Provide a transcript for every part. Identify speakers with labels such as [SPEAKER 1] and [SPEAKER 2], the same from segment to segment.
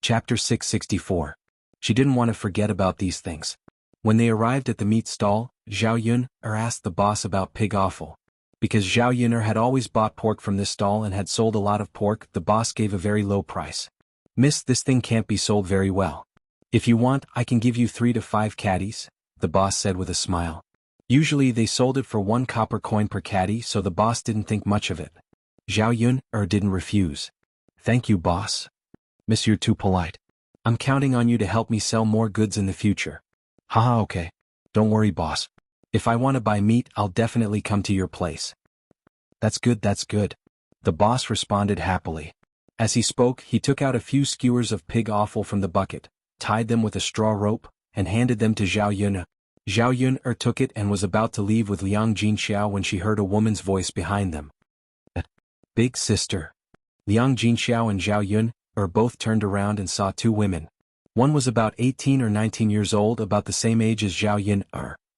[SPEAKER 1] Chapter 664. She didn't want to forget about these things. When they arrived at the meat stall, Zhao Yun asked the boss about pig offal. Because Zhao Yun had always bought pork from this stall and had sold a lot of pork, the boss gave a very low price. "Miss, this thing can't be sold very well. If you want, I can give you 3 to 5 caddies," the boss said with a smile. Usually they sold it for 1 copper coin per caddy, so the boss didn't think much of it. Zhao Yun didn't refuse. "Thank you, boss. Miss, you're too polite. I'm counting on you to help me sell more goods in the future." "Haha, okay. Don't worry, boss. If I want to buy meat, I'll definitely come to your place." That's good, that's good. The boss responded happily. As he spoke, he took out a few skewers of pig offal from the bucket, tied them with a straw rope, and handed them to Zhao Yun. Zhao Yun took it and was about to leave with Liang Jinxiao when she heard a woman's voice behind them. "Big sister." Liang Jinxiao and Zhao Yun both turned around and saw 2 women. One was about 18 or 19 years old, about the same age as Zhao Yun,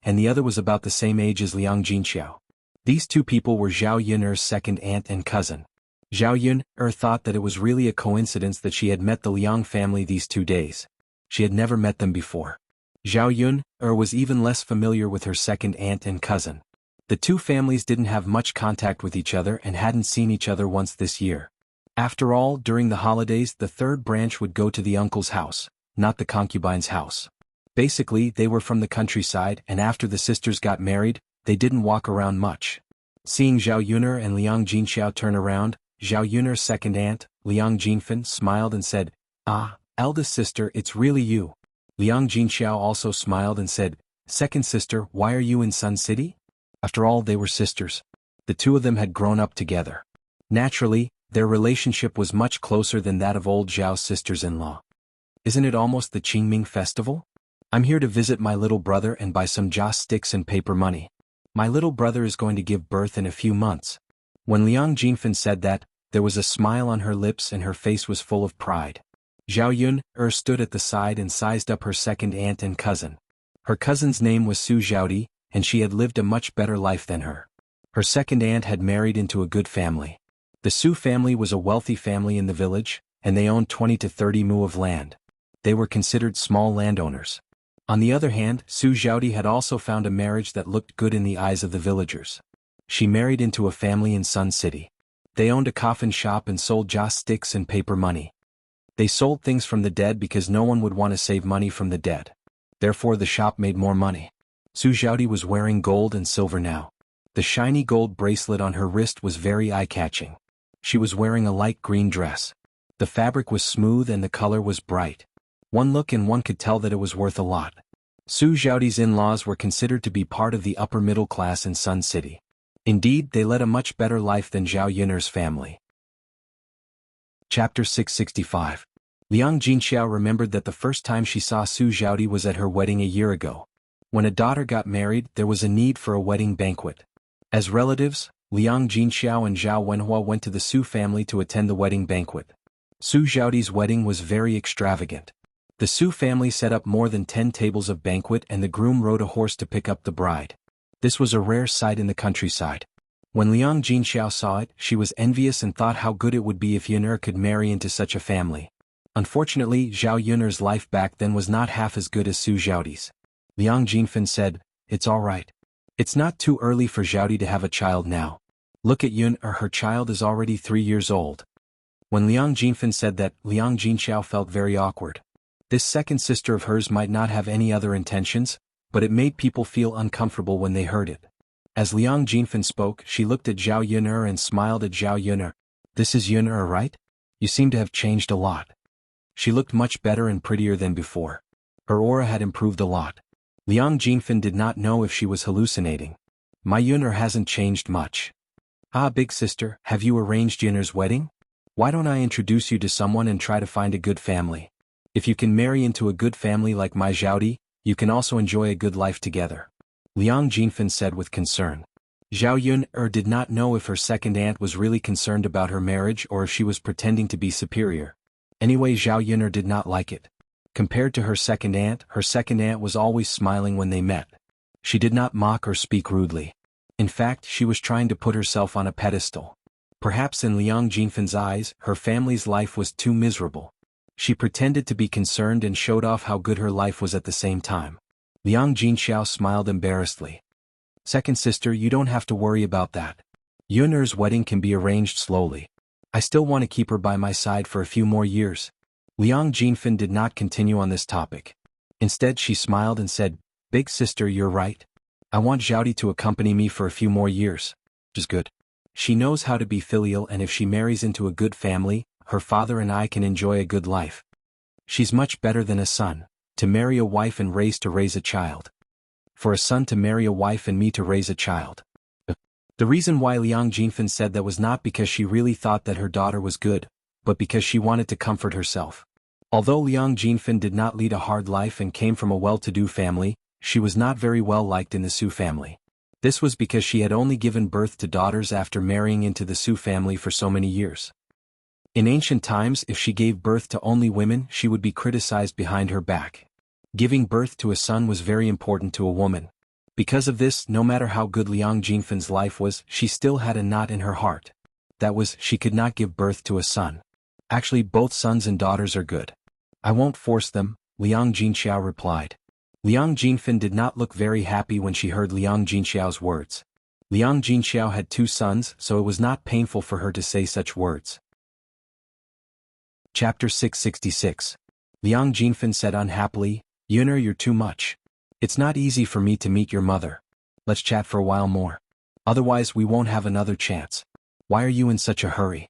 [SPEAKER 1] and the other was about the same age as Liang Jinxiao. These 2 people were Zhao Yun's second aunt and cousin. Zhao Yun thought that it was really a coincidence that she had met the Liang family these 2 days. She had never met them before. Zhao Yun was even less familiar with her second aunt and cousin. The 2 families didn't have much contact with each other and hadn't seen each other once this year. After all, during the holidays the 3rd branch would go to the uncle's house, not the concubine's house. Basically, they were from the countryside, and after the sisters got married, they didn't walk around much. Seeing Zhao Yun and Liang Jinxiao turn around, Zhao Yun's second aunt, Liang Jinfen, smiled and said, "Ah, eldest sister, it's really you." Liang Jinxiao also smiled and said, "Second sister, why are you in Sun City?" After all, they were sisters. The 2 of them had grown up together. Naturally, their relationship was much closer than that of old Zhao's sisters-in-law. "Isn't it almost the Qingming festival? I'm here to visit my little brother and buy some joss sticks and paper money. My little brother is going to give birth in a few months." When Liang Jinfen said that, there was a smile on her lips and her face was full of pride. Zhao Yun stood at the side and sized up her second aunt and cousin. Her cousin's name was Su Zhaodi, and she had lived a much better life than her. Her second aunt had married into a good family. The Su family was a wealthy family in the village, and they owned 20 to 30 mu of land. They were considered small landowners. On the other hand, Su Zhaodi had also found a marriage that looked good in the eyes of the villagers. She married into a family in Sun City. They owned a coffin shop and sold joss sticks and paper money. They sold things from the dead because no one would want to save money from the dead. Therefore the shop made more money. Su Zhaodi was wearing gold and silver now. The shiny gold bracelet on her wrist was very eye-catching. She was wearing a light green dress. The fabric was smooth and the color was bright. One look and one could tell that it was worth a lot. Su Zhaodi's in-laws were considered to be part of the upper middle class in Sun City. Indeed, they led a much better life than Zhao Yun's family. Chapter 665. Liang Jinxiao remembered that the first time she saw Su Zhaodi was at her wedding a year ago. When a daughter got married, there was a need for a wedding banquet. As relatives, Liang Jinxiao and Zhao Wenhua went to the Su family to attend the wedding banquet. Su Zhaodi's wedding was very extravagant. The Su family set up more than 10 tables of banquet and the groom rode a horse to pick up the bride. This was a rare sight in the countryside. When Liang Jinxiao saw it, she was envious and thought how good it would be if Yun could marry into such a family. Unfortunately, Zhao Yun's life back then was not half as good as Su Zhaodi's. Liang Jinfen said, "It's all right. It's not too early for Zhaodi to have a child now. Look at Yun, her child is already 3 years old." When Liang Jinfen said that, Liang Jinxiao felt very awkward. This second sister of hers might not have any other intentions, but it made people feel uncomfortable when they heard it. As Liang Jinfen spoke, she looked at Zhao Yun and smiled at Zhao Yun. "This is Yun, right? You seem to have changed a lot." She looked much better and prettier than before. Her aura had improved a lot. Liang Jinfen did not know if she was hallucinating. "My Yun hasn't changed much." "Ah, big sister, have you arranged Yun's wedding? Why don't I introduce you to someone and try to find a good family? If you can marry into a good family like my Zhaodi, you can also enjoy a good life together," Liang Jinfen said with concern. Zhao Yun did not know if her second aunt was really concerned about her marriage or if she was pretending to be superior. Anyway, Zhao Yun did not like it. Compared to her second aunt was always smiling when they met. She did not mock or speak rudely. In fact, she was trying to put herself on a pedestal. Perhaps in Liang Jinfen's eyes, her family's life was too miserable. She pretended to be concerned and showed off how good her life was at the same time. Liang Jinxiao smiled embarrassedly. Second sister, you don't have to worry about that. Yun'er's wedding can be arranged slowly. I still want to keep her by my side for a few more years. Liang Jinfen did not continue on this topic. Instead she smiled and said, Big sister, you're right. I want Zhaodi to accompany me for a few more years. Which is good. She knows how to be filial, and if she marries into a good family, her father and I can enjoy a good life. She's much better than a son, to marry a wife and raise a child. For a son to marry a wife and me to raise a child. The reason why Liang Jinfen said that was not because she really thought that her daughter was good, but because she wanted to comfort herself. Although Liang Jinfen did not lead a hard life and came from a well-to-do family, she was not very well liked in the Su family. This was because she had only given birth to daughters after marrying into the Su family for so many years. In ancient times, if she gave birth to only women, she would be criticized behind her back. Giving birth to a son was very important to a woman. Because of this, no matter how good Liang Jinfen's life was, she still had a knot in her heart. That was, she could not give birth to a son. Actually, both sons and daughters are good. I won't force them, Liang Jinxiao replied. Liang Jinfen did not look very happy when she heard Liang Jinxiao's words. Liang Jinxiao had 2 sons, so it was not painful for her to say such words. Chapter 666. Liang Jinfen said unhappily, Yun'er, you're too much. It's not easy for me to meet your mother. Let's chat for a while more. Otherwise we won't have another chance. Why are you in such a hurry?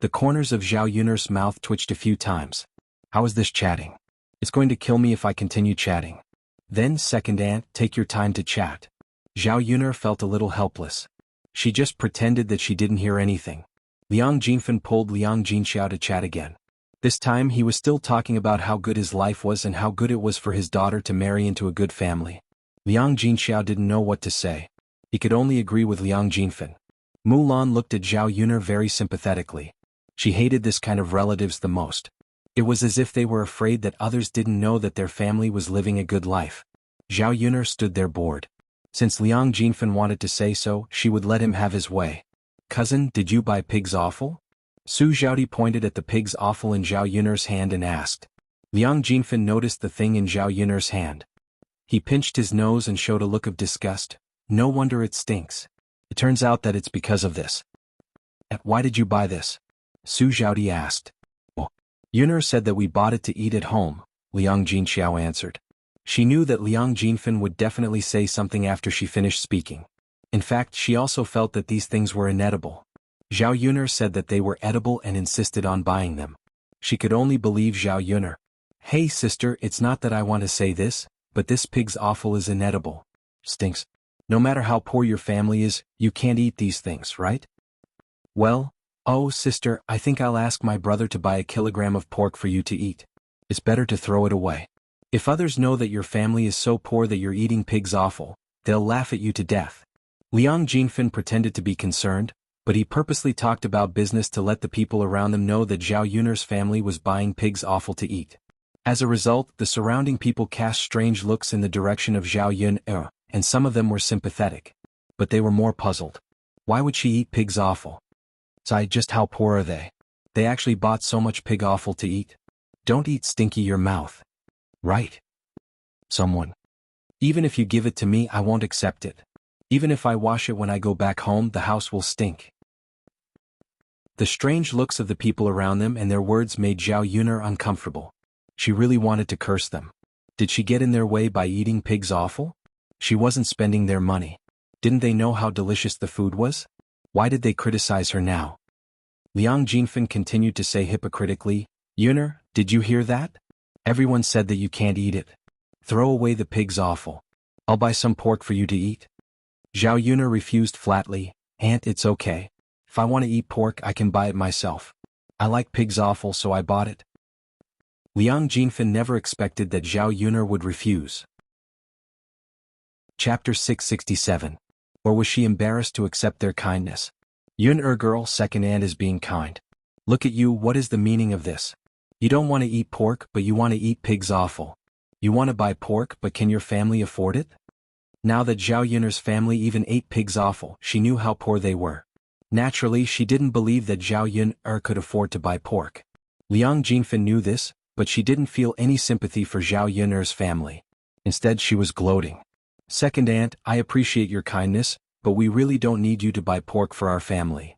[SPEAKER 1] The corners of Zhao Yun'er's mouth twitched a few times. How is this chatting? It's going to kill me if I continue chatting. Then, second aunt, take your time to chat. Zhao Yun'er felt a little helpless. She just pretended that she didn't hear anything. Liang Jinfen pulled Liang Jinxiao to chat again. This time he was still talking about how good his life was and how good it was for his daughter to marry into a good family. Liang Jinxiao didn't know what to say. He could only agree with Liang Jinfen. Mulan looked at Zhao Yun'er very sympathetically. She hated this kind of relatives the most. It was as if they were afraid that others didn't know that their family was living a good life. Zhao Yun'er stood there bored. Since Liang Jinfen wanted to say so, she would let him have his way. Cousin, did you buy pig's offal? Su Zhaodi pointed at the pig's offal in Zhao Yun'er's hand and asked. Liang Jinfen noticed the thing in Zhao Yun'er's hand. He pinched his nose and showed a look of disgust. No wonder it stinks. It turns out that it's because of this. Why did you buy this? Su Zhaodi asked. Yun'er said that we bought it to eat at home, Liang Jinxiao answered. She knew that Liang Jinfen would definitely say something after she finished speaking. In fact, she also felt that these things were inedible. Zhao Yun'er said that they were edible and insisted on buying them. She could only believe Zhao Yun'er. Hey sister, it's not that I want to say this, but this pig's offal is inedible. Stinks. No matter how poor your family is, you can't eat these things, right? Well, oh sister, I think I'll ask my brother to buy a kilogram of pork for you to eat. It's better to throw it away. If others know that your family is so poor that you're eating pig's offal, they'll laugh at you to death. Liang Jinfen pretended to be concerned, but he purposely talked about business to let the people around them know that Zhao Yun'er's family was buying pig's offal to eat. As a result, the surrounding people cast strange looks in the direction of Zhao Yun'er, and some of them were sympathetic. But they were more puzzled. Why would she eat pig's offal? Just how poor are they? They actually bought so much pig offal to eat? Don't eat stinky your mouth. Right? Someone. Even if you give it to me, I won't accept it. Even if I wash it when I go back home, the house will stink. The strange looks of the people around them and their words made Zhao Yun'er uncomfortable. She really wanted to curse them. Did she get in their way by eating pig's offal? She wasn't spending their money. Didn't they know how delicious the food was? Why did they criticize her now? Liang Jinfen continued to say hypocritically, Yun'er, did you hear that? Everyone said that you can't eat it. Throw away the pig's offal. I'll buy some pork for you to eat. Zhao Yun'er refused flatly, Aunt, it's okay. If I want to eat pork, I can buy it myself. I like pig's offal, so I bought it. Liang Jinfen never expected that Zhao Yun'er would refuse. Chapter 667. Or was she embarrassed to accept their kindness? Yun'er girl, second aunt is being kind. Look at you, what is the meaning of this? You don't want to eat pork, but you want to eat pig's offal. You want to buy pork, but can your family afford it? Now that Zhao Yun'er's family even ate pig's offal, she knew how poor they were. Naturally, she didn't believe that Zhao Yun'er could afford to buy pork. Liang Jinfen knew this, but she didn't feel any sympathy for Zhao Yun'er's family. Instead she was gloating. Second aunt, I appreciate your kindness, but we really don't need you to buy pork for our family.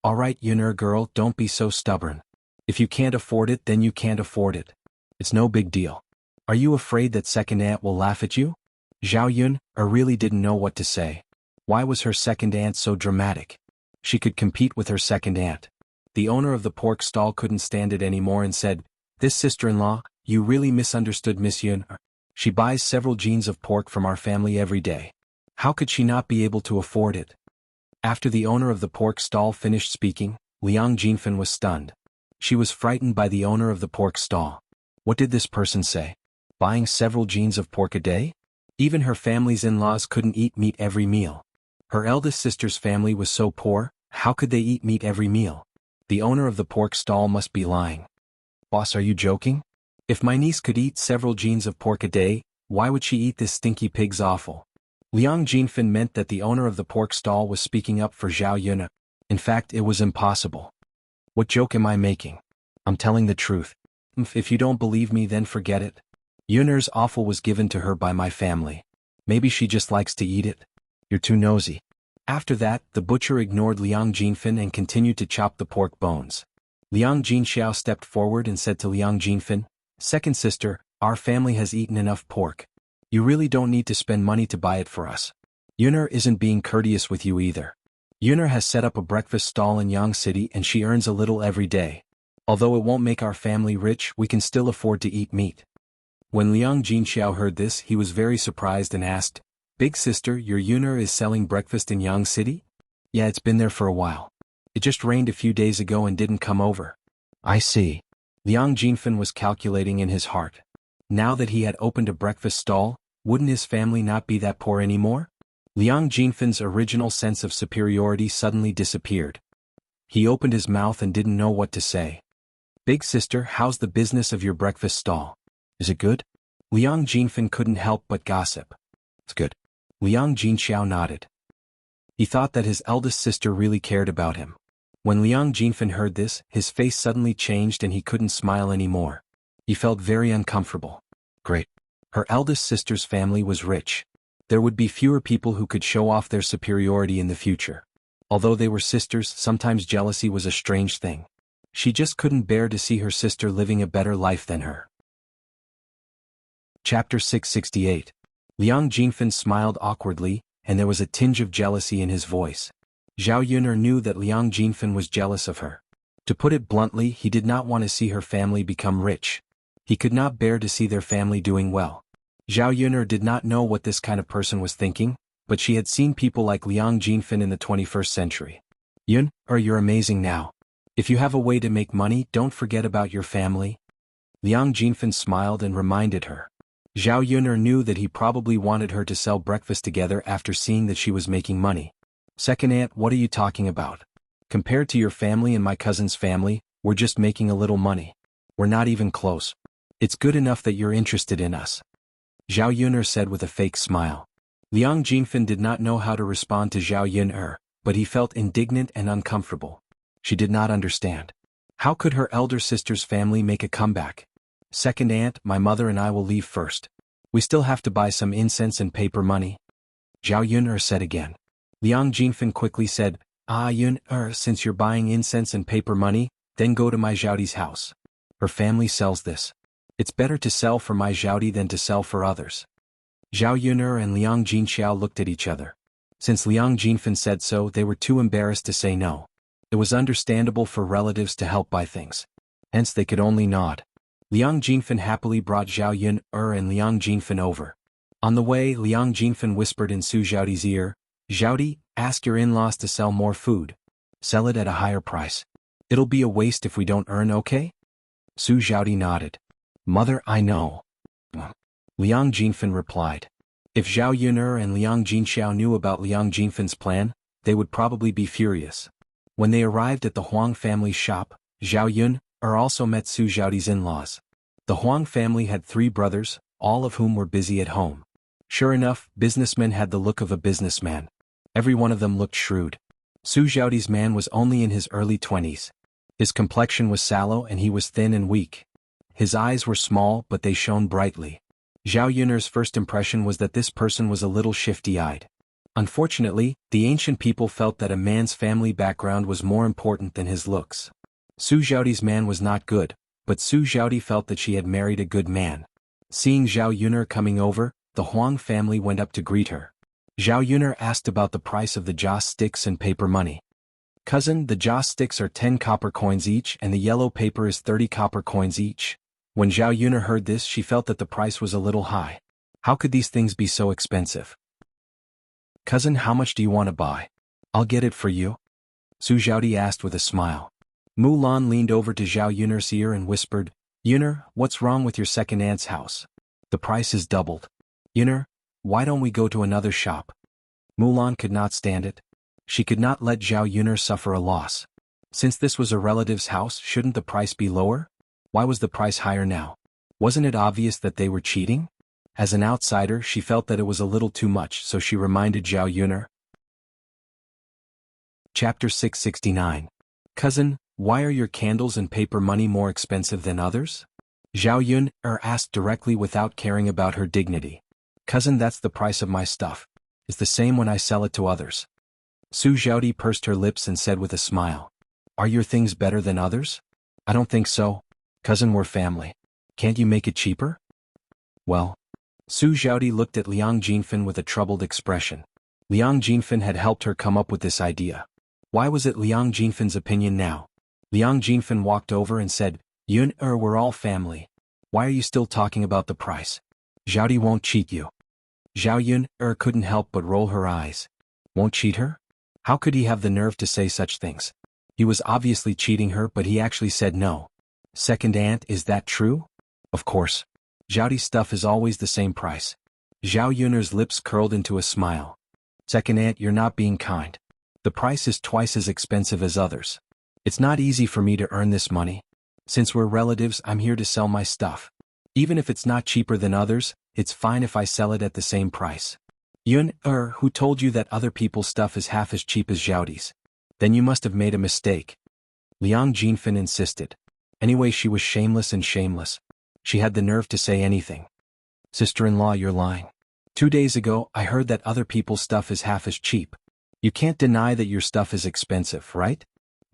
[SPEAKER 1] Alright Yun'er girl, don't be so stubborn. If you can't afford it then you can't afford it. It's no big deal. Are you afraid that second aunt will laugh at you? Zhao Yun'er really didn't know what to say. Why was her second aunt so dramatic? She could compete with her second aunt. The owner of the pork stall couldn't stand it anymore and said, This sister-in-law, you really misunderstood Miss Yun'er. She buys several jeans of pork from our family every day. How could she not be able to afford it? After the owner of the pork stall finished speaking, Liang Jinfen was stunned. She was frightened by the owner of the pork stall. What did this person say? Buying several jeans of pork a day? Even her family's in-laws couldn't eat meat every meal. Her eldest sister's family was so poor, how could they eat meat every meal? The owner of the pork stall must be lying. Boss, are you joking? If my niece could eat several jeans of pork a day, why would she eat this stinky pig's offal? Liang Jinfen meant that the owner of the pork stall was speaking up for Zhao Yun'er. In fact, it was impossible. What joke am I making? I'm telling the truth. If you don't believe me then forget it. Yun'er's offal was given to her by my family. Maybe she just likes to eat it. You're too nosy. After that, the butcher ignored Liang Jinfen and continued to chop the pork bones. Liang Jinxiao stepped forward and said to Liang Jinfen, Second sister, our family has eaten enough pork. You really don't need to spend money to buy it for us. Yun'er isn't being courteous with you either. Yun'er has set up a breakfast stall in Yang City and she earns a little every day. Although it won't make our family rich, we can still afford to eat meat. When Liang Jinxiao heard this, he was very surprised and asked, Big sister, your Yun'er is selling breakfast in Yang City? Yeah, it's been there for a while. It just rained a few days ago and didn't come over. I see. Liang Jinfen was calculating in his heart. Now that he had opened a breakfast stall, wouldn't his family not be that poor anymore? Liang Jinfen's original sense of superiority suddenly disappeared. He opened his mouth and didn't know what to say. Big sister, how's the business of your breakfast stall? Is it good? Liang Jinfen couldn't help but gossip. It's good. Liang Jinxiao nodded. He thought that his eldest sister really cared about him. When Liang Jinfen heard this, his face suddenly changed and he couldn't smile anymore. He felt very uncomfortable. Great. Her eldest sister's family was rich. There would be fewer people who could show off their superiority in the future. Although they were sisters, sometimes jealousy was a strange thing. She just couldn't bear to see her sister living a better life than her. Chapter 668. Liang Jinfen smiled awkwardly, and there was a tinge of jealousy in his voice. Zhao Yun'er knew that Liang Jinfen was jealous of her. To put it bluntly, he did not want to see her family become rich. He could not bear to see their family doing well. Zhao Yun'er did not know what this kind of person was thinking, but she had seen people like Liang Jinfen in the 21st century. Yun'er, you're amazing now. If you have a way to make money, don't forget about your family. Liang Jinfen smiled and reminded her. Zhao Yun'er knew that he probably wanted her to sell breakfast together after seeing that she was making money. Second aunt, what are you talking about? Compared to your family and my cousin's family, we're just making a little money. We're not even close. It's good enough that you're interested in us. Zhao Yun'er said with a fake smile. Liang Jinfen did not know how to respond to Zhao Yun'er, but he felt indignant and uncomfortable. She did not understand. How could her elder sister's family make a comeback? Second aunt, my mother and I will leave first. We still have to buy some incense and paper money. Zhao Yun'er said again. Liang Jinfen quickly said, Yun'er, since you're buying incense and paper money, then go to my Zhaodi's house. Her family sells this. It's better to sell for my Zhaodi than to sell for others. Zhao Yun'er and Liang Jinxiao looked at each other. Since Liang Jinfen said so, they were too embarrassed to say no. It was understandable for relatives to help buy things. Hence they could only nod. Liang Jinfen happily brought Zhao Yun'er and Liang Jinfen over. On the way, Liang Jinfen whispered in Su Zhaodi's ear, Zhaodi, ask your in-laws to sell more food. Sell it at a higher price. It'll be a waste if we don't earn, okay? Su Zhaodi nodded. Mother, I know. Liang Jinfen replied. If Zhao Yun'er and Liang Jinxiao knew about Liang Jinfen's plan, they would probably be furious. When they arrived at the Huang family's shop, Zhao Yun'er also met Su Zhaodi's in-laws. The Huang family had 3 brothers, all of whom were busy at home. Sure enough, businessmen had the look of a businessman. Every one of them looked shrewd. Su Zhaodi's man was only in his early 20s. His complexion was sallow and he was thin and weak. His eyes were small but they shone brightly. Zhao Yun'er's first impression was that this person was a little shifty-eyed. Unfortunately, the ancient people felt that a man's family background was more important than his looks. Su Xiaodi's man was not good, but Su Xiaodi felt that she had married a good man. Seeing Zhao Yun'er coming over, the Huang family went up to greet her. Zhao Yun'er asked about the price of the joss sticks and paper money. Cousin, the joss sticks are 10 copper coins each and the yellow paper is 30 copper coins each. When Zhao Yun'er heard this, she felt that the price was a little high. How could these things be so expensive? Cousin, how much do you want to buy? I'll get it for you. Su Xiaodi asked with a smile. Mulan leaned over to Zhao Yun'er's ear and whispered, Yun'er, what's wrong with your second aunt's house? The price is doubled. Yun'er, why don't we go to another shop? Mulan could not stand it. She could not let Zhao Yun'er suffer a loss. Since this was a relative's house, shouldn't the price be lower? Why was the price higher now? Wasn't it obvious that they were cheating? As an outsider, she felt that it was a little too much, so she reminded Zhao Yun'er. Chapter 669. Cousin, why are your candles and paper money more expensive than others? Zhao Yun'er asked directly without caring about her dignity. Cousin, that's the price of my stuff. It's the same when I sell it to others. Su Xiaodi pursed her lips and said with a smile. Are your things better than others? I don't think so. Cousin, we're family. Can't you make it cheaper? Well. Su Xiaodi looked at Liang Jinfen with a troubled expression. Liang Jinfen had helped her come up with this idea. Why was it Liang Jinfen's opinion now? Liang Jinfen walked over and said, Yun'er, we're all family. Why are you still talking about the price? Xiaodi won't cheat you. Zhao Yun'er couldn't help but roll her eyes. Won't cheat her? How could he have the nerve to say such things? He was obviously cheating her, but he actually said no. Second aunt, is that true? Of course. Xiaodi's stuff is always the same price. Zhao Yun'er's lips curled into a smile. Second aunt, you're not being kind. The price is twice as expensive as others. It's not easy for me to earn this money. Since we're relatives, I'm here to sell my stuff. Even if it's not cheaper than others, it's fine if I sell it at the same price. Yun'er, who told you that other people's stuff is half as cheap as Xiaodi's? Then you must have made a mistake. Liang Jinfen insisted. Anyway, she was shameless and shameless. She had the nerve to say anything. Sister-in-law, you're lying. 2 days ago, I heard that other people's stuff is half as cheap. You can't deny that your stuff is expensive, right?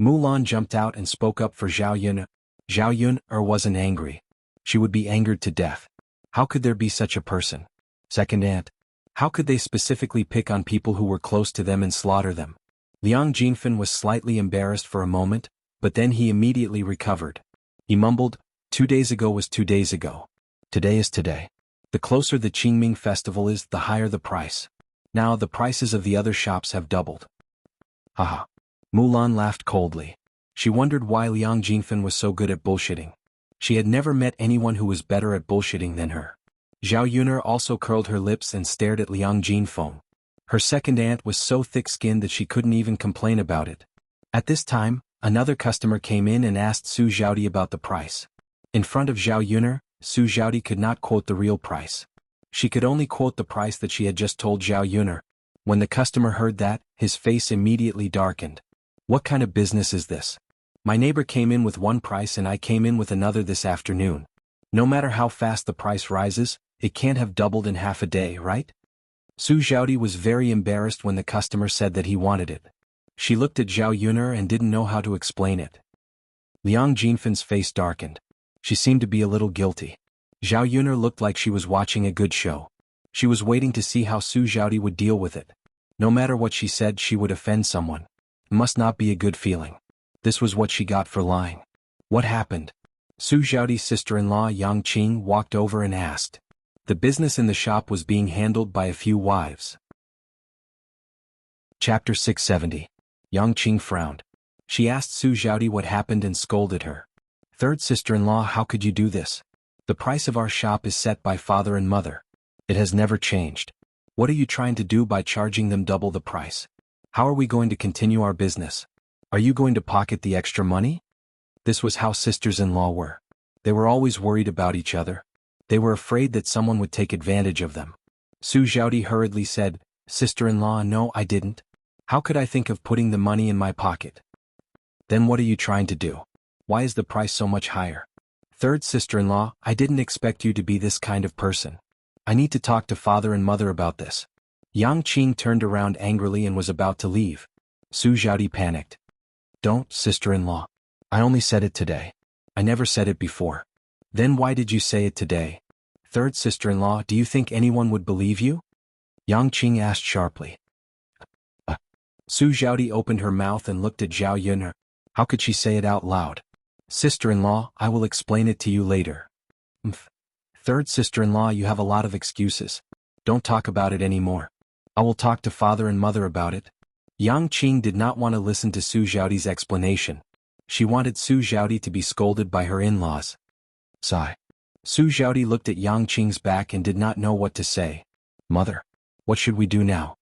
[SPEAKER 1] Mulan jumped out and spoke up for Zhao Yun'er. Zhao Yun'er wasn't angry. She would be angered to death. How could there be such a person? Second aunt. How could they specifically pick on people who were close to them and slaughter them? Liang Jinfen was slightly embarrassed for a moment, but then he immediately recovered. He mumbled, 2 days ago was 2 days ago. Today is today. The closer the Qingming festival is, the higher the price. Now the prices of the other shops have doubled. Haha. Mulan laughed coldly. She wondered why Liang Jinfen was so good at bullshitting. She had never met anyone who was better at bullshitting than her. Zhao Yun'er also curled her lips and stared at Liang Jinfen. Her second aunt was so thick-skinned that she couldn't even complain about it. At this time, another customer came in and asked Su Xiaodi about the price. In front of Zhao Yun'er, Su Xiaodi could not quote the real price. She could only quote the price that she had just told Zhao Yun'er. When the customer heard that, his face immediately darkened. What kind of business is this? My neighbor came in with one price and I came in with another this afternoon. No matter how fast the price rises, it can't have doubled in half a day, right? Su Xiaodi was very embarrassed when the customer said that he wanted it. She looked at Zhao Yun'er and didn't know how to explain it. Liang Jinfen's face darkened. She seemed to be a little guilty. Zhao Yun'er looked like she was watching a good show. She was waiting to see how Su Xiaodi would deal with it. No matter what she said, she would offend someone. It must not be a good feeling. This was what she got for lying. What happened? Su Xiaodi's sister-in-law Yang Qing walked over and asked. The business in the shop was being handled by a few wives. Chapter 670. Yang Qing frowned. She asked Su Xiaodi what happened and scolded her. Third sister-in-law, how could you do this? The price of our shop is set by father and mother. It has never changed. What are you trying to do by charging them double the price? How are we going to continue our business? Are you going to pocket the extra money? This was how sisters-in-law were. They were always worried about each other. They were afraid that someone would take advantage of them. Su Xiaodi hurriedly said, Sister-in-law, no, I didn't. How could I think of putting the money in my pocket? Then what are you trying to do? Why is the price so much higher? Third sister-in-law, I didn't expect you to be this kind of person. I need to talk to father and mother about this. Yang Qing turned around angrily and was about to leave. Su Xiaodi panicked. Don't, sister-in-law. I only said it today. I never said it before. Then why did you say it today? Third sister-in-law, do you think anyone would believe you? Yang Qing asked sharply. Su Xiaodi opened her mouth and looked at Zhao Yun. How could she say it out loud? Sister-in-law, I will explain it to you later. Third sister-in-law, you have a lot of excuses. Don't talk about it anymore. I will talk to father and mother about it. Yang Qing did not want to listen to Su Xiaodi's explanation. She wanted Su Xiaodi to be scolded by her in-laws. Sigh. Su Xiaodi looked at Yang Qing's back and did not know what to say. Mother, what should we do now?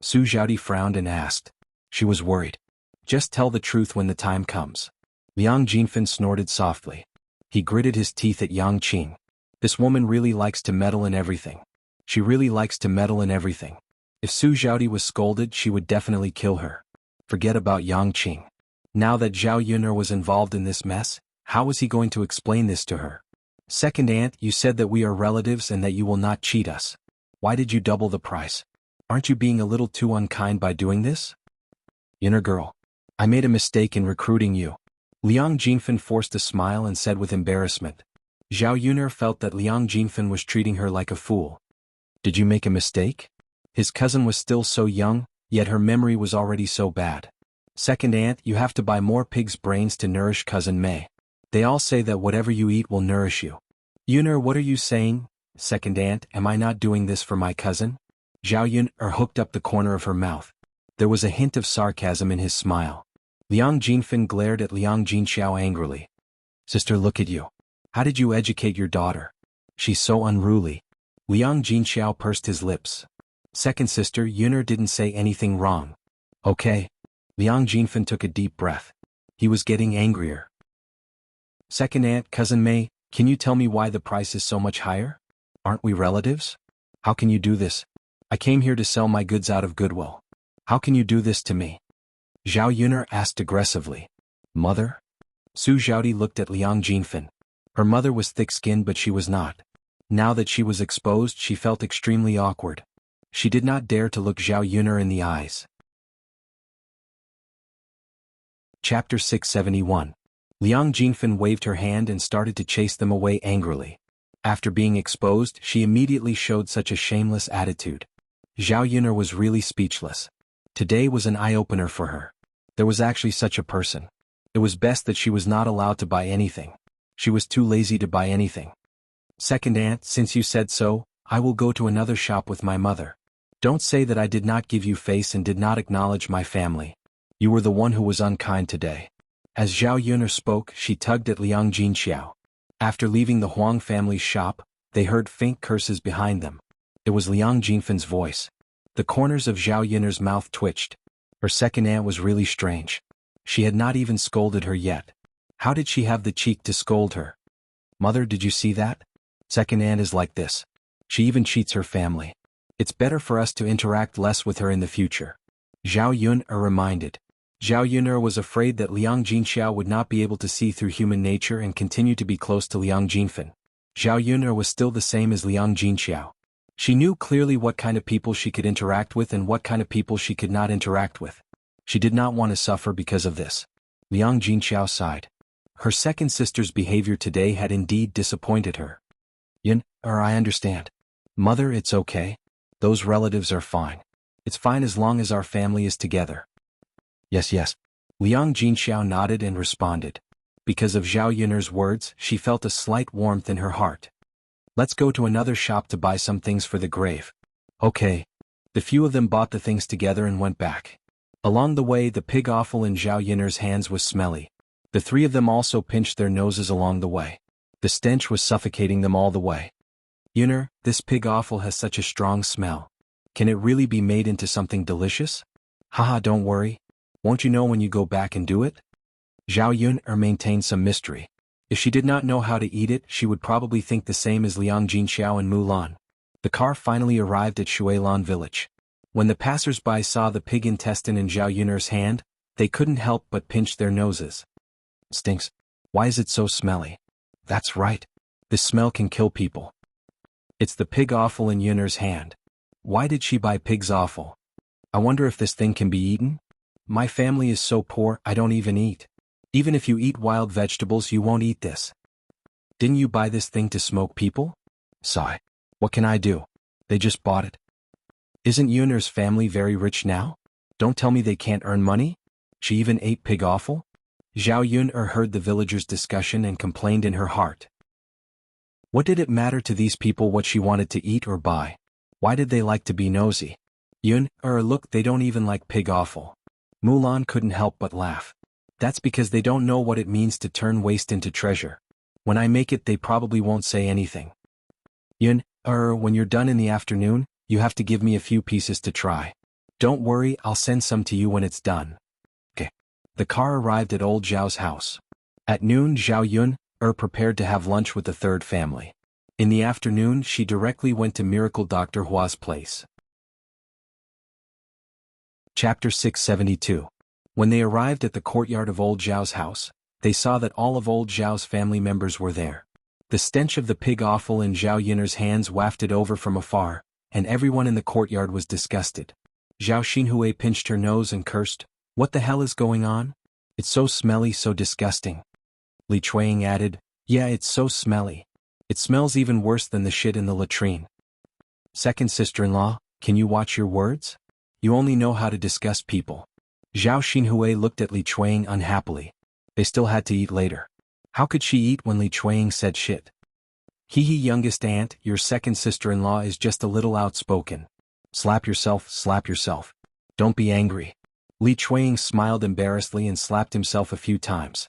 [SPEAKER 1] Su Xiaodi frowned and asked. She was worried. Just tell the truth when the time comes. Liang Jinfen snorted softly. He gritted his teeth at Yang Qing. This woman really likes to meddle in everything. She really likes to meddle in everything. If Su Xiaodi was scolded, she would definitely kill her. Forget about Yang Qing. Now that Zhao Yun'er was involved in this mess, how was he going to explain this to her? Second aunt, you said that we are relatives and that you will not cheat us. Why did you double the price? Aren't you being a little too unkind by doing this? Yun'er girl. I made a mistake in recruiting you. Liang Jinfen forced a smile and said with embarrassment. Zhao Yun'er felt that Liang Jinfen was treating her like a fool. Did you make a mistake? His cousin was still so young, yet her memory was already so bad. Second aunt, you have to buy more pig's brains to nourish cousin Mei. They all say that whatever you eat will nourish you. Yun'er, what are you saying? Second aunt, am I not doing this for my cousin? Zhao Yun'er hooked up the corner of her mouth. There was a hint of sarcasm in his smile. Liang Jinfen glared at Liang Jinxiao angrily. Sister, look at you. How did you educate your daughter? She's so unruly. Liang Jinxiao pursed his lips. Second sister, Yun'er didn't say anything wrong. Okay. Liang Jinfen took a deep breath. He was getting angrier. Second aunt, cousin Mei, can you tell me why the price is so much higher? Aren't we relatives? How can you do this? I came here to sell my goods out of goodwill. How can you do this to me? Zhao Yun'er asked aggressively. Mother? Su Xiaodi looked at Liang Jinfen. Her mother was thick-skinned but she was not. Now that she was exposed, she felt extremely awkward. She did not dare to look Zhao Yun'er in the eyes. Chapter 671. Liang Jinfen waved her hand and started to chase them away angrily. After being exposed, she immediately showed such a shameless attitude. Zhao Yun'er was really speechless. Today was an eye-opener for her. There was actually such a person. It was best that she was not allowed to buy anything. She was too lazy to buy anything. Second aunt, since you said so, I will go to another shop with my mother. Don't say that I did not give you face and did not acknowledge my family. You were the one who was unkind today. As Zhao Yun'er spoke, she tugged at Liang Jinxiao. After leaving the Huang family's shop, they heard faint curses behind them. It was Liang Jinfen's voice. The corners of Zhao Yun'er's mouth twitched. Her second aunt was really strange. She had not even scolded her yet. How did she have the cheek to scold her? Mother, did you see that? Second aunt is like this. She even cheats her family. It's better for us to interact less with her in the future. Zhao Yun'er reminded. Zhao Yun'er was afraid that Liang Jinxiao would not be able to see through human nature and continue to be close to Liang Jinfen. Zhao Yun'er was still the same as Liang Jinxiao. She knew clearly what kind of people she could interact with and what kind of people she could not interact with. She did not want to suffer because of this. Liang Jinxiao sighed. Her second sister's behavior today had indeed disappointed her. I understand. Mother, it's okay. Those relatives are fine. It's fine as long as our family is together. Yes. Liang Jinxiao nodded and responded. Because of Zhao Yun'er's words, she felt a slight warmth in her heart. Let's go to another shop to buy some things for the grave. Okay. The few of them bought the things together and went back. Along the way, the pig offal in Zhao Yun'er's hands was smelly. The three of them also pinched their noses along the way. The stench was suffocating them all the way. Yun'er, this pig offal has such a strong smell. Can it really be made into something delicious? Haha, don't worry. Won't you know when you go back and do it? Zhao Yun'er maintained some mystery. If she did not know how to eat it, she would probably think the same as Liang Jinxiao and Mulan. The car finally arrived at Shuilan village. When the passers-by saw the pig intestine in Zhao Yun'er's hand, they couldn't help but pinch their noses. Stinks. Why is it so smelly? That's right. This smell can kill people. It's the pig offal in Yunner's hand. Why did she buy pig's offal? I wonder if this thing can be eaten? My family is so poor, I don't even eat. Even if you eat wild vegetables, you won't eat this. Didn't you buy this thing to smoke people? Sigh. What can I do? They just bought it. Isn't Yunner's family very rich now? Don't tell me they can't earn money? She even ate pig offal? Zhao Yun'er heard the villagers' discussion and complained in her heart. What did it matter to these people what she wanted to eat or buy? Why did they like to be nosy? Yun'er, look, they don't even like pig offal. Mulan couldn't help but laugh. That's because they don't know what it means to turn waste into treasure. When I make it, they probably won't say anything. Yun'er, when you're done in the afternoon, you have to give me a few pieces to try. Don't worry, I'll send some to you when it's done. Okay. The car arrived at old Zhao's house. At noon, Zhao Yun'er prepared to have lunch with the third family. In the afternoon, she directly went to Miracle Dr. Hua's place. Chapter 672. When they arrived at the courtyard of old Zhao's house, they saw that all of old Zhao's family members were there. The stench of the pig offal in Zhao Yun'er's hands wafted over from afar, and everyone in the courtyard was disgusted. Zhao Xinhui pinched her nose and cursed, "What the hell is going on? It's so smelly, so disgusting." Li Chuang added, "Yeah, it's so smelly. It smells even worse than the shit in the latrine." Second sister-in-law, can you watch your words? You only know how to disgust people. Zhao Xinhui looked at Li Chuang unhappily. They still had to eat later. How could she eat when Li Chuang said shit? Hee youngest aunt, your second sister-in-law is just a little outspoken. Slap yourself, slap yourself. Don't be angry. Li Chuang smiled embarrassedly and slapped himself a few times.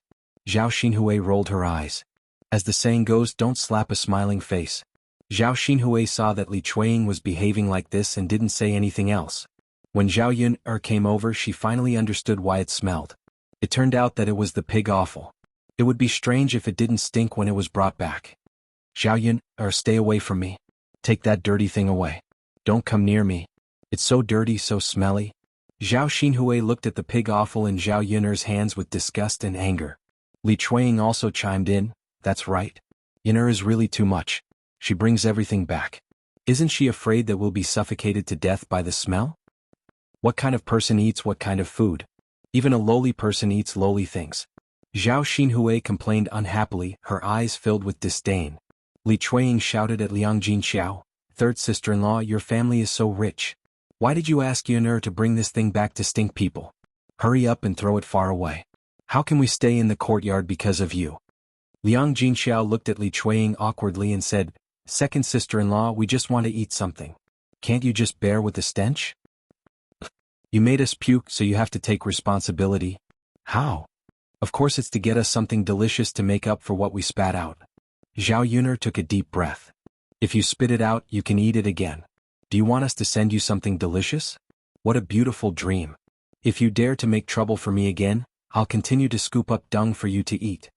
[SPEAKER 1] Zhao Xinhui rolled her eyes. As the saying goes, don't slap a smiling face. Zhao Xinhui saw that Li Chuang was behaving like this and didn't say anything else. When Zhao Yun'er came over, she finally understood why it smelled. It turned out that it was the pig offal. It would be strange if it didn't stink when it was brought back. Zhao Yun'er, stay away from me. Take that dirty thing away. Don't come near me. It's so dirty, so smelly. Zhao Xinhui looked at the pig offal in Zhao Yun'er's hands with disgust and anger. Li Chuang also chimed in, that's right. Yun'er is really too much. She brings everything back. Isn't she afraid that we'll be suffocated to death by the smell? What kind of person eats what kind of food? Even a lowly person eats lowly things. Zhao Xinhui complained unhappily, her eyes filled with disdain. Li Chuang shouted at Liang Jinxiao, third sister-in-law, your family is so rich. Why did you ask Yun'er to bring this thing back to stink people? Hurry up and throw it far away. How can we stay in the courtyard because of you? Liang Jinxiao looked at Li Chuang awkwardly and said, second sister-in-law, we just want to eat something. Can't you just bear with the stench? You made us puke, so you have to take responsibility. How? Of course it's to get us something delicious to make up for what we spat out. Zhao Yun'er took a deep breath. If you spit it out, you can eat it again. Do you want us to send you something delicious? What a beautiful dream. If you dare to make trouble for me again, I'll continue to scoop up dung for you to eat.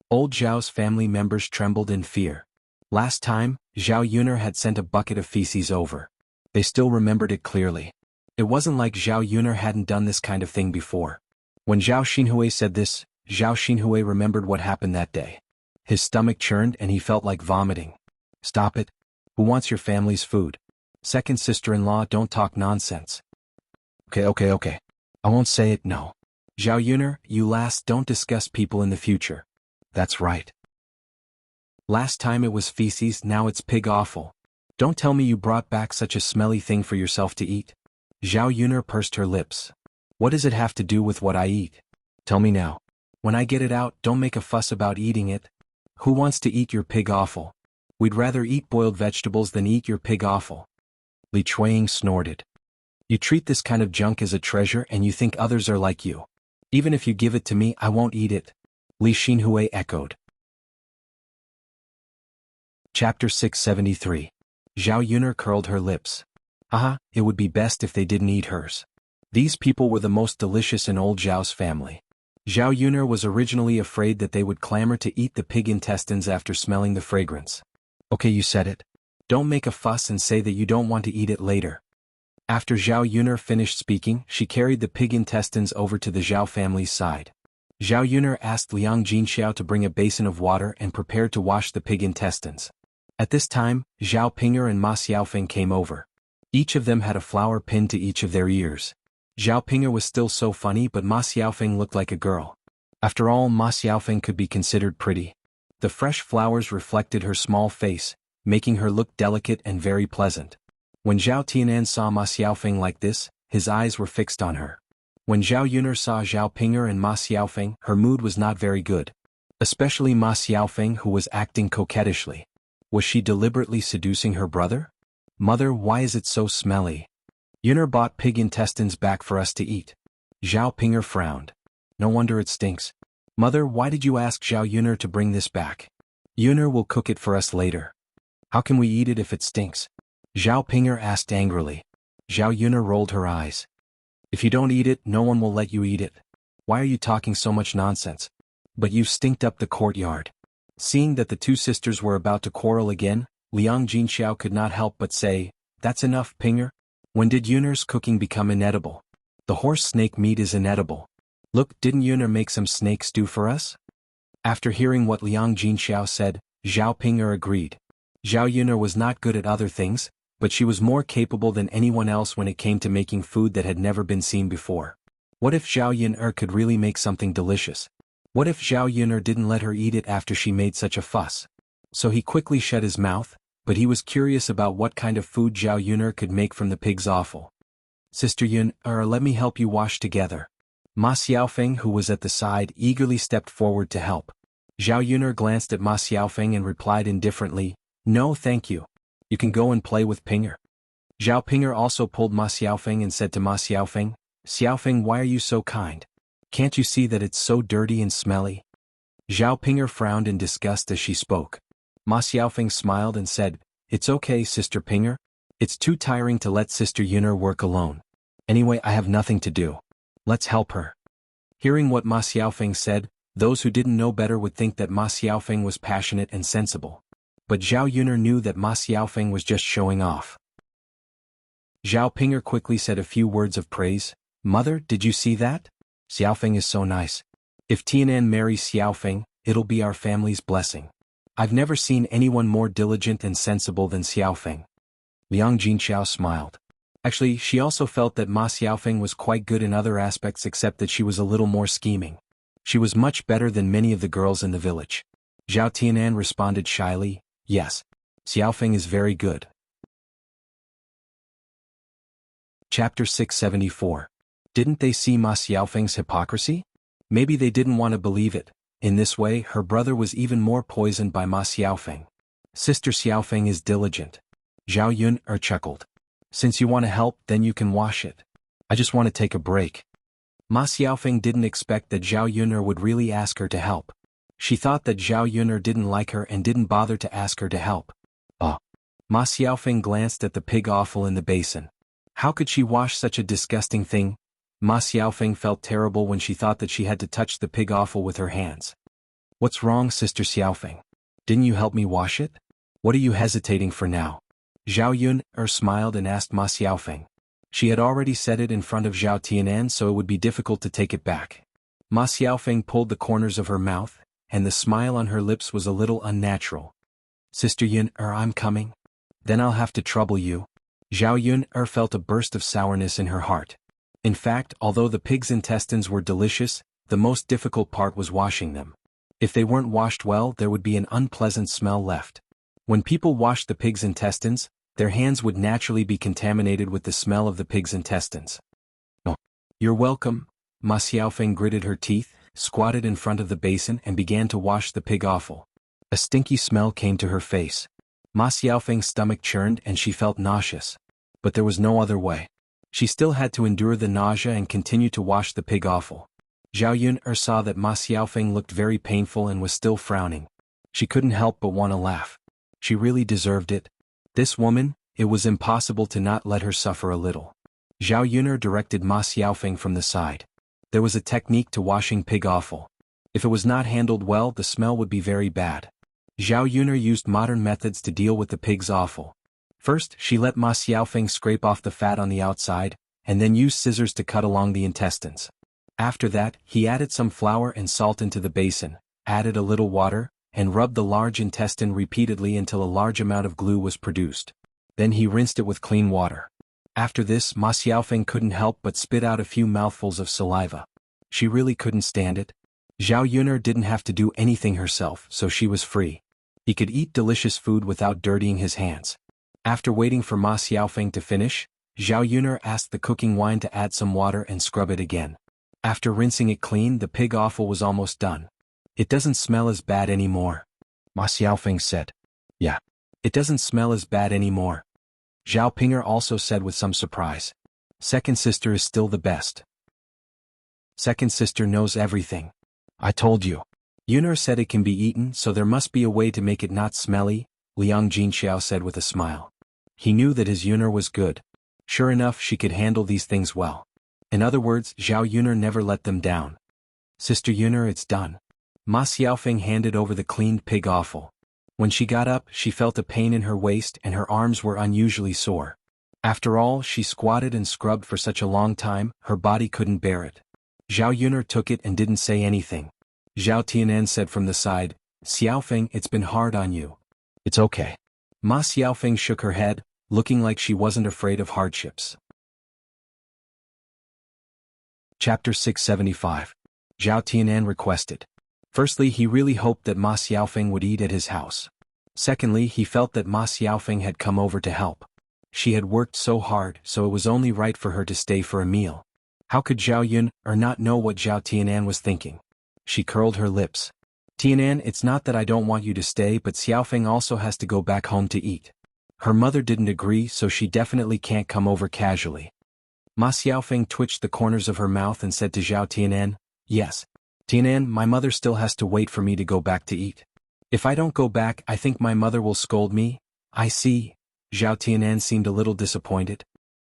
[SPEAKER 1] Old Zhao's family members trembled in fear. Last time, Zhao Yun'er had sent a bucket of feces over. They still remembered it clearly. It wasn't like Zhao Yun'er hadn't done this kind of thing before. When Zhao Xinhui said this, Zhao Xinhui remembered what happened that day. His stomach churned and he felt like vomiting. Stop it. Who wants your family's food? Second sister-in-law, don't talk nonsense. Okay. I won't say it, no. Zhao Yun'er, you last, don't disgust people in the future. That's right. Last time it was feces, now it's pig offal. Don't tell me you brought back such a smelly thing for yourself to eat. Zhao Yun'er pursed her lips. What does it have to do with what I eat? Tell me now. When I get it out, don't make a fuss about eating it. Who wants to eat your pig offal? We'd rather eat boiled vegetables than eat your pig offal. Li Chuang snorted. You treat this kind of junk as a treasure and you think others are like you. Even if you give it to me, I won't eat it. Li Xinhui echoed. Chapter 673. Zhao Yun'er curled her lips. It would be best if they didn't eat hers. These people were the most delicious in old Zhao's family. Zhao Yun'er was originally afraid that they would clamor to eat the pig intestines after smelling the fragrance. Okay, you said it. Don't make a fuss and say that you don't want to eat it later. After Zhao Yun'er finished speaking, she carried the pig intestines over to the Zhao family's side. Zhao Yuner asked Liang Jinxiao to bring a basin of water and prepared to wash the pig intestines. At this time, Zhao Pinger and Ma Xiaofeng came over. Each of them had a flower pinned to each of their ears. Zhao Pinger was still so funny, but Ma Xiaofeng looked like a girl. After all, Ma Xiaofeng could be considered pretty. The fresh flowers reflected her small face, making her look delicate and very pleasant. When Zhao Tianan saw Ma Xiaofeng like this, his eyes were fixed on her. When Zhao Yuner saw Zhao Pinger and Ma Xiaofeng, her mood was not very good. Especially Ma Xiaofeng, who was acting coquettishly. Was she deliberately seducing her brother? Mother, why is it so smelly? Yuner bought pig intestines back for us to eat. Zhao Pinger frowned. No wonder it stinks. Mother, why did you ask Zhao Yuner to bring this back? Yuner will cook it for us later. How can we eat it if it stinks? Zhao Pinger asked angrily. Zhao Yuner rolled her eyes. If you don't eat it, no one will let you eat it. Why are you talking so much nonsense? But you stinked up the courtyard. Seeing that the two sisters were about to quarrel again, Liang Jinxiao could not help but say, That's enough, Pinger. When did Yuner's cooking become inedible? The horse snake meat is inedible. Look, didn't Yuner make some snake stew for us? After hearing what Liang Jinxiao said, Zhao Pinger agreed. Zhao Yuner was not good at other things, but she was more capable than anyone else when it came to making food that had never been seen before. What if Zhao Yuner could really make something delicious? What if Zhao Yuner didn't let her eat it after she made such a fuss? So he quickly shut his mouth, but he was curious about what kind of food Zhao Yuner could make from the pig's offal. Sister Yuner, let me help you wash together. Ma Xiaofeng, who was at the side, eagerly stepped forward to help. Zhao Yuner glanced at Ma Xiaofeng and replied indifferently, No, thank you. You can go and play with Pinger. Zhao Pinger also pulled Ma Xiaofeng and said to Ma Xiaofeng, Xiaofeng, why are you so kind? Can't you see that it's so dirty and smelly? Zhao Pinger frowned in disgust as she spoke. Ma Xiaofeng smiled and said, It's okay, Sister Pinger. It's too tiring to let Sister Yuner work alone. Anyway, I have nothing to do. Let's help her. Hearing what Ma Xiaofeng said, those who didn't know better would think that Ma Xiaofeng was passionate and sensible. But Zhao Yuner knew that Ma Xiaofeng was just showing off. Zhao Pinger quickly said a few words of praise. Mother, did you see that? Xiaofeng is so nice. If Tianan marries Xiaofeng, it'll be our family's blessing. I've never seen anyone more diligent and sensible than Xiaofeng. Liang Jinxiao smiled. Actually, she also felt that Ma Xiaofeng was quite good in other aspects except that she was a little more scheming. She was much better than many of the girls in the village. Zhao Tianan responded shyly, Yes. Xiaofeng is very good. Chapter 674. Didn't they see Ma Xiaofeng's hypocrisy? Maybe they didn't want to believe it. In this way, her brother was even more poisoned by Ma Xiaofeng. Sister Xiaofeng is diligent. Zhao Yuner chuckled. Since you want to help, then you can wash it. I just want to take a break. Ma Xiaofeng didn't expect that Zhao Yuner would really ask her to help. She thought that Zhao Yuner didn't like her and didn't bother to ask her to help. Oh. Ma Xiaofeng glanced at the pig offal in the basin. How could she wash such a disgusting thing? Ma Xiaofeng felt terrible when she thought that she had to touch the pig offal with her hands. What's wrong, Sister Xiaofeng? Didn't you help me wash it? What are you hesitating for now? Zhao Yuner smiled and asked Ma Xiaofeng. She had already said it in front of Zhao Tianan, so it would be difficult to take it back. Ma Xiaofeng pulled the corners of her mouth, and the smile on her lips was a little unnatural. Sister Yuner, I'm coming. Then I'll have to trouble you. Zhao Yuner felt a burst of sourness in her heart. In fact, although the pig's intestines were delicious, the most difficult part was washing them. If they weren't washed well, there would be an unpleasant smell left. When people washed the pig's intestines, their hands would naturally be contaminated with the smell of the pig's intestines. Oh. You're welcome. Ma Xiaofeng gritted her teeth, squatted in front of the basin and began to wash the pig offal. A stinky smell came to her face. Ma Xiaofeng's stomach churned and she felt nauseous. But there was no other way. She still had to endure the nausea and continue to wash the pig offal. Zhao Yuner saw that Ma Xiaofeng looked very painful and was still frowning. She couldn't help but want to laugh. She really deserved it. This woman, it was impossible to not let her suffer a little. Zhao Yuner directed Ma Xiaofeng from the side. There was a technique to washing pig offal. If it was not handled well, the smell would be very bad. Zhao Yuner used modern methods to deal with the pig's offal. First, she let Ma Xiaofeng scrape off the fat on the outside, and then used scissors to cut along the intestines. After that, he added some flour and salt into the basin, added a little water, and rubbed the large intestine repeatedly until a large amount of glue was produced. Then he rinsed it with clean water. After this, Ma Xiaofeng couldn't help but spit out a few mouthfuls of saliva. She really couldn't stand it. Zhao Yuner didn't have to do anything herself, so she was free. He could eat delicious food without dirtying his hands. After waiting for Ma Xiaofeng to finish, Zhao Yuner asked the cooking wine to add some water and scrub it again. After rinsing it clean, the pig offal was almost done. It doesn't smell as bad anymore, Ma Xiaofeng said. Yeah. It doesn't smell as bad anymore, Zhao Pinger also said with some surprise. Second sister is still the best. Second sister knows everything. I told you. Yuner said it can be eaten, so there must be a way to make it not smelly, Liang Jinxiao said with a smile. He knew that his Yuner was good. Sure enough, she could handle these things well. In other words, Zhao Yuner never let them down. Sister Yuner, it's done. Ma Xiaofeng handed over the cleaned pig offal. When she got up, she felt a pain in her waist and her arms were unusually sore. After all, she squatted and scrubbed for such a long time, her body couldn't bear it. Zhao Yuner took it and didn't say anything. Zhao Tianan said from the side, Xiaofeng, it's been hard on you. It's okay. Ma Xiaofeng shook her head, looking like she wasn't afraid of hardships. Chapter 675. Zhao Tianan requested. Firstly, he really hoped that Ma Xiaofeng would eat at his house. Secondly, he felt that Ma Xiaofeng had come over to help. She had worked so hard, so it was only right for her to stay for a meal. How could Zhao Yun not know what Zhao Tianan was thinking? She curled her lips. Tianan, it's not that I don't want you to stay, but Xiaofeng also has to go back home to eat. Her mother didn't agree, so she definitely can't come over casually. Ma Xiaofeng twitched the corners of her mouth and said to Zhao Tianan, Yes. Tianan, my mother still has to wait for me to go back to eat. If I don't go back, I think my mother will scold me. I see. Zhao Tianan seemed a little disappointed.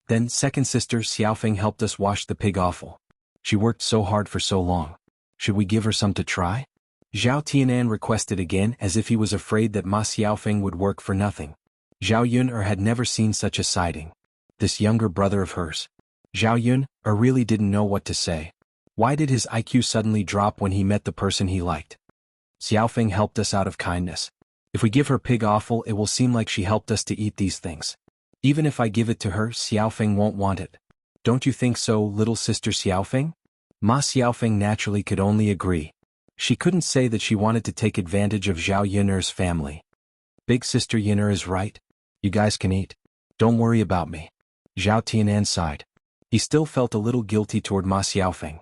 [SPEAKER 1] Then, second sister Xiaofeng helped us wash the pig offal. She worked so hard for so long. Should we give her some to try? Zhao Tianan requested again, as if he was afraid that Ma Xiaofeng would work for nothing. Zhao Yun had never seen such a sighting. This younger brother of hers. Zhao Yun really didn't know what to say. Why did his IQ suddenly drop when he met the person he liked? Xiaofeng helped us out of kindness. If we give her pig offal, it will seem like she helped us to eat these things. Even if I give it to her, Xiaofeng won't want it. Don't you think so, little sister Xiaofeng? Ma Xiaofeng naturally could only agree. She couldn't say that she wanted to take advantage of Zhao Yuner's family. Big sister Yuner is right. You guys can eat. Don't worry about me. Zhao Tianan sighed. He still felt a little guilty toward Ma Xiaofeng.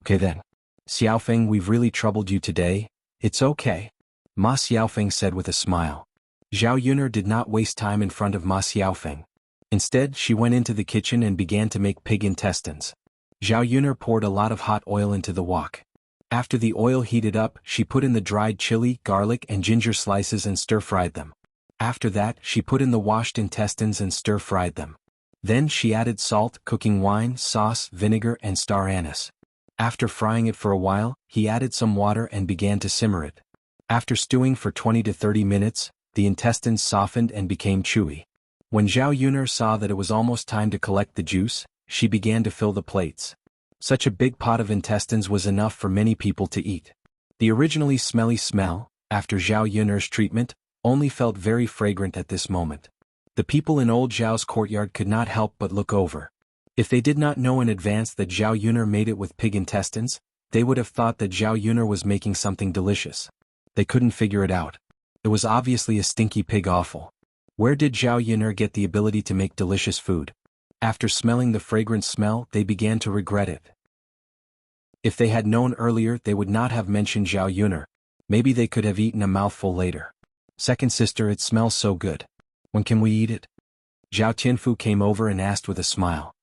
[SPEAKER 1] Okay then. Xiaofeng, we've really troubled you today. It's okay. Ma Xiaofeng said with a smile. Zhao Yuner did not waste time in front of Ma Xiaofeng. Instead, she went into the kitchen and began to make pig intestines. Zhao Yuner poured a lot of hot oil into the wok. After the oil heated up, she put in the dried chili, garlic and ginger slices and stir-fried them. After that, she put in the washed intestines and stir-fried them. Then she added salt, cooking wine, sauce, vinegar and star anise. After frying it for a while, he added some water and began to simmer it. After stewing for 20 to 30 minutes, the intestines softened and became chewy. When Zhao Yuner saw that it was almost time to collect the juice, she began to fill the plates. Such a big pot of intestines was enough for many people to eat. The originally smelly smell, after Zhao Yuner's treatment, only felt very fragrant at this moment. The people in old Zhao's courtyard could not help but look over. If they did not know in advance that Zhao Yuner made it with pig intestines, they would have thought that Zhao Yuner was making something delicious. They couldn't figure it out. It was obviously a stinky pig offal. Where did Zhao Yuner get the ability to make delicious food? After smelling the fragrant smell, they began to regret it. If they had known earlier, they would not have mentioned Zhao Yuner. Maybe they could have eaten a mouthful later. Second sister, it smells so good. When can we eat it? Zhao Tianfu came over and asked with a smile.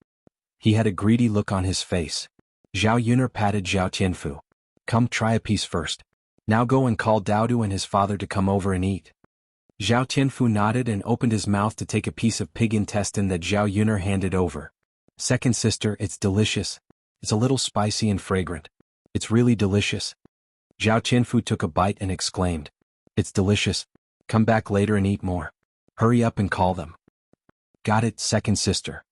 [SPEAKER 1] He had a greedy look on his face. Zhao Yuner patted Zhao Tianfu. Come try a piece first. Now go and call Daodu and his father to come over and eat. Zhao Tianfu nodded and opened his mouth to take a piece of pig intestine that Zhao Yuner handed over. Second sister, it's delicious. It's a little spicy and fragrant. It's really delicious. Zhao Tianfu took a bite and exclaimed. It's delicious. Come back later and eat more. Hurry up and call them. Got it, second sister.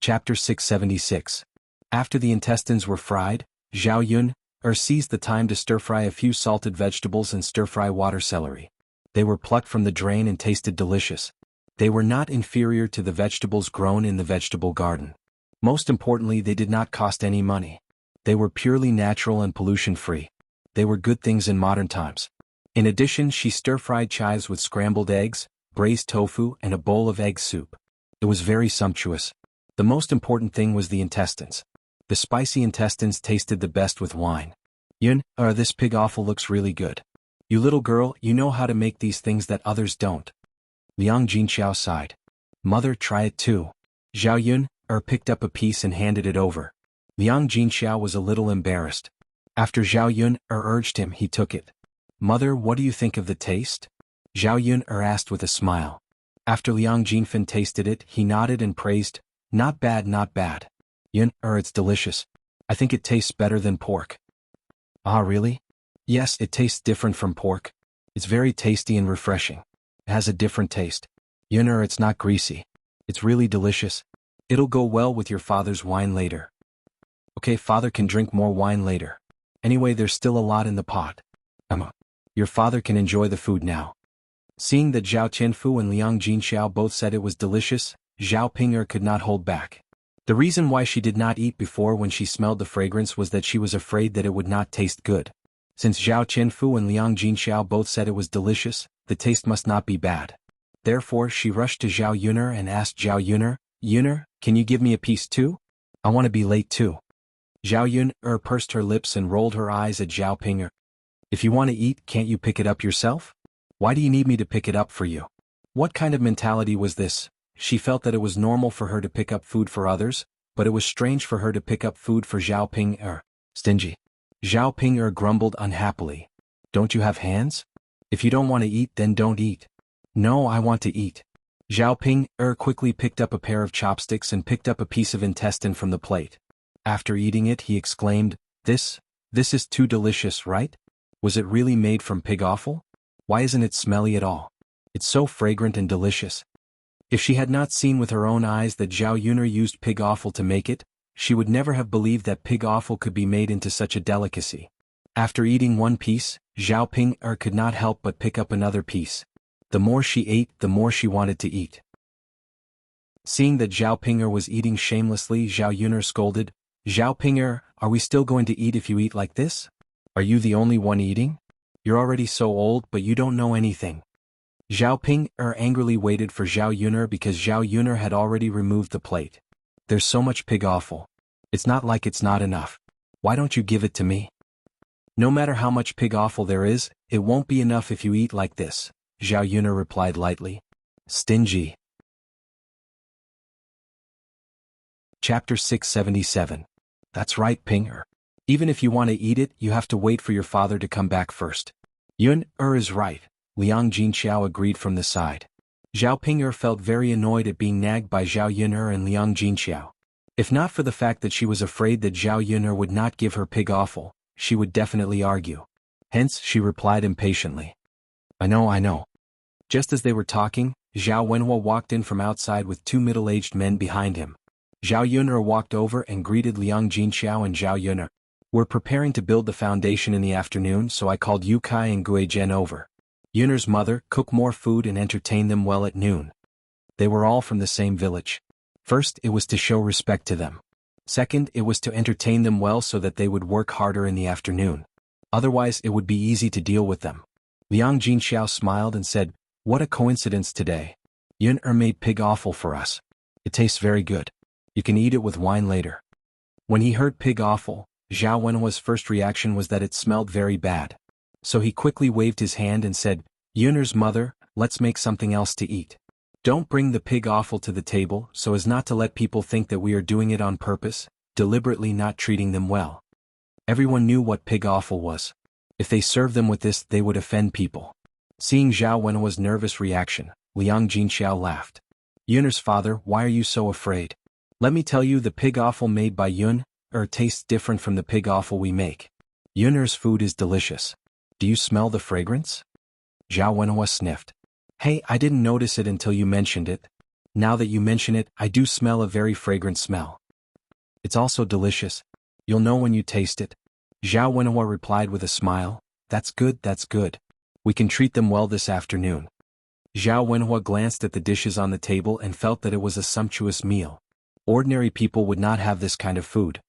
[SPEAKER 1] Chapter 676. After the intestines were fried, Zhao Yun seized the time to stir-fry a few salted vegetables and stir-fry water celery. They were plucked from the drain and tasted delicious. They were not inferior to the vegetables grown in the vegetable garden. Most importantly, they did not cost any money. They were purely natural and pollution-free. They were good things in modern times. In addition, she stir-fried chives with scrambled eggs, braised tofu, and a bowl of egg soup. It was very sumptuous. The most important thing was the intestines. The spicy intestines tasted the best with wine. Yun, this pig offal looks really good. You little girl, you know how to make these things that others don't. Liang Jinxiao sighed. Mother, try it too. Zhao Yun picked up a piece and handed it over. Liang Jinxiao was a little embarrassed. After Zhao Yun urged him, he took it. Mother, what do you think of the taste? Zhao Yun asked with a smile. After Liang Jinfen tasted it, he nodded and praised, not bad, not bad. Yun, it's delicious. I think it tastes better than pork. Ah, really? Yes, it tastes different from pork. It's very tasty and refreshing. It has a different taste. Yun, it's not greasy. It's really delicious. It'll go well with your father's wine later. Okay, father can drink more wine later. Anyway, there's still a lot in the pot. Your father can enjoy the food now. Seeing that Zhao Qianfu and Liang Jinxiao both said it was delicious, Zhao Ping'er could not hold back. The reason why she did not eat before when she smelled the fragrance was that she was afraid that it would not taste good. Since Zhao Qianfu and Liang Jinxiao both said it was delicious, the taste must not be bad. Therefore, she rushed to Zhao Yuner and asked Zhao Yuner, can you give me a piece too? I want to be late too. Zhao Yun pursed her lips and rolled her eyes at Zhao Ping'er. If you want to eat, can't you pick it up yourself? Why do you need me to pick it up for you? What kind of mentality was this? She felt that it was normal for her to pick up food for others, but it was strange for her to pick up food for Zhao Ping'er. Stingy. Zhao Ping'er grumbled unhappily. Don't you have hands? If you don't want to eat, then don't eat. No, I want to eat. Zhao Ping'er quickly picked up a pair of chopsticks and picked up a piece of intestine from the plate. After eating it, he exclaimed, This is too delicious, right? Was it really made from pig offal? Why isn't it smelly at all? It's so fragrant and delicious. If she had not seen with her own eyes that Zhao Yuner used pig offal to make it, she would never have believed that pig offal could be made into such a delicacy. After eating one piece, Zhao Ping'er could not help but pick up another piece. The more she ate, the more she wanted to eat. Seeing that Zhao Ping'er was eating shamelessly, Zhao Yuner scolded, Zhao Ping'er, are we still going to eat if you eat like this? Are you the only one eating? You're already so old, but you don't know anything. Zhao Ping'er angrily waited for Zhao Yuner because Zhao Yuner had already removed the plate. There's so much pig offal. It's not like it's not enough. Why don't you give it to me? No matter how much pig offal there is, it won't be enough if you eat like this, Zhao Yuner replied lightly. Stingy. Chapter 677. That's right, Ping'er. Even if you want to eat it, you have to wait for your father to come back first. Yun is right. Liang Jinxiao agreed from the side. Zhao Ping'er felt very annoyed at being nagged by Zhao Yuner and Liang Jinxiao. If not for the fact that she was afraid that Zhao Yuner would not give her pig offal, she would definitely argue. Hence, she replied impatiently. I know. Just as they were talking, Zhao Wenhua walked in from outside with two middle-aged men behind him. Zhao Yuner walked over and greeted Liang Jinxiao and Zhao Yuner. We're preparing to build the foundation in the afternoon, so I called Yu Kai and Gui Zhen over. Yuner's mother, cook more food and entertain them well at noon. They were all from the same village. First, it was to show respect to them. Second, it was to entertain them well so that they would work harder in the afternoon. Otherwise, it would be easy to deal with them. Liang Jinxiao smiled and said, What a coincidence today. Yuner made pig offal for us. It tastes very good. You can eat it with wine later. When he heard pig offal, Zhao Wenhua's first reaction was that it smelled very bad. So he quickly waved his hand and said, Yuner's mother, let's make something else to eat. Don't bring the pig offal to the table so as not to let people think that we are doing it on purpose, deliberately not treating them well. Everyone knew what pig offal was. If they served them with this, they would offend people. Seeing Zhao Wenhua's nervous reaction, Liang Jinxiao laughed. Yuner's father, why are you so afraid? Let me tell you, the pig offal made by Yuner tastes different from the pig offal we make. Yuner's food is delicious. Do you smell the fragrance? Zhao Wenhua sniffed. Hey, I didn't notice it until you mentioned it. Now that you mention it, I do smell a very fragrant smell. It's also delicious. You'll know when you taste it. Zhao Wenhua replied with a smile. That's good, that's good. We can treat them well this afternoon. Zhao Wenhua glanced at the dishes on the table and felt that it was a sumptuous meal. Ordinary people would not have this kind of food.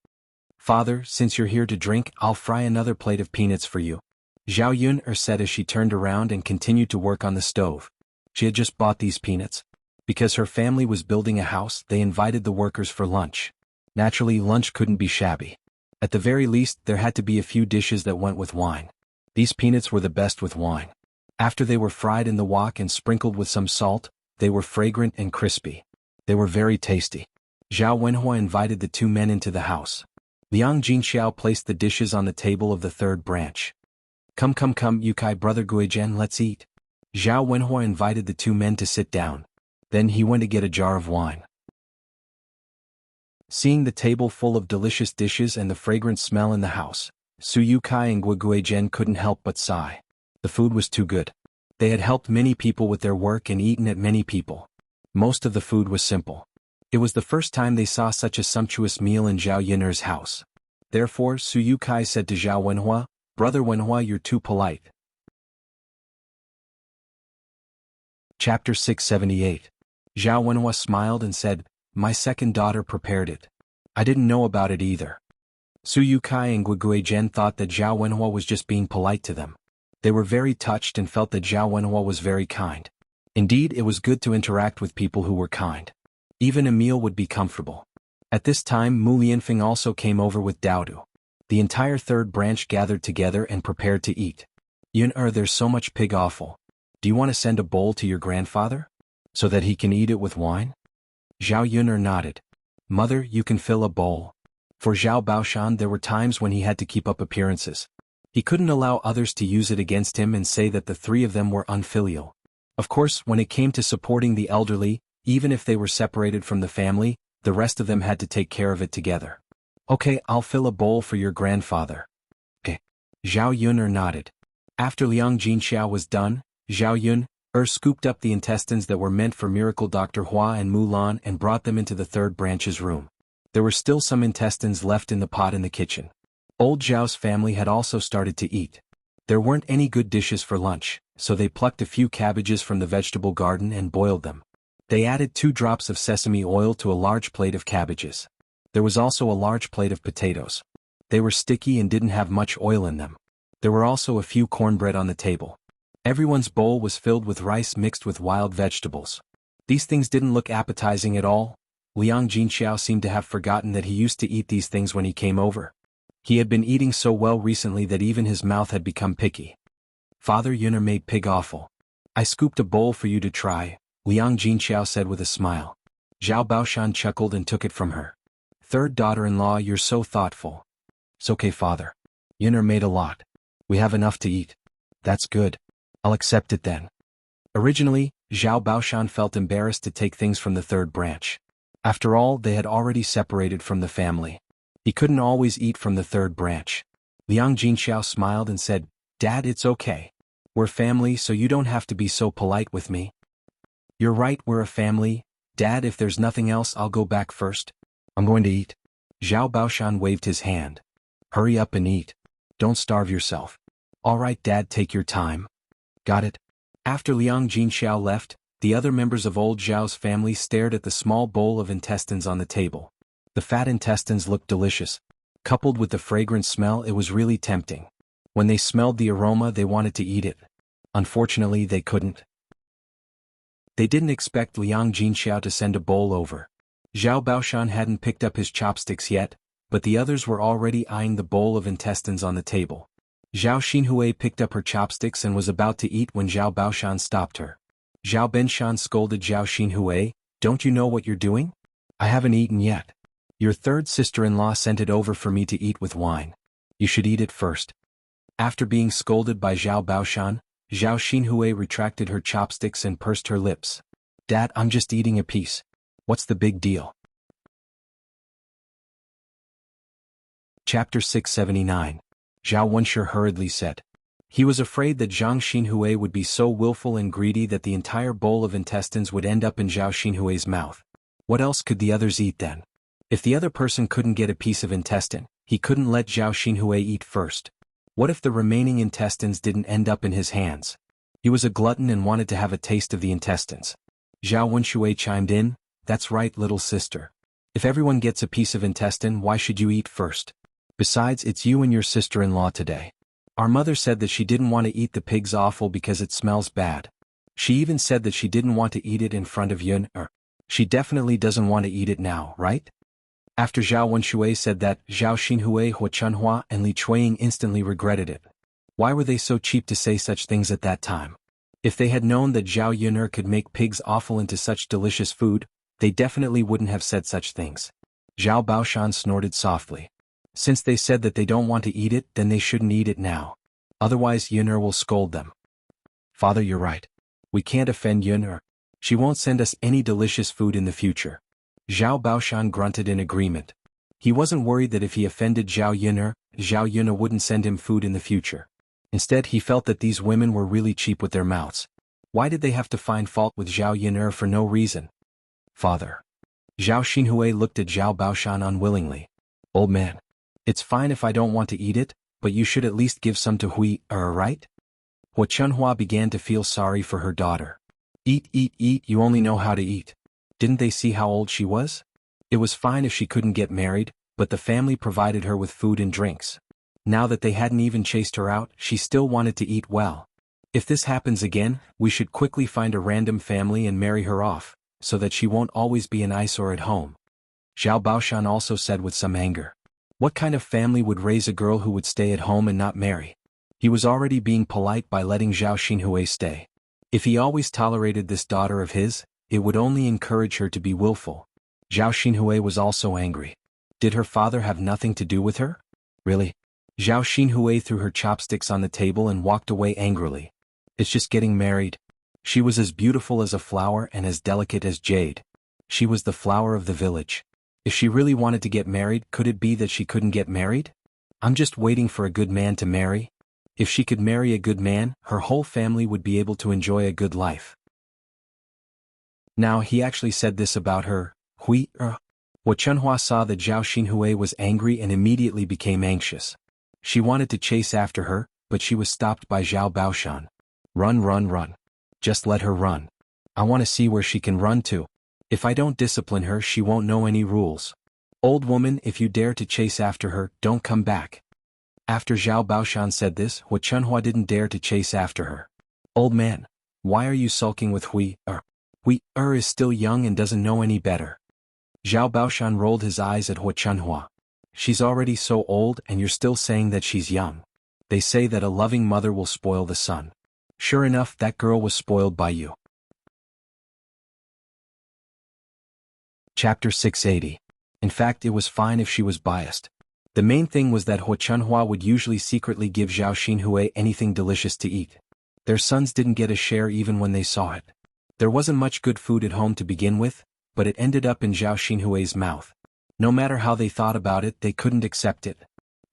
[SPEAKER 1] Father, since you're here to drink, I'll fry another plate of peanuts for you. Zhao Yun said as she turned around and continued to work on the stove. She had just bought these peanuts. Because her family was building a house, they invited the workers for lunch. Naturally, lunch couldn't be shabby. At the very least, there had to be a few dishes that went with wine. These peanuts were the best with wine. After they were fried in the wok and sprinkled with some salt, they were fragrant and crispy. They were very tasty. Zhao Wenhua invited the two men into the house. Liang Jinxiao placed the dishes on the table of the third branch. Come, Yukai brother Guizhen, let's eat. Zhao Wenhua invited the two men to sit down. Then he went to get a jar of wine. Seeing the table full of delicious dishes and the fragrant smell in the house, Su Yukai and Guizhen couldn't help but sigh. The food was too good. They had helped many people with their work and eaten at many people. Most of the food was simple. It was the first time they saw such a sumptuous meal in Zhao Yun'er's house. Therefore, Su Yukai said to Zhao Wenhua, Brother Wenhua, you're too polite. Chapter 678. Zhao Wenhua smiled and said, My second daughter prepared it. I didn't know about it either. Su Yukai and Guizhen thought that Zhao Wenhua was just being polite to them. They were very touched and felt that Zhao Wenhua was very kind. Indeed, it was good to interact with people who were kind. Even a meal would be comfortable. At this time, Mu Lianfeng also came over with Daodu. The entire third branch gathered together and prepared to eat. Yun-er, there's so much pig offal. Do you want to send a bowl to your grandfather? So that he can eat it with wine? Zhao Yun-er nodded. Mother, you can fill a bowl. For Zhao Baoshan, there were times when he had to keep up appearances. He couldn't allow others to use it against him and say that the three of them were unfilial. Of course, when it came to supporting the elderly, even if they were separated from the family, the rest of them had to take care of it together. Okay, I'll fill a bowl for your grandfather. Okay. Zhao Yun-er nodded. After Liang Jinxiao was done, Zhao Yun-er scooped up the intestines that were meant for Miracle Dr. Hua and Mulan and brought them into the third branch's room. There were still some intestines left in the pot in the kitchen. Old Zhao's family had also started to eat. There weren't any good dishes for lunch, so they plucked a few cabbages from the vegetable garden and boiled them. They added 2 drops of sesame oil to a large plate of cabbages. There was also a large plate of potatoes. They were sticky and didn't have much oil in them. There were also a few cornbread on the table. Everyone's bowl was filled with rice mixed with wild vegetables. These things didn't look appetizing at all. Liang Jinxiao seemed to have forgotten that he used to eat these things when he came over. He had been eating so well recently that even his mouth had become picky. Father Yun-er made pig offal. I scooped a bowl for you to try, Liang Jinxiao said with a smile. Zhao Baoshan chuckled and took it from her. Third daughter-in-law, you're so thoughtful. It's okay, father. Yun-er made a lot. We have enough to eat. That's good. I'll accept it then. Originally, Zhao Baoshan felt embarrassed to take things from the third branch. After all, they had already separated from the family. He couldn't always eat from the third branch. Liang Jinxiao smiled and said, Dad, it's okay. We're family, so you don't have to be so polite with me. You're right, we're a family. Dad, if there's nothing else, I'll go back first. I'm going to eat. Zhao Baoshan waved his hand. Hurry up and eat. Don't starve yourself. All right, Dad, take your time. Got it. After Liang Jinxiao left, the other members of old Zhao's family stared at the small bowl of intestines on the table. The fat intestines looked delicious. Coupled with the fragrant smell, it was really tempting. When they smelled the aroma, they wanted to eat it. Unfortunately, they couldn't. They didn't expect Liang Jinxiao to send a bowl over. Zhao Baoshan hadn't picked up his chopsticks yet, but the others were already eyeing the bowl of intestines on the table. Zhao Xinhui picked up her chopsticks and was about to eat when Zhao Baoshan stopped her. Zhao Benshan scolded Zhao Xinhui, Don't you know what you're doing? I haven't eaten yet. Your third sister-in-law sent it over for me to eat with wine. You should eat it first. After being scolded by Zhao Baoshan, Zhao Xinhui retracted her chopsticks and pursed her lips. Dad, I'm just eating a piece. What's the big deal? Chapter 679. Zhao Wenshi hurriedly said. He was afraid that Zhang Xinhui would be so willful and greedy that the entire bowl of intestines would end up in Zhao Xinhui's mouth. What else could the others eat then? If the other person couldn't get a piece of intestine, he couldn't let Zhao Xinhui eat first. What if the remaining intestines didn't end up in his hands? He was a glutton and wanted to have a taste of the intestines. Zhao Wenshui chimed in, "That's right, little sister. If everyone gets a piece of intestine, why should you eat first? Besides, it's you and your sister-in-law today. Our mother said that she didn't want to eat the pig's offal because it smells bad. She even said that she didn't want to eat it in front of Yun, she definitely doesn't want to eat it now, right?" After Zhao Wenshui said that, Zhao Xinhui, Hua Chunhua, and Li Chuiying instantly regretted it. Why were they so cheap to say such things at that time? If they had known that Zhao Yun'er could make pig's offal into such delicious food, they definitely wouldn't have said such things. Zhao Baoshan snorted softly. Since they said that they don't want to eat it, then they shouldn't eat it now. Otherwise Yun'er will scold them. Father, you're right. We can't offend Yun'er. She won't send us any delicious food in the future. Zhao Baoshan grunted in agreement. He wasn't worried that if he offended Zhao Yun'er wouldn't send him food in the future. Instead, he felt that these women were really cheap with their mouths. Why did they have to find fault with Zhao Yun'er for no reason? Father. Zhao Xinhui looked at Zhao Baoshan unwillingly. Old man. It's fine if I don't want to eat it, but you should at least give some to Hui, right? Hua Chunhua began to feel sorry for her daughter. Eat, you only know how to eat. Didn't they see how old she was? It was fine if she couldn't get married, but the family provided her with food and drinks. Now that they hadn't even chased her out, she still wanted to eat well. If this happens again, we should quickly find a random family and marry her off, so that she won't always be an eyesore at home. Zhao Baoshan also said with some anger. What kind of family would raise a girl who would stay at home and not marry? He was already being polite by letting Zhao Xinhui stay. If he always tolerated this daughter of his, it would only encourage her to be willful. Zhao Xinhui was also angry. Did her father have nothing to do with her? Really? Zhao Xinhui threw her chopsticks on the table and walked away angrily. It's just getting married. She was as beautiful as a flower and as delicate as jade. She was the flower of the village. If she really wanted to get married, could it be that she couldn't get married? I'm just waiting for a good man to marry. If she could marry a good man, her whole family would be able to enjoy a good life. Now he actually said this about her, Hui. Hua Chunhua saw that Zhao Xinhui was angry and immediately became anxious. She wanted to chase after her, but she was stopped by Zhao Baoshan. Run. Just let her run. I want to see where she can run to. If I don't discipline her, she won't know any rules. Old woman, if you dare to chase after her, don't come back. After Zhao Baoshan said this, Hua Chunhua didn't dare to chase after her. Old man, why are you sulking with Hui? Hui is still young and doesn't know any better. Zhao Baoshan rolled his eyes at Hua Chunhua. She's already so old and you're still saying that she's young. They say that a loving mother will spoil the son. Sure enough, that girl was spoiled by you. Chapter 680. In fact, it was fine if she was biased. The main thing was that Hua Chunhua would usually secretly give Zhao Xinhui anything delicious to eat. Their sons didn't get a share even when they saw it. There wasn't much good food at home to begin with, but it ended up in Zhao Xinhui's mouth. No matter how they thought about it, they couldn't accept it.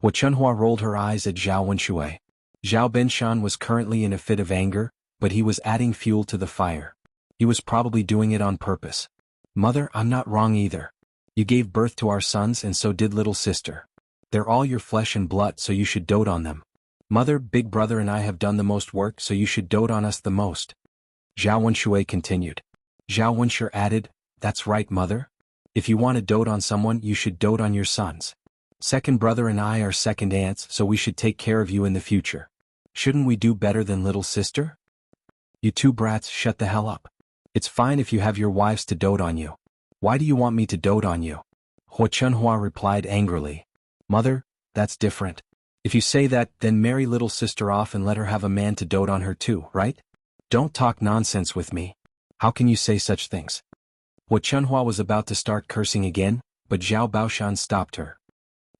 [SPEAKER 1] Hua Chunhua rolled her eyes at Zhao Wenshui. Zhao Benshan was currently in a fit of anger, but he was adding fuel to the fire. He was probably doing it on purpose. Mother, I'm not wrong either. You gave birth to our sons and so did little sister. They're all your flesh and blood, so you should dote on them. Mother, big brother and I have done the most work, so you should dote on us the most. Zhao Wenshui continued. Zhao Wensher added, That's right, mother. If you want to dote on someone, you should dote on your sons. Second brother and I are second aunts, so we should take care of you in the future. Shouldn't we do better than little sister? You two brats, shut the hell up. It's fine if you have your wives to dote on you. Why do you want me to dote on you? Hua Chunhua replied angrily. Mother, that's different. If you say that, then marry little sister off and let her have a man to dote on her too, right? Don't talk nonsense with me. How can you say such things? Hua Chunhua was about to start cursing again, but Zhao Baoshan stopped her.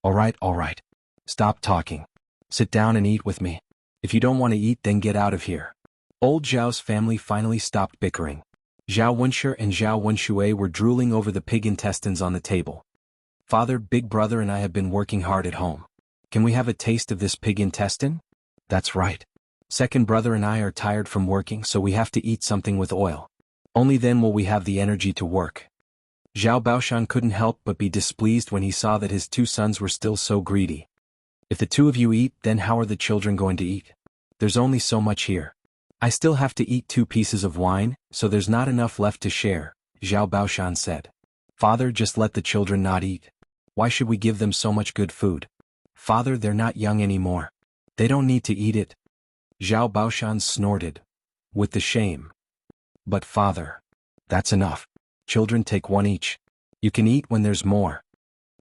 [SPEAKER 1] All right. Stop talking. Sit down and eat with me. If you don't want to eat, then get out of here. Old Zhao's family finally stopped bickering. Zhao Wensher and Zhao Wenshui were drooling over the pig intestines on the table. Father, big brother and I have been working hard at home. Can we have a taste of this pig intestine? That's right. Second brother and I are tired from working, so we have to eat something with oil. Only then will we have the energy to work. Zhao Baoshan couldn't help but be displeased when he saw that his two sons were still so greedy. If the two of you eat, then how are the children going to eat? There's only so much here. I still have to eat 2 pieces of wine, so there's not enough left to share, Zhao Baoshan said. Father, just let the children not eat. Why should we give them so much good food? Father, they're not young anymore. They don't need to eat it. Zhao Baoshan snorted. With the shame. But father. That's enough. Children take 1 each. You can eat when there's more.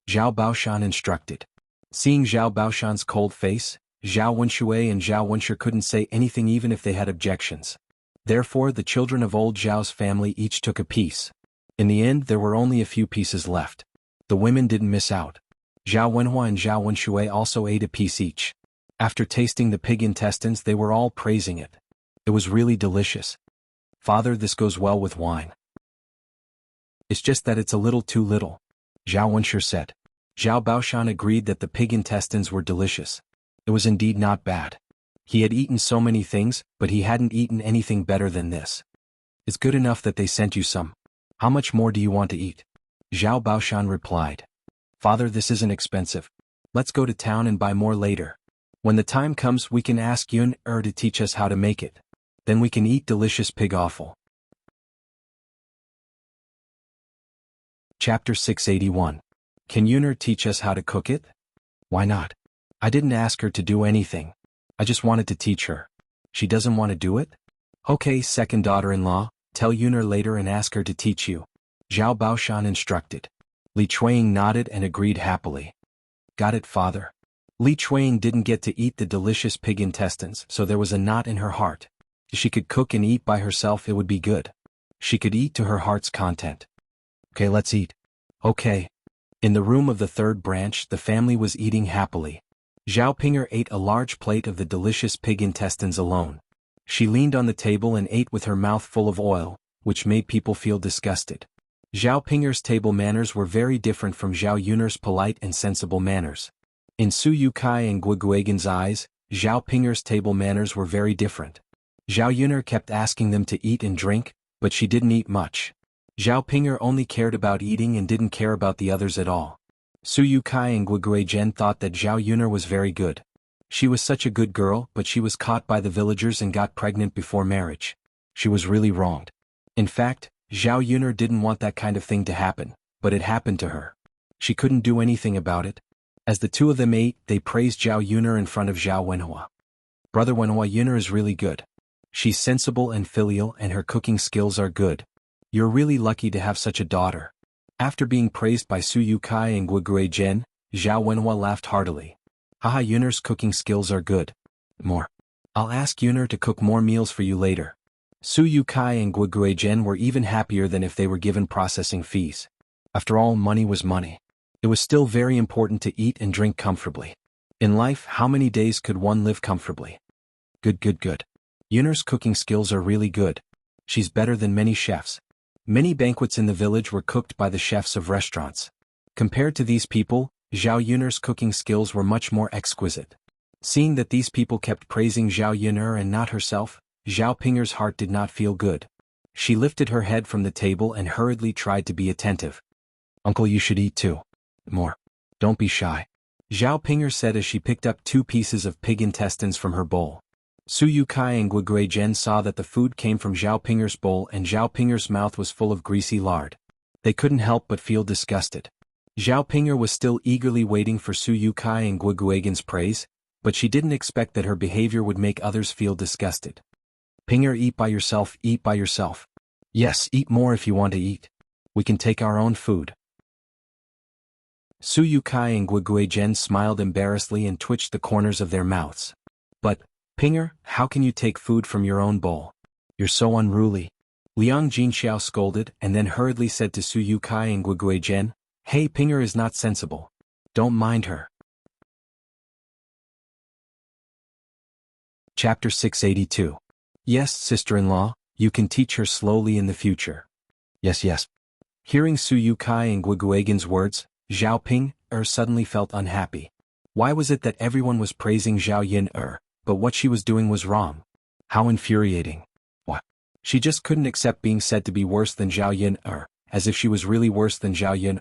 [SPEAKER 1] Zhao Baoshan instructed. Seeing Zhao Baoshan's cold face, Zhao Wenshui and Zhao Wensher couldn't say anything even if they had objections. Therefore the children of old Zhao's family each took a piece. In the end there were only a few pieces left. The women didn't miss out. Zhao Wenhua and Zhao Wenshui also ate a piece each. After tasting the pig intestines they were all praising it. It was really delicious. Father, this goes well with wine. It's just that it's a little too little, Zhao Wensher said. Zhao Baoshan agreed that the pig intestines were delicious. It was indeed not bad. He had eaten so many things, but he hadn't eaten anything better than this. It's good enough that they sent you some. How much more do you want to eat? Zhao Baoshan replied. Father, this isn't expensive. Let's go to town and buy more later. When the time comes we can ask Yun to teach us how to make it. Then we can eat delicious pig offal. Chapter 681. Can Yun teach us how to cook it? Why not? I didn't ask her to do anything. I just wanted to teach her. She doesn't want to do it? Okay, second daughter-in-law, tell Yun later and ask her to teach you. Zhao Baoshan instructed. Li Chuanying nodded and agreed happily. Got it, father. Li Chuanying didn't get to eat the delicious pig intestines, so there was a knot in her heart. If she could cook and eat by herself it would be good. She could eat to her heart's content. Okay, let's eat. Okay. In the room of the third branch the family was eating happily. Zhao Pinger ate a large plate of the delicious pig intestines alone. She leaned on the table and ate with her mouth full of oil, which made people feel disgusted. Zhao Pinger's table manners were very different from Zhao Yun's polite and sensible manners. In Su Yukai and Guiguigan's eyes, Zhao Pinger's table manners were very different. Zhao Yun kept asking them to eat and drink, but she didn't eat much. Zhao Pinger only cared about eating and didn't care about the others at all. Su Yukai and Guiguigan thought that Zhao Yun was very good. She was such a good girl, but she was caught by the villagers and got pregnant before marriage. She was really wronged. In fact, Zhao Yun didn't want that kind of thing to happen, but it happened to her. She couldn't do anything about it. As the two of them ate, they praised Zhao Yun in front of Zhao Wenhua. Brother Wenhua, Yun is really good. She's sensible and filial and her cooking skills are good. You're really lucky to have such a daughter. After being praised by Su Yukai and Guiguigan, Zhao Wenhua laughed heartily. Haha, Yun's cooking skills are good. More. I'll ask Yun to cook more meals for you later. Su Yukai and Guiguigan were even happier than if they were given processing fees. After all, money was money. It was still very important to eat and drink comfortably. In life, how many days could one live comfortably? Good. Yun's cooking skills are really good. She's better than many chefs. Many banquets in the village were cooked by the chefs of restaurants. Compared to these people, Zhao Yun's cooking skills were much more exquisite. Seeing that these people kept praising Zhao Yun and not herself, Zhao Pinger's heart did not feel good. She lifted her head from the table and hurriedly tried to be attentive. Uncle, you should eat too. More. Don't be shy. Zhao Pinger said as she picked up 2 pieces of pig intestines from her bowl. Su Yukai and Guiguigan saw that the food came from Zhao Pinger's bowl and Zhao Pinger's mouth was full of greasy lard. They couldn't help but feel disgusted. Zhao Pinger was still eagerly waiting for Su Yukai and Guiguigan's praise, but she didn't expect that her behavior would make others feel disgusted. Pinger, eat by yourself, eat by yourself. Yes, eat more if you want to eat. We can take our own food. Su Yukai and Guiguigan smiled embarrassedly and twitched the corners of their mouths. But, Pinger, how can you take food from your own bowl? You're so unruly. Liang Jinxiao scolded and then hurriedly said to Su Yukai and Guiguigan, Hey, Pinger is not sensible. Don't mind her. Chapter 682. Yes, sister-in-law, you can teach her slowly in the future. Yes. Hearing Su Yukai and Guiguigan's words, Zhao Pinger suddenly felt unhappy. Why was it that everyone was praising Zhao Yun, but what she was doing was wrong. How infuriating. What? She just couldn't accept being said to be worse than Zhao Yun, as if she was really worse than Zhao Yun.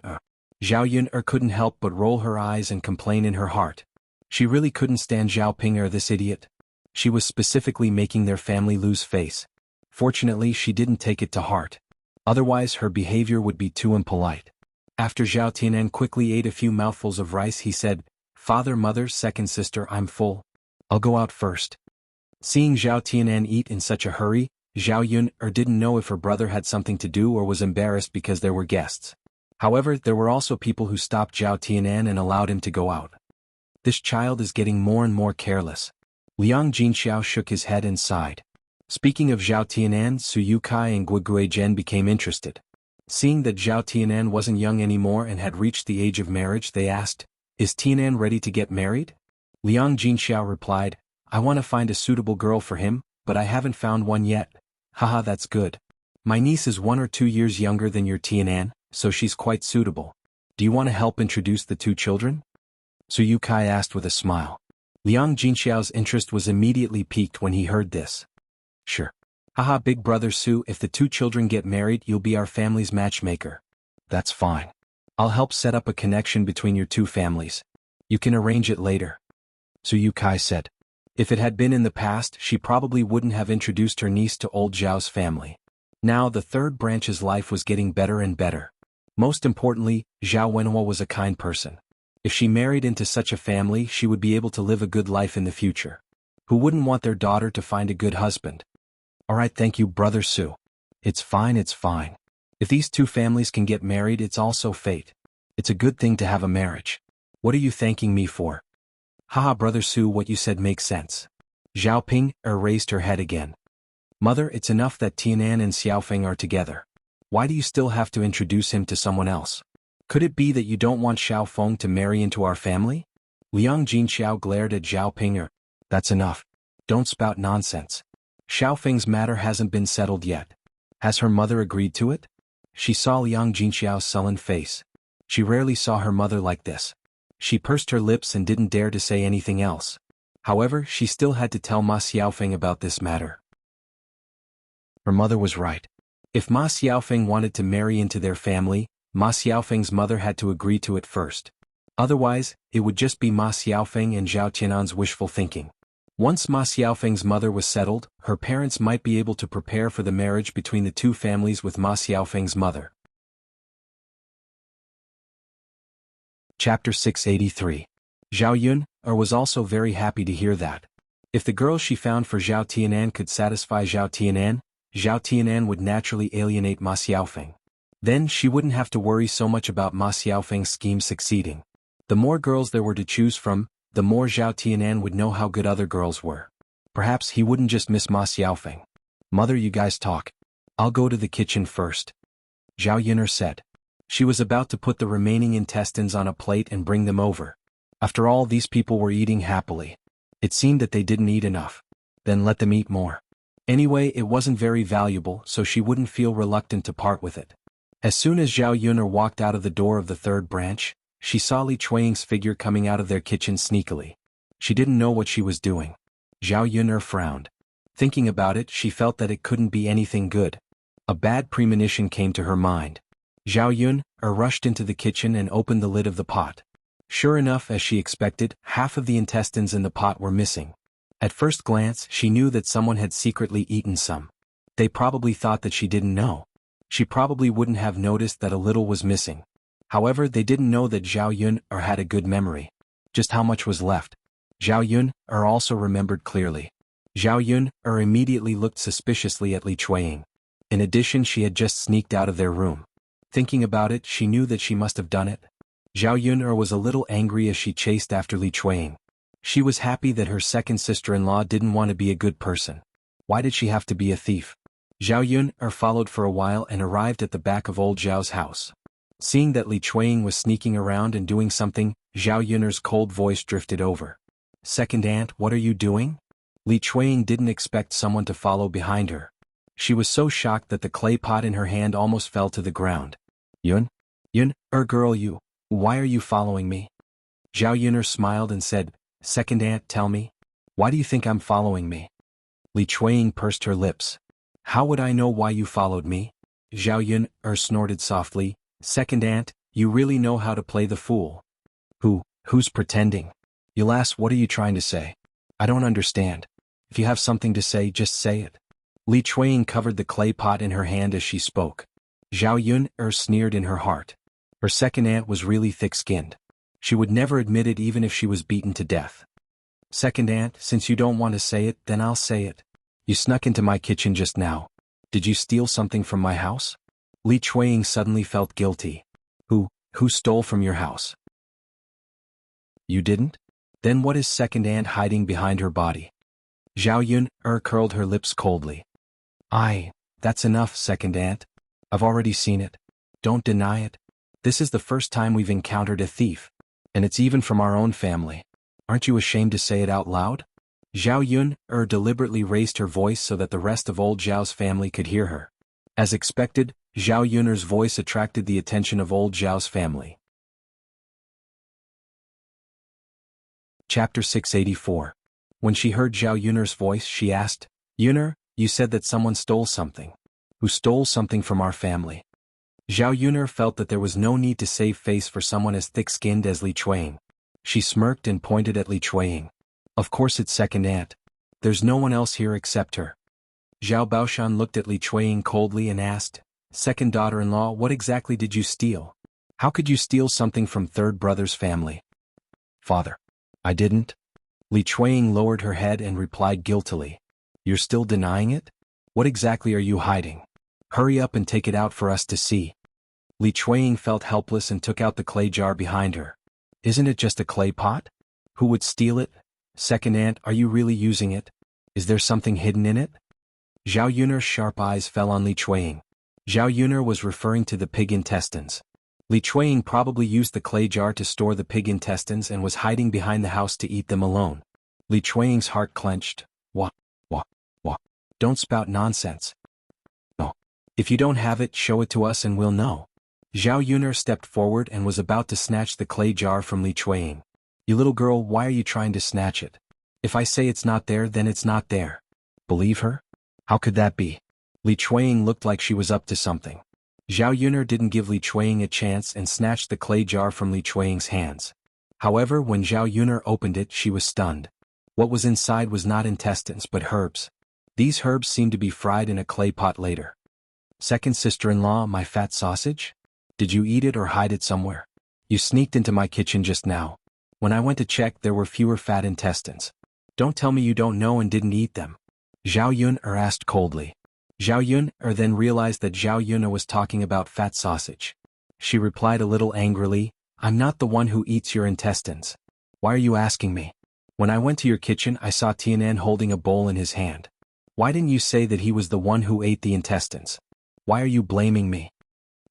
[SPEAKER 1] Zhao Yun couldn't help but roll her eyes and complain in her heart. She really couldn't stand Zhao Ping this idiot. She was specifically making their family lose face. Fortunately, she didn't take it to heart. Otherwise, her behavior would be too impolite. After Zhao Tianan quickly ate a few mouthfuls of rice, he said, "Father, mother, second sister, I'm full. I'll go out first." Seeing Zhao Tianan eat in such a hurry, Zhao Yun didn't know if her brother had something to do or was embarrassed because there were guests. However, there were also people who stopped Zhao Tianan and allowed him to go out. This child is getting more and more careless. Liang Jinxiao shook his head and sighed. Speaking of Zhao Tianan, Su Yukai and Guigui Zhen became interested. Seeing that Zhao Tianan wasn't young anymore and had reached the age of marriage, they asked, "Is Tianan ready to get married?" Liang Jinxiao replied, "I want to find a suitable girl for him, but I haven't found one yet." "Haha, that's good. My niece is 1 or 2 years younger than your Tianan, so she's quite suitable. Do you want to help introduce the 2 children?" Su Yukai asked with a smile. Liang Jinxiao's interest was immediately piqued when he heard this. "Sure. Haha, big brother Su, if the 2 children get married, you'll be our family's matchmaker." "That's fine. I'll help set up a connection between your 2 families. You can arrange it later," Su Yukai said. If it had been in the past, she probably wouldn't have introduced her niece to old Zhao's family. Now the third branch's life was getting better and better. Most importantly, Zhao Wenhua was a kind person. If she married into such a family, she would be able to live a good life in the future. Who wouldn't want their daughter to find a good husband? "Alright, thank you, brother Su. It's fine, it's fine. If these 2 families can get married, it's also fate. It's a good thing to have a marriage. What are you thanking me for?" "Haha, brother Su, what you said makes sense." Zhao Ping raised her head again. "Mother, it's enough that Tianan and Xiaofeng are together. Why do you still have to introduce him to someone else? Could it be that you don't want Xiaofeng to marry into our family?" Liang Jinxiao glared at Zhao Ping. "That's enough. Don't spout nonsense. Xiaofeng's matter hasn't been settled yet. Has her mother agreed to it?" She saw Liang Jinxiao's sullen face. She rarely saw her mother like this. She pursed her lips and didn't dare to say anything else. However, she still had to tell Ma Xiaofeng about this matter. Her mother was right. If Ma Xiaofeng wanted to marry into their family, Ma Xiaofeng's mother had to agree to it first. Otherwise, it would just be Ma Xiaofeng and Zhao Tianan's wishful thinking. Once Ma Xiaofeng's mother was settled, her parents might be able to prepare for the marriage between the 2 families with Ma Xiaofeng's mother. Chapter 683. Zhao Yun was also very happy to hear that. If the girl she found for Zhao Tianan could satisfy Zhao Tianan would naturally alienate Ma Xiaofeng. Then she wouldn't have to worry so much about Ma Xiaofeng's scheme succeeding. The more girls there were to choose from, the more Zhao Tianan would know how good other girls were. Perhaps he wouldn't just miss Ma Xiaofeng. "Mother, you guys talk. I'll go to the kitchen first," Zhao Yun'er said. She was about to put the remaining intestines on a plate and bring them over. After all, these people were eating happily. It seemed that they didn't eat enough. Then let them eat more. Anyway, it wasn't very valuable, so she wouldn't feel reluctant to part with it. As soon as Zhao Yun'er walked out of the door of the 3rd branch, she saw Li Chuanying's figure coming out of their kitchen sneakily. She didn't know what she was doing. Zhao Yun'er frowned. Thinking about it, she felt that it couldn't be anything good. A bad premonition came to her mind. Zhao Yun'er rushed into the kitchen and opened the lid of the pot. Sure enough, as she expected, half of the intestines in the pot were missing. At first glance, she knew that someone had secretly eaten some. They probably thought that she didn't know. She probably wouldn't have noticed that a little was missing. However, they didn't know that Zhao Yun'er had a good memory. Just how much was left? Zhao Yun'er also remembered clearly. Zhao Yun'er immediately looked suspiciously at Li Chuanying. In addition, she had just sneaked out of their room. Thinking about it, she knew that she must have done it. Zhao Yun'er was a little angry as she chased after Li Chuanying. She was happy that her second sister-in-law didn't want to be a good person. Why did she have to be a thief? Zhao Yun'er followed for a while and arrived at the back of old Zhao's house. Seeing that Li Chuanying was sneaking around and doing something, Zhao Yun'er's cold voice drifted over. "Second aunt, what are you doing?" Li Chuanying didn't expect someone to follow behind her. She was so shocked that the clay pot in her hand almost fell to the ground. Yun'er girl, why are you following me?" Zhao Yun'er smiled and said, "Second aunt, tell me." Why do you think I'm following me? Li Chuanying pursed her lips. How would I know why you followed me? Zhao Yun snorted softly. Second aunt, you really know how to play the fool. Who's pretending? You'll ask, what are you trying to say? I don't understand. If you have something to say, just say it. Li Chuanying covered the clay pot in her hand as she spoke. Zhao Yun sneered in her heart. Her second aunt was really thick-skinned. She would never admit it even if she was beaten to death. Second aunt, since you don't want to say it, then I'll say it. You snuck into my kitchen just now. Did you steal something from my house? Li Chuanying suddenly felt guilty. Who stole from your house? You didn't? Then what is second aunt hiding behind her body? Zhao Yun curled her lips coldly. That's enough, second aunt. I've already seen it. Don't deny it. This is the first time we've encountered a thief. And it's even from our own family. Aren't you ashamed to say it out loud? Zhao Yun deliberately raised her voice so that the rest of old Zhao's family could hear her. As expected, Zhao Yun's voice attracted the attention of old Zhao's family. Chapter 684. When she heard Zhao Yun's voice, she asked, Yuner, you said that someone stole something. Who stole something from our family? Zhao Yun felt that there was no need to save face for someone as thick-skinned as Li Chuanying. She smirked and pointed at Li Chuanying. Of course it's second aunt. There's no one else here except her. Zhao Baoshan looked at Li Chuanying coldly and asked, Second daughter-in-law, what exactly did you steal? How could you steal something from third brother's family? Father. I didn't. Li Chuanying lowered her head and replied guiltily. You're still denying it? What exactly are you hiding? Hurry up and take it out for us to see. Li Chuanying felt helpless and took out the clay jar behind her. Isn't it just a clay pot? Who would steal it? Second aunt, are you really using it? Is there something hidden in it? Zhao Yun's sharp eyes fell on Li Chuanying. Zhao Yun was referring to the pig intestines. Li Chuanying probably used the clay jar to store the pig intestines and was hiding behind the house to eat them alone. Li Chuanying's heart clenched. Wah. Don't spout nonsense. No. If you don't have it, show it to us and we'll know. Zhao Yun stepped forward and was about to snatch the clay jar from Li Chuanying. You little girl, why are you trying to snatch it? If I say it's not there, then it's not there. Believe her? How could that be? Li Chuanying looked like she was up to something. Zhao Yun didn't give Li Chuanying a chance and snatched the clay jar from Li Chuanying's hands. However, when Zhao Yun opened it, she was stunned. What was inside was not intestines but herbs. These herbs seemed to be fried in a clay pot later. Second sister-in-law, my fat sausage? Did you eat it or hide it somewhere? You sneaked into my kitchen just now. When I went to check, there were fewer fat intestines. Don't tell me you don't know and didn't eat them. Zhao Yun asked coldly. Zhao Yun then realized that Zhao Yun was talking about fat sausage. She replied a little angrily, I'm not the one who eats your intestines. Why are you asking me? When I went to your kitchen, I saw Tianan holding a bowl in his hand. Why didn't you say that he was the one who ate the intestines? Why are you blaming me?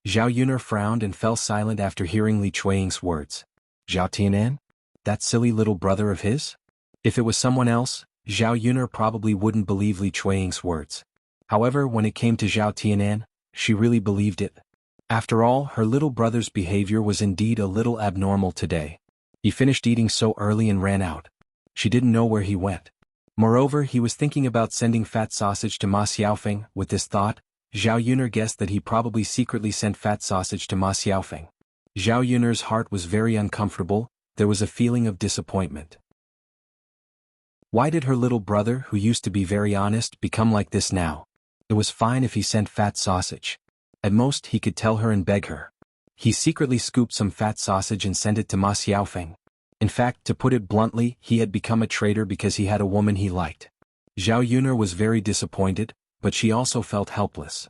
[SPEAKER 1] Zhao Yun frowned and fell silent after hearing Li Chuanying's words. Zhao Tianan? That silly little brother of his? If it was someone else, Zhao Yun probably wouldn't believe Li Chuanying's words. However, when it came to Zhao Tianan, she really believed it. After all, her little brother's behavior was indeed a little abnormal today. He finished eating so early and ran out. She didn't know where he went. Moreover, he was thinking about sending fat sausage to Ma Xiaofeng. With this thought, Zhao Yun guessed that he probably secretly sent fat sausage to Ma Xiaofeng. Zhao Yun's heart was very uncomfortable. There was a feeling of disappointment. Why did her little brother, who used to be very honest, become like this now? It was fine if he sent fat sausage. At most, he could tell her and beg her. He secretly scooped some fat sausage and sent it to Ma Xiaofeng. In fact, to put it bluntly, he had become a traitor because he had a woman he liked. Zhao Yun was very disappointed, but she also felt helpless.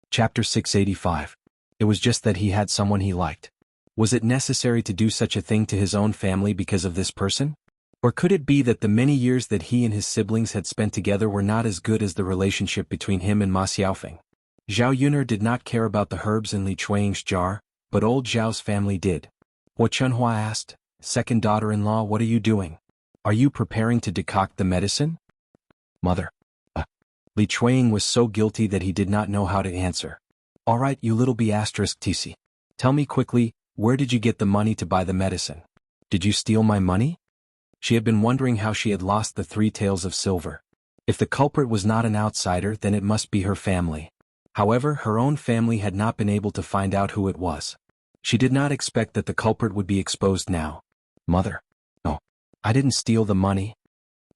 [SPEAKER 1] Chapter 685. It was just that he had someone he liked. Was it necessary to do such a thing to his own family because of this person? Or could it be that the many years that he and his siblings had spent together were not as good as the relationship between him and Ma Xiaofeng? Zhao Yun did not care about the herbs in Li Chuanying's jar, but old Zhao's family did. Hua Chunhua asked, Second daughter-in-law, what are you doing? Are you preparing to decoct the medicine? Mother. Li Chuanying was so guilty that he did not know how to answer. All right, you little b*tc. Tell me quickly, where did you get the money to buy the medicine? Did you steal my money? She had been wondering how she had lost the 3 taels of silver. If the culprit was not an outsider, then it must be her family. However, her own family had not been able to find out who it was. She did not expect that the culprit would be exposed now. Mother. No. I didn't steal the money.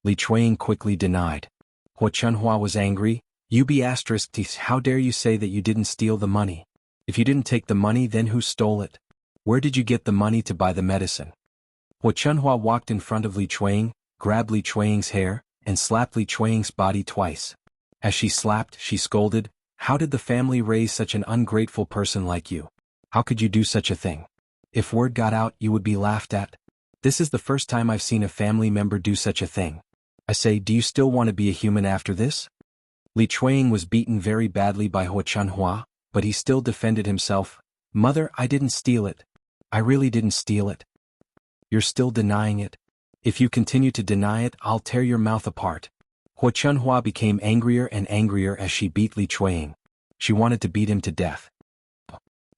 [SPEAKER 1] Li Chuanying quickly denied. Hua Chunhua was angry. You be asterisk t, how dare you say that you didn't steal the money? If you didn't take the money, then who stole it? Where did you get the money to buy the medicine? Hua Chunhua walked in front of Li Chuanying, grabbed Li Chuanying's hair, and slapped Li Chuanying's body twice. As she slapped, she scolded, how did the family raise such an ungrateful person like you? How could you do such a thing? If word got out, you would be laughed at. This is the first time I've seen a family member do such a thing. I say, do you still want to be a human after this? Li Chuanying was beaten very badly by Hua Chunhua, but he still defended himself. Mother, I didn't steal it. I really didn't steal it. You're still denying it. If you continue to deny it, I'll tear your mouth apart. Hua Chunhua became angrier and angrier as she beat Li Chuanying. She wanted to beat him to death.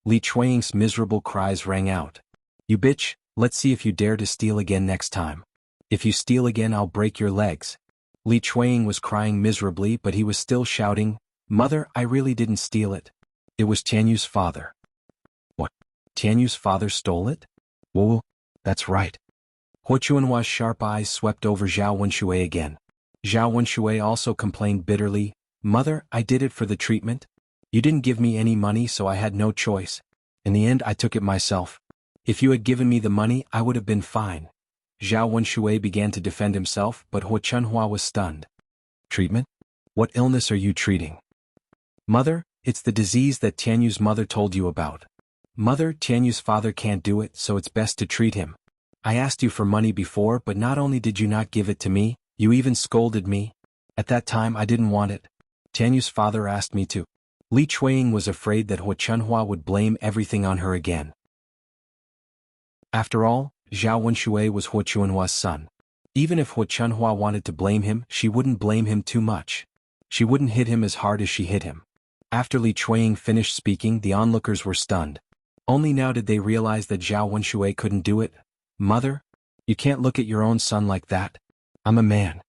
[SPEAKER 1] Li Chuanying's miserable cries rang out. You bitch, let's see if you dare to steal again next time. If you steal again, I'll break your legs. Li Chuanying was crying miserably, but he was still shouting, Mother, I really didn't steal it. It was Tianyu's father. What? Tianyu's father stole it? Whoa, that's right. Hua Chunhua's sharp eyes swept over Zhao Wenshui again. Zhao Wenshui also complained bitterly, Mother, I did it for the treatment. You didn't give me any money, so I had no choice. In the end, I took it myself. If you had given me the money, I would have been fine. Zhao Wenshui began to defend himself, but Hua Chunhua was stunned. Treatment? What illness are you treating? Mother, it's the disease that Tianyu's mother told you about. Mother, Tianyu's father can't do it, so it's best to treat him. I asked you for money before, but not only did you not give it to me, you even scolded me. At that time I didn't want it. Tianyu's father asked me to. Li Chuanying was afraid that Hua Chunhua would blame everything on her again. After all, Zhao Wenshui was Hua Chunhua's son. Even if Hua Chunhua wanted to blame him, she wouldn't blame him too much. She wouldn't hit him as hard as she hit him. After Li Chuanying finished speaking, the onlookers were stunned. Only now did they realize that Zhao Wenshui couldn't do it. Mother, you can't look at your own son like that. I'm a man.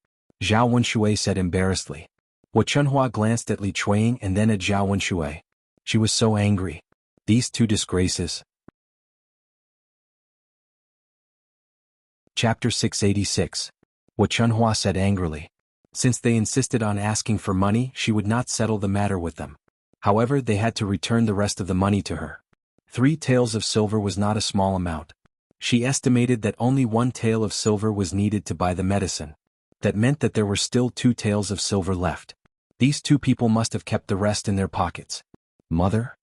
[SPEAKER 1] Zhao Wenshui said embarrassedly. Hua Chunhua glanced at Li Chuanying and then at Zhao Wenshui. She was so angry. These two disgraces. Chapter 686. Hua Chunhua said angrily. Since they insisted on asking for money, she would not settle the matter with them. However, they had to return the rest of the money to her. 3 taels of silver was not a small amount. She estimated that only 1 tael of silver was needed to buy the medicine. That meant that there were still 2 taels of silver left. These 2 people must have kept the rest in their pockets. Mother?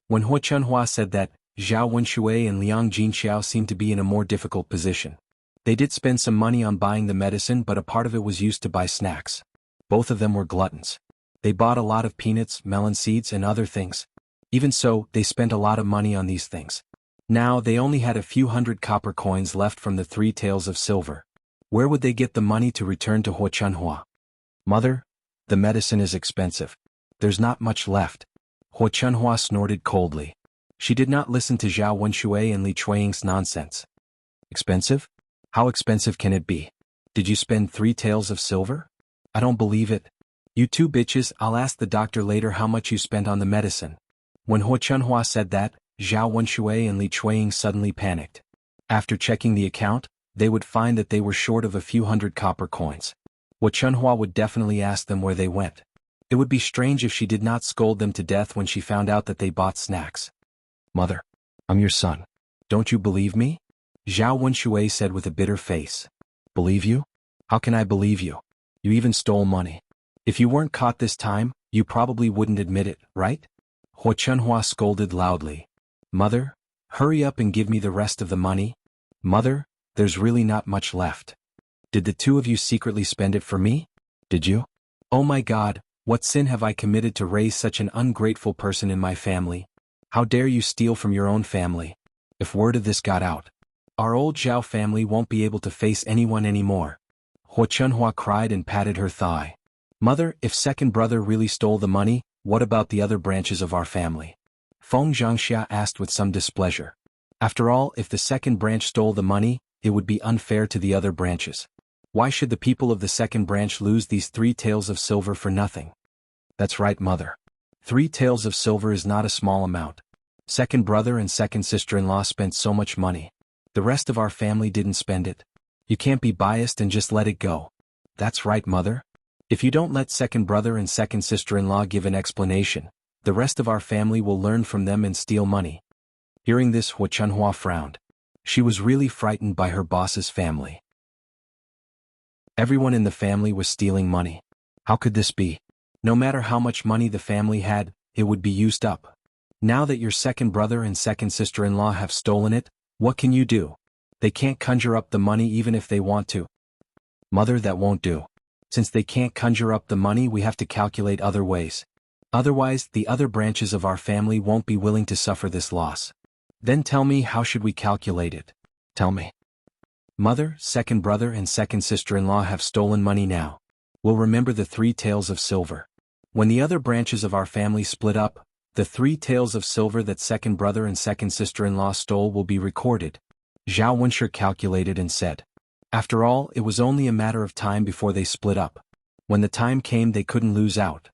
[SPEAKER 1] When Hua Chunhua said that, Zhao Wenshui and Liang Jinxiao seemed to be in a more difficult position. They did spend some money on buying the medicine, but a part of it was used to buy snacks. Both of them were gluttons. They bought a lot of peanuts, melon seeds, and other things. Even so, they spent a lot of money on these things. Now they only had a few hundred copper coins left from the 3 taels of silver. Where would they get the money to return to Hua Chunhua? Mother, the medicine is expensive. There's not much left. Hua Chunhua snorted coldly. She did not listen to Zhao Wenshui and Li Chuanying's nonsense. Expensive? How expensive can it be? Did you spend 3 taels of silver? I don't believe it. You 2 bitches, I'll ask the doctor later how much you spent on the medicine. When Hua Chunhua said that, Zhao Wenshui and Li Chuanying suddenly panicked. After checking the account, they would find that they were short of a few hundred copper coins. Hua Chunhua would definitely ask them where they went. It would be strange if she did not scold them to death when she found out that they bought snacks. Mother, I'm your son. Don't you believe me? Zhao Wenshui said with a bitter face. Believe you? How can I believe you? You even stole money. If you weren't caught this time, you probably wouldn't admit it, right? Hua Chunhua scolded loudly. Mother, hurry up and give me the rest of the money. Mother, there's really not much left. Did the 2 of you secretly spend it for me? Did you? Oh my God, what sin have I committed to raise such an ungrateful person in my family? How dare you steal from your own family? If word of this got out, our old Zhao family won't be able to face anyone anymore. Hua Chunhua cried and patted her thigh. Mother, if second brother really stole the money, what about the other branches of our family? Feng Zhangxia asked with some displeasure. After all, if the second branch stole the money, it would be unfair to the other branches. Why should the people of the second branch lose these 3 taels of silver for nothing? That's right, mother. 3 taels of silver is not a small amount. Second brother and second sister-in-law spent so much money. The rest of our family didn't spend it. You can't be biased and just let it go. That's right, mother. If you don't let second brother and second sister-in-law give an explanation, the rest of our family will learn from them and steal money. Hearing this, Hua Chunhua frowned. She was really frightened by her boss's family. Everyone in the family was stealing money. How could this be? No matter how much money the family had, it would be used up. Now that your second brother and second sister-in-law have stolen it, what can you do? They can't conjure up the money even if they want to. Mother, that won't do. Since they can't conjure up the money, we have to calculate other ways. Otherwise, the other branches of our family won't be willing to suffer this loss. Then tell me, how should we calculate it? Tell me. Mother, second brother and second sister-in-law have stolen money now. We'll remember the 3 taels of silver. When the other branches of our family split up, the 3 taels of silver that second brother and second sister-in-law stole will be recorded. Zhao Wunsher calculated and said. After all, it was only a matter of time before they split up. When the time came, they couldn't lose out.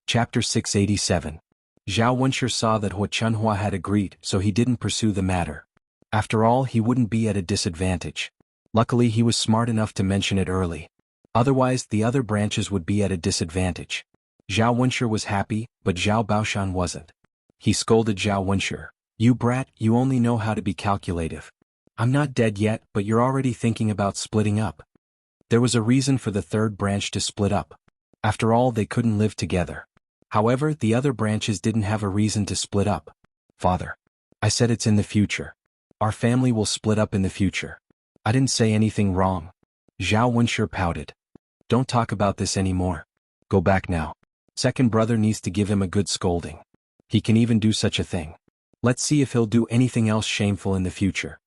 [SPEAKER 1] Chapter 687. Zhao Wunsher saw that Hua Chunhua had agreed, so he didn't pursue the matter. After all, he wouldn't be at a disadvantage. Luckily, he was smart enough to mention it early. Otherwise, the other branches would be at a disadvantage. Zhao Wunsher was happy, but Zhao Baoshan wasn't. He scolded Zhao Wunsher. You brat, you only know how to be calculative. I'm not dead yet, but you're already thinking about splitting up. There was a reason for the third branch to split up. After all, they couldn't live together. However, the other branches didn't have a reason to split up. Father. I said it's in the future. Our family will split up in the future. I didn't say anything wrong. Zhao Wunsher pouted. Don't talk about this anymore. Go back now. Second brother needs to give him a good scolding. He can even do such a thing. Let's see if he'll do anything else shameful in the future.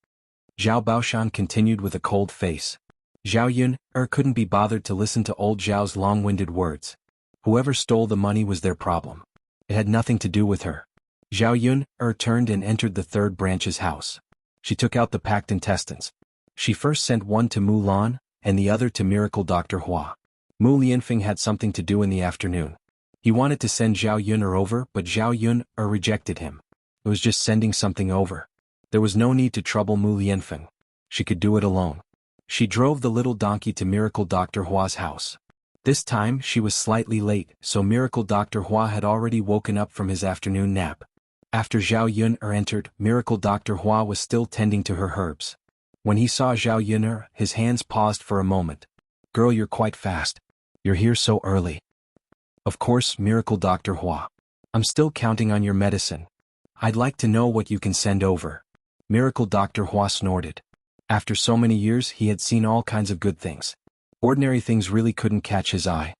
[SPEAKER 1] Zhao Baoshan continued with a cold face. Zhao Yun couldn't be bothered to listen to old Zhao's long-winded words. Whoever stole the money was their problem. It had nothing to do with her. Zhao Yun turned and entered the third branch's house. She took out the packed intestines. She first sent one to Mu Lan, and the other to Miracle Dr. Hua. Mu Lianfeng had something to do in the afternoon. He wanted to send Zhao Yun over, but Zhao Yun rejected him. It was just sending something over. There was no need to trouble Mu Lianfeng. She could do it alone. She drove the little donkey to Miracle Dr. Hua's house. This time, she was slightly late, so Miracle Dr. Hua had already woken up from his afternoon nap. After Zhao Yun entered, Miracle Dr. Hua was still tending to her herbs. When he saw Zhao Yun, his hands paused for a moment. Girl, you're quite fast. You're here so early. Of course, Miracle Dr. Hua. I'm still counting on your medicine. I'd like to know what you can send over. Miracle Dr. Hua snorted. After so many years, he had seen all kinds of good things. Ordinary things really couldn't catch his eye.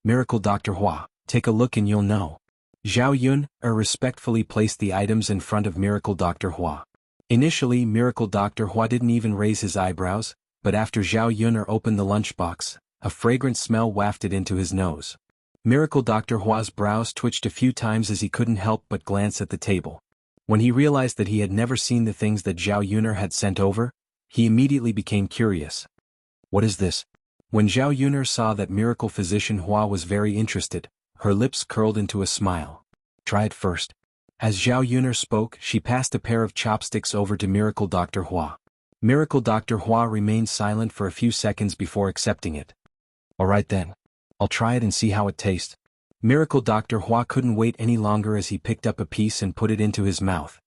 [SPEAKER 1] Miracle Dr. Hua, take a look and you'll know. Zhao Yun respectfully placed the items in front of Miracle Dr. Hua. Initially, Miracle Dr. Hua didn't even raise his eyebrows, but after Zhao Yun opened the lunchbox, a fragrant smell wafted into his nose. Miracle Dr. Hua's brows twitched a few times as he couldn't help but glance at the table. When he realized that he had never seen the things that Zhao Yun had sent over, he immediately became curious. What is this? When Zhao Yun saw that Miracle Physician Hua was very interested, her lips curled into a smile. Try it first. As Zhao Yun spoke, she passed a pair of chopsticks over to Miracle Dr. Hua. Miracle Dr. Hua remained silent for a few seconds before accepting it. Alright then. I'll try it and see how it tastes. Miracle Dr. Hua couldn't wait any longer as he picked up a piece and put it into his mouth.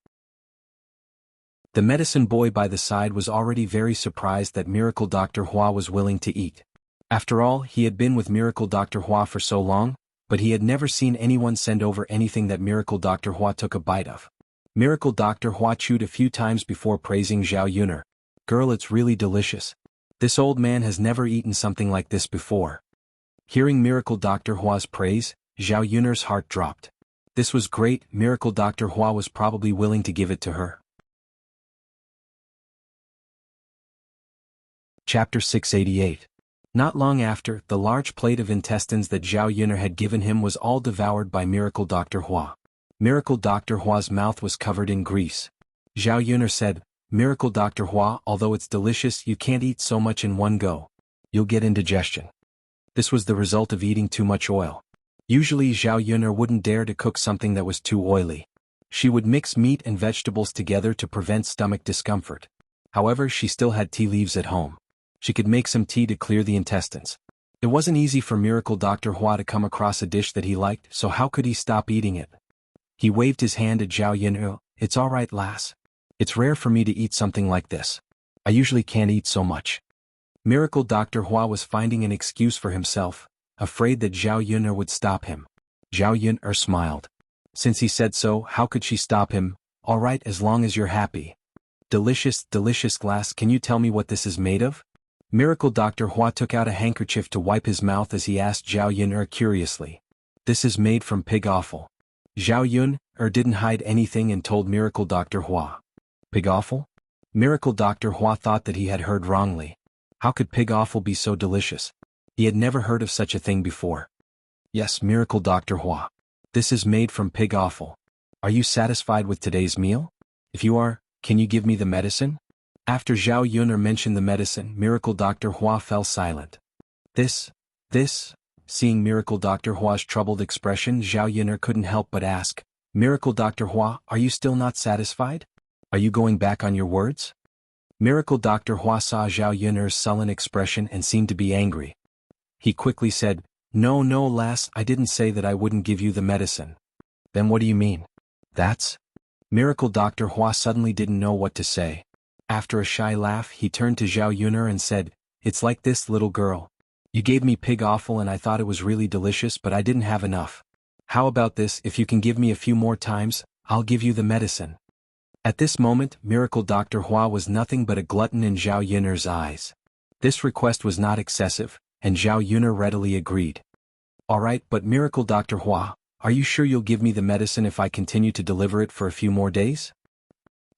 [SPEAKER 1] The medicine boy by the side was already very surprised that Miracle Dr. Hua was willing to eat. After all, he had been with Miracle Dr. Hua for so long, but he had never seen anyone send over anything that Miracle Dr. Hua took a bite of. Miracle Dr. Hua chewed a few times before praising Zhao Yun. Girl, it's really delicious. This old man has never eaten something like this before. Hearing Miracle Dr. Hua's praise, Zhao Yun's heart dropped. This was great, Miracle Dr. Hua was probably willing to give it to her. Chapter 688. Not long after, the large plate of intestines that Zhao Yun had given him was all devoured by Miracle Dr. Hua. Miracle Dr. Hua's mouth was covered in grease. Zhao Yuner said, Miracle Dr. Hua, although it's delicious, you can't eat so much in one go. You'll get indigestion. This was the result of eating too much oil. Usually Zhao Yuner wouldn't dare to cook something that was too oily. She would mix meat and vegetables together to prevent stomach discomfort. However, she still had tea leaves at home. She could make some tea to clear the intestines. It wasn't easy for Miracle Dr. Hua to come across a dish that he liked, so how could he stop eating it? He waved his hand at Zhao Yuner. It's all right, lass. It's rare for me to eat something like this. I usually can't eat so much. Miracle Dr. Hua was finding an excuse for himself, afraid that Zhao Yuner would stop him. Zhao Yuner smiled. Since he said so, how could she stop him? All right, as long as you're happy. Delicious, delicious glass, can you tell me what this is made of? Miracle Dr. Hua took out a handkerchief to wipe his mouth as he asked Zhao Yuner curiously. This is made from pig offal. Zhao Yuner didn't hide anything and told Miracle Dr. Hua. Pig offal? Miracle Dr. Hua thought that he had heard wrongly. How could pig offal be so delicious? He had never heard of such a thing before. Yes, Miracle Dr. Hua. This is made from pig offal. Are you satisfied with today's meal? If you are, can you give me the medicine? After Zhao Yuner mentioned the medicine, Miracle Dr. Hua fell silent. This? Seeing Miracle Dr. Hua's troubled expression, Zhao Yuner couldn't help but ask, Miracle Dr. Hua, are you still not satisfied? Are you going back on your words? Miracle Dr. Hua saw Zhao Yuner's sullen expression and seemed to be angry. He quickly said, No, lass, I didn't say that I wouldn't give you the medicine. Then what do you mean? That's? Miracle Dr. Hua suddenly didn't know what to say. After a shy laugh, he turned to Zhao Yuner and said, It's like this, little girl. You gave me pig offal and I thought it was really delicious, but I didn't have enough. How about this, if you can give me a few more times, I'll give you the medicine. At this moment, Miracle Dr. Hua was nothing but a glutton in Zhao Yuner's eyes. This request was not excessive, and Zhao Yuner readily agreed. All right, but Miracle Dr. Hua, are you sure you'll give me the medicine if I continue to deliver it for a few more days?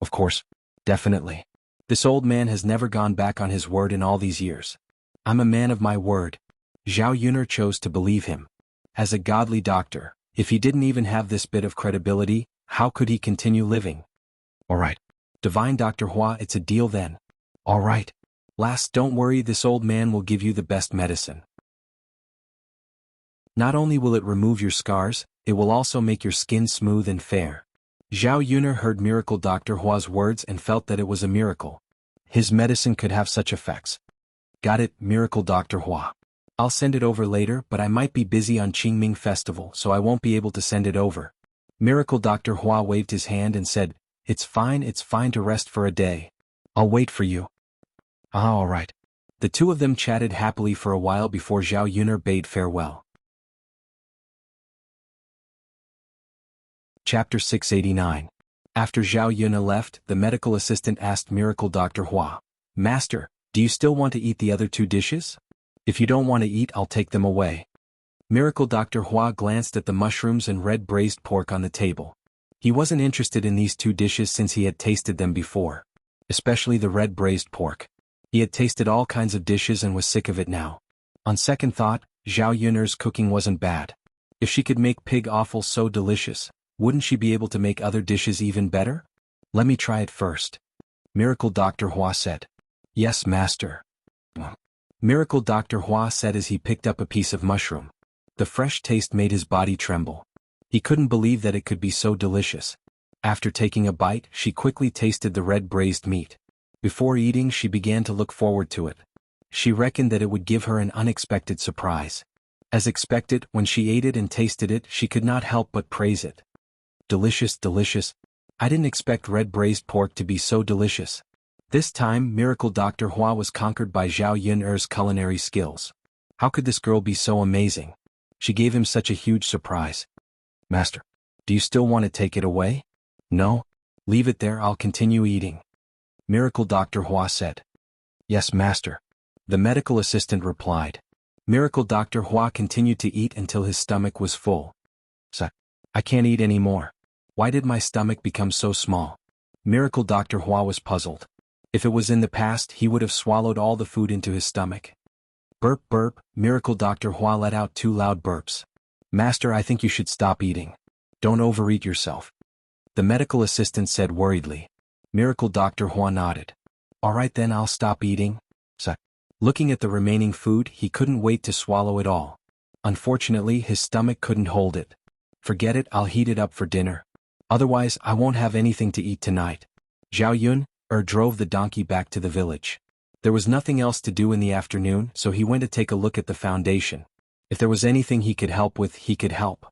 [SPEAKER 1] Of course. Definitely. This old man has never gone back on his word in all these years. I'm a man of my word. Zhao Yuner chose to believe him. As a godly doctor, if he didn't even have this bit of credibility, how could he continue living? All right. Divine Dr. Hua, it's a deal then. All right. Lass, don't worry, this old man will give you the best medicine. Not only will it remove your scars, it will also make your skin smooth and fair. Zhao Yuner heard Miracle Dr. Hua's words and felt that it was a miracle. His medicine could have such effects. Got it, Miracle Dr. Hua. I'll send it over later, but I might be busy on Qingming Festival, so I won't be able to send it over. Miracle Dr. Hua waved his hand and said, It's fine to rest for a day. I'll wait for you. All right. The two of them chatted happily for a while before Zhao Yuner bade farewell. Chapter 689. After Zhao Yuner left, the medical assistant asked Miracle Dr. Hua, Master, do you still want to eat the other two dishes? If you don't want to eat, I'll take them away. Miracle Dr. Hua glanced at the mushrooms and red braised pork on the table. He wasn't interested in these two dishes since he had tasted them before. Especially the red braised pork. He had tasted all kinds of dishes and was sick of it now. On second thought, Zhao Yuner's cooking wasn't bad. If she could make pig offal so delicious, wouldn't she be able to make other dishes even better? Let me try it first. Miracle Dr. Hua said. Yes, master. Miracle Dr. Hua said as he picked up a piece of mushroom. The fresh taste made his body tremble. He couldn't believe that it could be so delicious. After taking a bite, she quickly tasted the red braised meat. Before eating, she began to look forward to it. She reckoned that it would give her an unexpected surprise. As expected, when she ate it and tasted it, she could not help but praise it. Delicious, delicious. I didn't expect red braised pork to be so delicious. This time, Miracle Dr. Hua was conquered by Zhao Yuner's culinary skills. How could this girl be so amazing? She gave him such a huge surprise. Master, do you still want to take it away? No? Leave it there, I'll continue eating. Miracle Dr. Hua said. Yes, master. The medical assistant replied. Miracle Dr. Hua continued to eat until his stomach was full. I can't eat anymore. Why did my stomach become so small? Miracle Dr. Hua was puzzled. If it was in the past, he would have swallowed all the food into his stomach. Burp, burp, Miracle Dr. Hua let out 2 loud burps. Master, I think you should stop eating. Don't overeat yourself. The medical assistant said worriedly. Miracle Dr. Hua nodded. Alright then, I'll stop eating. Looking at the remaining food, he couldn't wait to swallow it all. Unfortunately, his stomach couldn't hold it. Forget it, I'll heat it up for dinner. Otherwise, I won't have anything to eat tonight. Zhao Yun drove the donkey back to the village. There was nothing else to do in the afternoon, so he went to take a look at the foundation. If there was anything he could help with, he could help.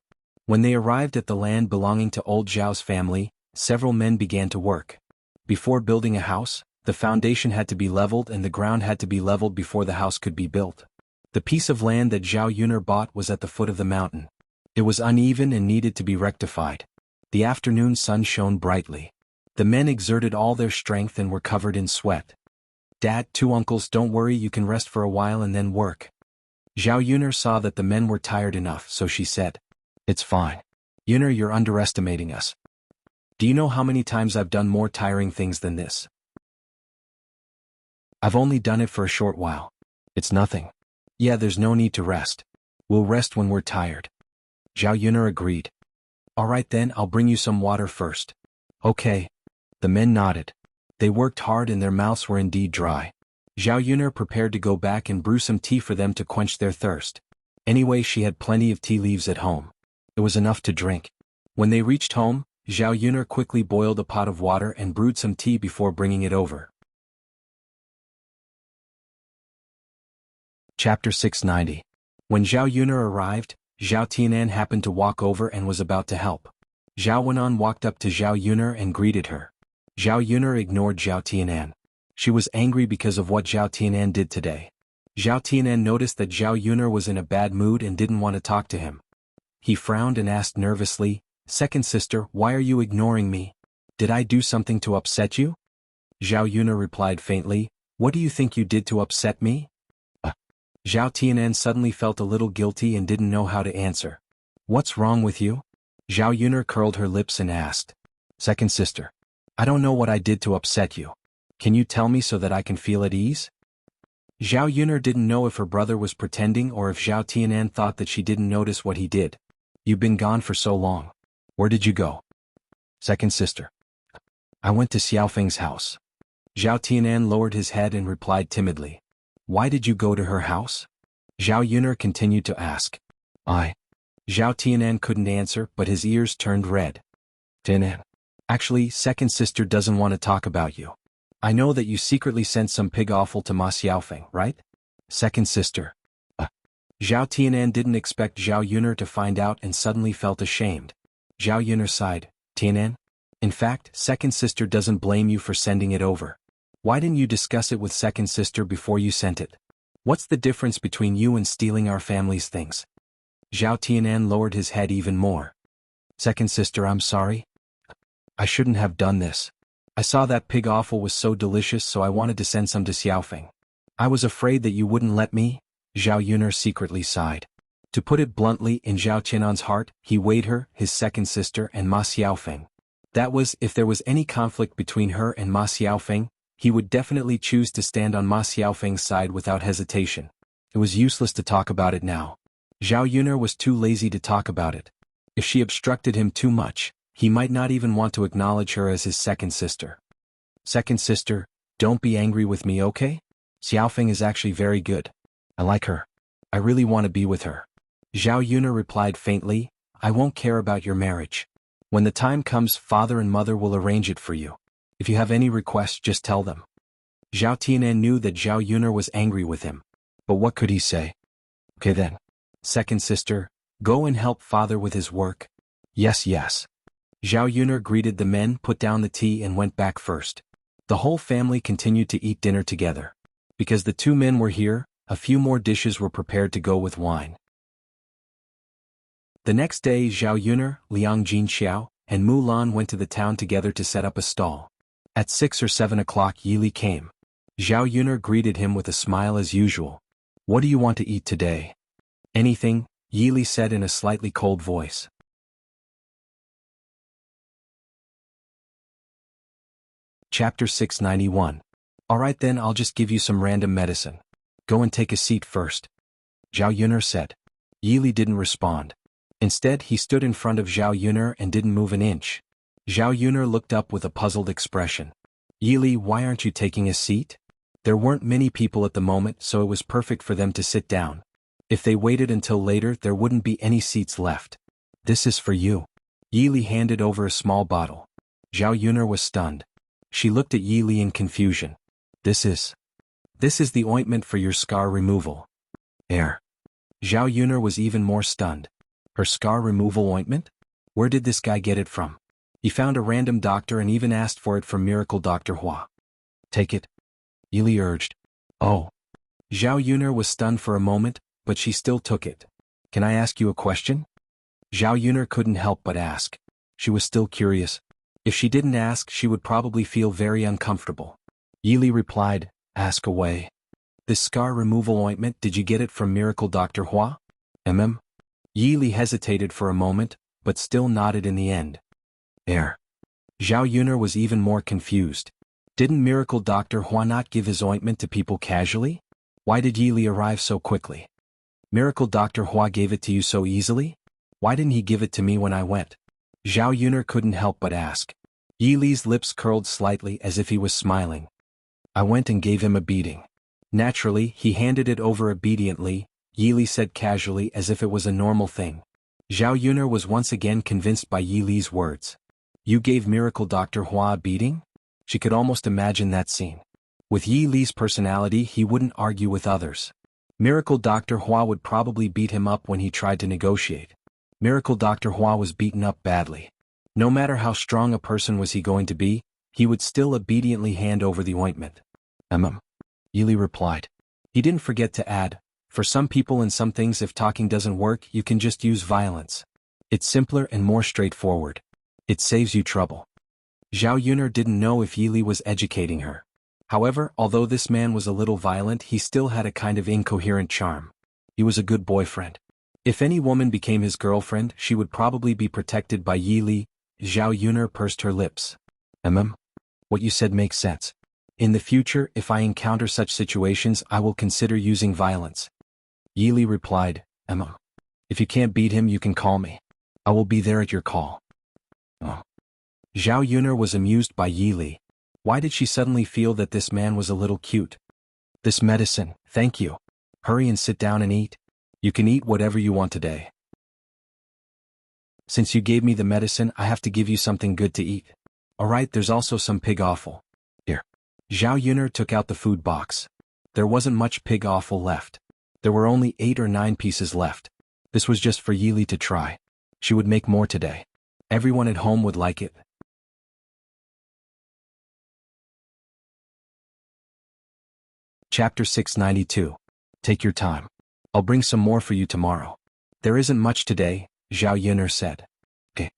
[SPEAKER 1] When they arrived at the land belonging to old Zhao's family, several men began to work. Before building a house, the foundation had to be leveled and the ground had to be leveled before the house could be built. The piece of land that Zhao Yun'er bought was at the foot of the mountain. It was uneven and needed to be rectified. The afternoon sun shone brightly. The men exerted all their strength and were covered in sweat. Dad, two uncles, don't worry, you can rest for a while and then work. Zhao Yun'er saw that the men were tired enough, so she said, It's fine. Yun'er, you're underestimating us. Do you know how many times I've done more tiring things than this? I've only done it for a short while. It's nothing. Yeah, there's no need to rest. We'll rest when we're tired. Zhao Yun'er agreed. Alright then, I'll bring you some water first. Okay. The men nodded. They worked hard and their mouths were indeed dry. Zhao Yun'er prepared to go back and brew some tea for them to quench their thirst. Anyway, she had plenty of tea leaves at home. It was enough to drink. When they reached home, Zhao Yun'er quickly boiled a pot of water and brewed some tea before bringing it over. Chapter 690. When Zhao Yun'er arrived, Zhao Tianan happened to walk over and was about to help. Zhao Wenan walked up to Zhao Yun'er and greeted her. Zhao Yun'er ignored Zhao Tianan. She was angry because of what Zhao Tianan did today. Zhao Tianan noticed that Zhao Yun'er was in a bad mood and didn't want to talk to him. He frowned and asked nervously, Second sister, why are you ignoring me? Did I do something to upset you? Zhao Yun'er replied faintly, What do you think you did to upset me? Zhao Tianan suddenly felt a little guilty and didn't know how to answer. What's wrong with you? Zhao Yun'er curled her lips and asked. Second sister. I don't know what I did to upset you. Can you tell me so that I can feel at ease? Zhao Yun'er didn't know if her brother was pretending or if Zhao Tianan thought that she didn't notice what he did. You've been gone for so long. Where did you go? Second sister. I went to Xiaofeng's house. Zhao Tianan lowered his head and replied timidly. Why did you go to her house? Zhao Yun'er continued to ask. Zhao Tianan couldn't answer, but his ears turned red. Tianan. Actually, second sister doesn't want to talk about you. I know that you secretly sent some pig offal to Ma Xiaofeng, right? Second sister. Zhao Tianan didn't expect Zhao Yun'er to find out and suddenly felt ashamed. Zhao Yun'er sighed. Tianan? In fact, second sister doesn't blame you for sending it over. Why didn't you discuss it with second sister before you sent it? What's the difference between you and stealing our family's things? Zhao Tianan lowered his head even more. Second sister, I'm sorry. I shouldn't have done this. I saw that pig offal was so delicious, so I wanted to send some to Xiaofeng. I was afraid that you wouldn't let me. Zhao Yun'er secretly sighed. To put it bluntly, in Zhao Tianan's heart, he weighed her, his second sister, and Ma Xiaofeng. That was, if there was any conflict between her and Ma Xiaofeng, he would definitely choose to stand on Ma Xiaofeng's side without hesitation. It was useless to talk about it now. Zhao Yun'er was too lazy to talk about it. If she obstructed him too much, he might not even want to acknowledge her as his second sister. Second sister, don't be angry with me, okay? Xiaofeng is actually very good. I like her. I really want to be with her. Zhao Yun'er replied faintly, I won't care about your marriage. When the time comes, father and mother will arrange it for you. If you have any requests, just tell them. Zhao Tianan knew that Zhao Yun'er was angry with him. But what could he say? Okay then. Second sister, go and help father with his work. Yes, yes. Zhao Yun'er greeted the men, put down the tea and went back first. The whole family continued to eat dinner together. Because the two men were here, a few more dishes were prepared to go with wine. The next day, Zhao Yun'er, Liang Jinxiao, and Mu Lan went to the town together to set up a stall. At 6 or 7 o'clock, Yili came. Zhao Yun'er greeted him with a smile as usual. What do you want to eat today? Anything, Yili said in a slightly cold voice. Chapter 691. Alright then, I'll just give you some random medicine. Go and take a seat first. Zhao Yun'er said. Yili didn't respond. Instead, he stood in front of Zhao Yun'er and didn't move an inch. Zhao Yun'er looked up with a puzzled expression. Yili, why aren't you taking a seat? There weren't many people at the moment, so it was perfect for them to sit down. If they waited until later, there wouldn't be any seats left. This is for you. Yili handed over a small bottle. Zhao Yuner was stunned. She looked at Yili in confusion. This is the ointment for your scar removal. Air. Zhao Yuner was even more stunned. Her scar removal ointment? Where did this guy get it from? He found a random doctor and even asked for it from Miracle Dr. Hua. Take it. Yili urged. Oh. Zhao Yuner was stunned for a moment, but she still took it. Can I ask you a question? Zhao Yuner couldn't help but ask. She was still curious. If she didn't ask, she would probably feel very uncomfortable. Yili replied, ask away. This scar removal ointment, did you get it from Miracle Dr. Hua? Yili hesitated for a moment, but still nodded in the end. Air. Zhao Yuner was even more confused. Didn't Miracle Dr. Hua not give his ointment to people casually? Why did Yili arrive so quickly? Miracle Dr. Hua gave it to you so easily? Why didn't he give it to me when I went? Zhao Yuner couldn't help but ask. Yili's lips curled slightly as if he was smiling. I went and gave him a beating. Naturally, he handed it over obediently, Yili said casually as if it was a normal thing. Zhao Yuner was once again convinced by Yili's words. You gave Miracle Dr. Hua a beating? She could almost imagine that scene. With Yili's personality, he wouldn't argue with others. Miracle Dr. Hua would probably beat him up when he tried to negotiate. Miracle Dr. Hua was beaten up badly. No matter how strong a person was he going to be, he would still obediently hand over the ointment. Yili replied. He didn't forget to add, for some people and some things if talking doesn't work you can just use violence. It's simpler and more straightforward. It saves you trouble. Zhao Yuner didn't know if Yili was educating her. However, although this man was a little violent, he still had a kind of incoherent charm. He was a good boyfriend. If any woman became his girlfriend, she would probably be protected by Yili. Zhao Yuner pursed her lips. What you said makes sense. In the future, if I encounter such situations, I will consider using violence. Yili replied, If you can't beat him, you can call me. I will be there at your call. Zhao Yuner was amused by Yili. Why did she suddenly feel that this man was a little cute? This medicine, thank you. Hurry and sit down and eat. You can eat whatever you want today. Since you gave me the medicine, I have to give you something good to eat. Alright, there's also some pig offal. Here. Zhao Yuner took out the food box. There wasn't much pig offal left. There were only 8 or 9 pieces left. This was just for Yili to try. She would make more today. Everyone at home would like it. Chapter 692. Take your time. I'll bring some more for you tomorrow. There isn't much today, Zhao Yuner said. Okay.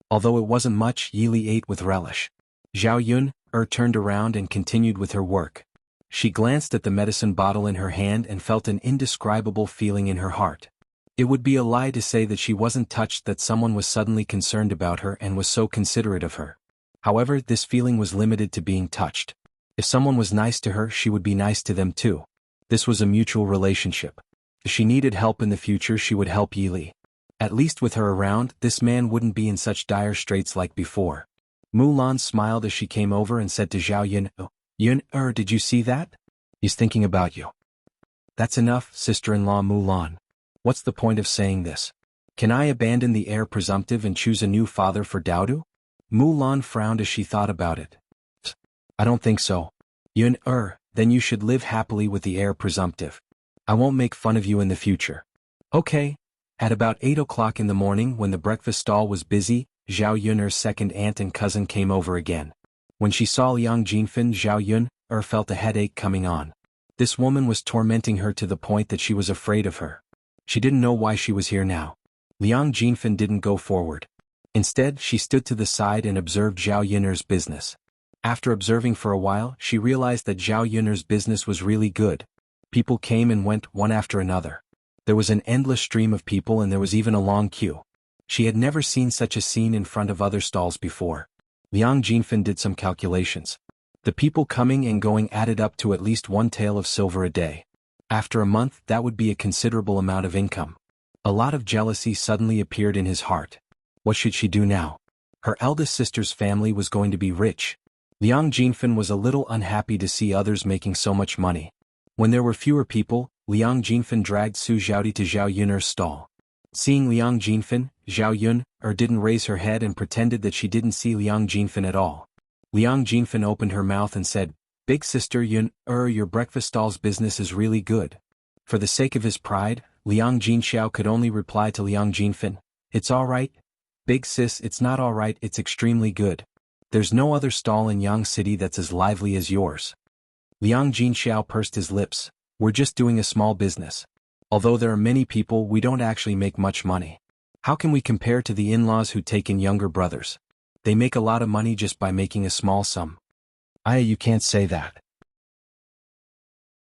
[SPEAKER 1] Although it wasn't much, Yili ate with relish. Zhao Yuner turned around and continued with her work. She glanced at the medicine bottle in her hand and felt an indescribable feeling in her heart. It would be a lie to say that she wasn't touched that someone was suddenly concerned about her and was so considerate of her. However, this feeling was limited to being touched. If someone was nice to her, she would be nice to them too. This was a mutual relationship. If she needed help in the future, she would help Yili. At least with her around, this man wouldn't be in such dire straits like before. Mulan smiled as she came over and said to Zhao Yuner, did you see that? He's thinking about you. That's enough, sister-in-law Mulan. What's the point of saying this? Can I abandon the heir presumptive and choose a new father for Daodu? Mulan frowned as she thought about it. I don't think so. Yuner, then you should live happily with the heir presumptive. I won't make fun of you in the future. Okay. At about 8 o'clock in the morning, when the breakfast stall was busy, Zhao Yuner's second aunt and cousin came over again. When she saw Liang Jinfen, Zhao Yuner felt a headache coming on. This woman was tormenting her to the point that she was afraid of her. She didn't know why she was here now. Liang Jinfen didn't go forward. Instead, she stood to the side and observed Zhao Yuner's business. After observing for a while, she realized that Zhao Yuner's business was really good. People came and went one after another. There was an endless stream of people and there was even a long queue. She had never seen such a scene in front of other stalls before. Liang Jinfen did some calculations. The people coming and going added up to at least 1 tael of silver a day. After a month, that would be a considerable amount of income. A lot of jealousy suddenly appeared in his heart. What should she do now? Her eldest sister's family was going to be rich. Liang Jinfen was a little unhappy to see others making so much money. When there were fewer people, Liang Jinfen dragged Su Xiaodi to Zhao Yun'er's stall. Seeing Liang Jinfen, Zhao Yun'er didn't raise her head and pretended that she didn't see Liang Jinfen at all. Liang Jinfen opened her mouth and said, "Big sister Yun'er, your breakfast stall's business is really good." For the sake of his pride, Liang Jinxiao could only reply to Liang Jinfen, "It's alright. Big sis, it's not alright, it's extremely good. There's no other stall in Yang City that's as lively as yours." Liang Jinxiao pursed his lips, "We're just doing a small business. Although there are many people, we don't actually make much money. How can we compare to the in-laws who take in younger brothers? They make a lot of money just by making a small sum." You can't say that.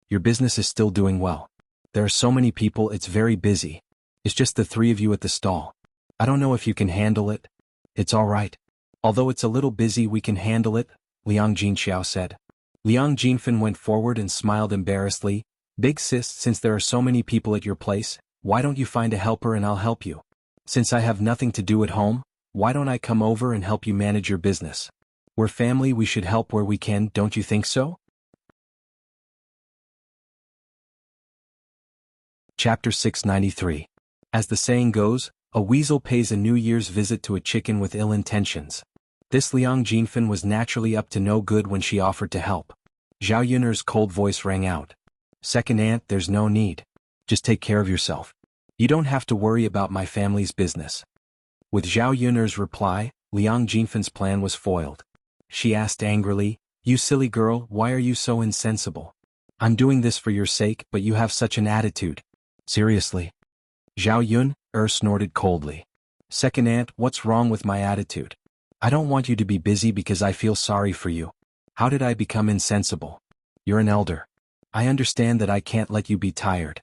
[SPEAKER 1] Your business is still doing well. There are so many people, it's very busy. It's just the three of you at the stall. I don't know if you can handle it. It's alright. Although it's a little busy, we can handle it, Liang Jinxiao said. Liang Jinfen went forward and smiled embarrassedly. "Big sis, since there are so many people at your place, why don't you find a helper and I'll help you? Since I have nothing to do at home, why don't I come over and help you manage your business? We're family, we should help where we can, don't you think so?" Chapter 693. As the saying goes, a weasel pays a New Year's visit to a chicken with ill intentions. This Liang Jinfen was naturally up to no good when she offered to help. Zhao Yun'er's cold voice rang out. "Second aunt, there's no need. Just take care of yourself. You don't have to worry about my family's business." With Zhao Yun'er's reply, Liang Jinfen's plan was foiled. She asked angrily, "You silly girl, why are you so insensible? I'm doing this for your sake, but you have such an attitude. Seriously?" Zhao Yun'er snorted coldly. "Second aunt, what's wrong with my attitude? I don't want you to be busy because I feel sorry for you. How did I become insensible? You're an elder. I understand that I can't let you be tired."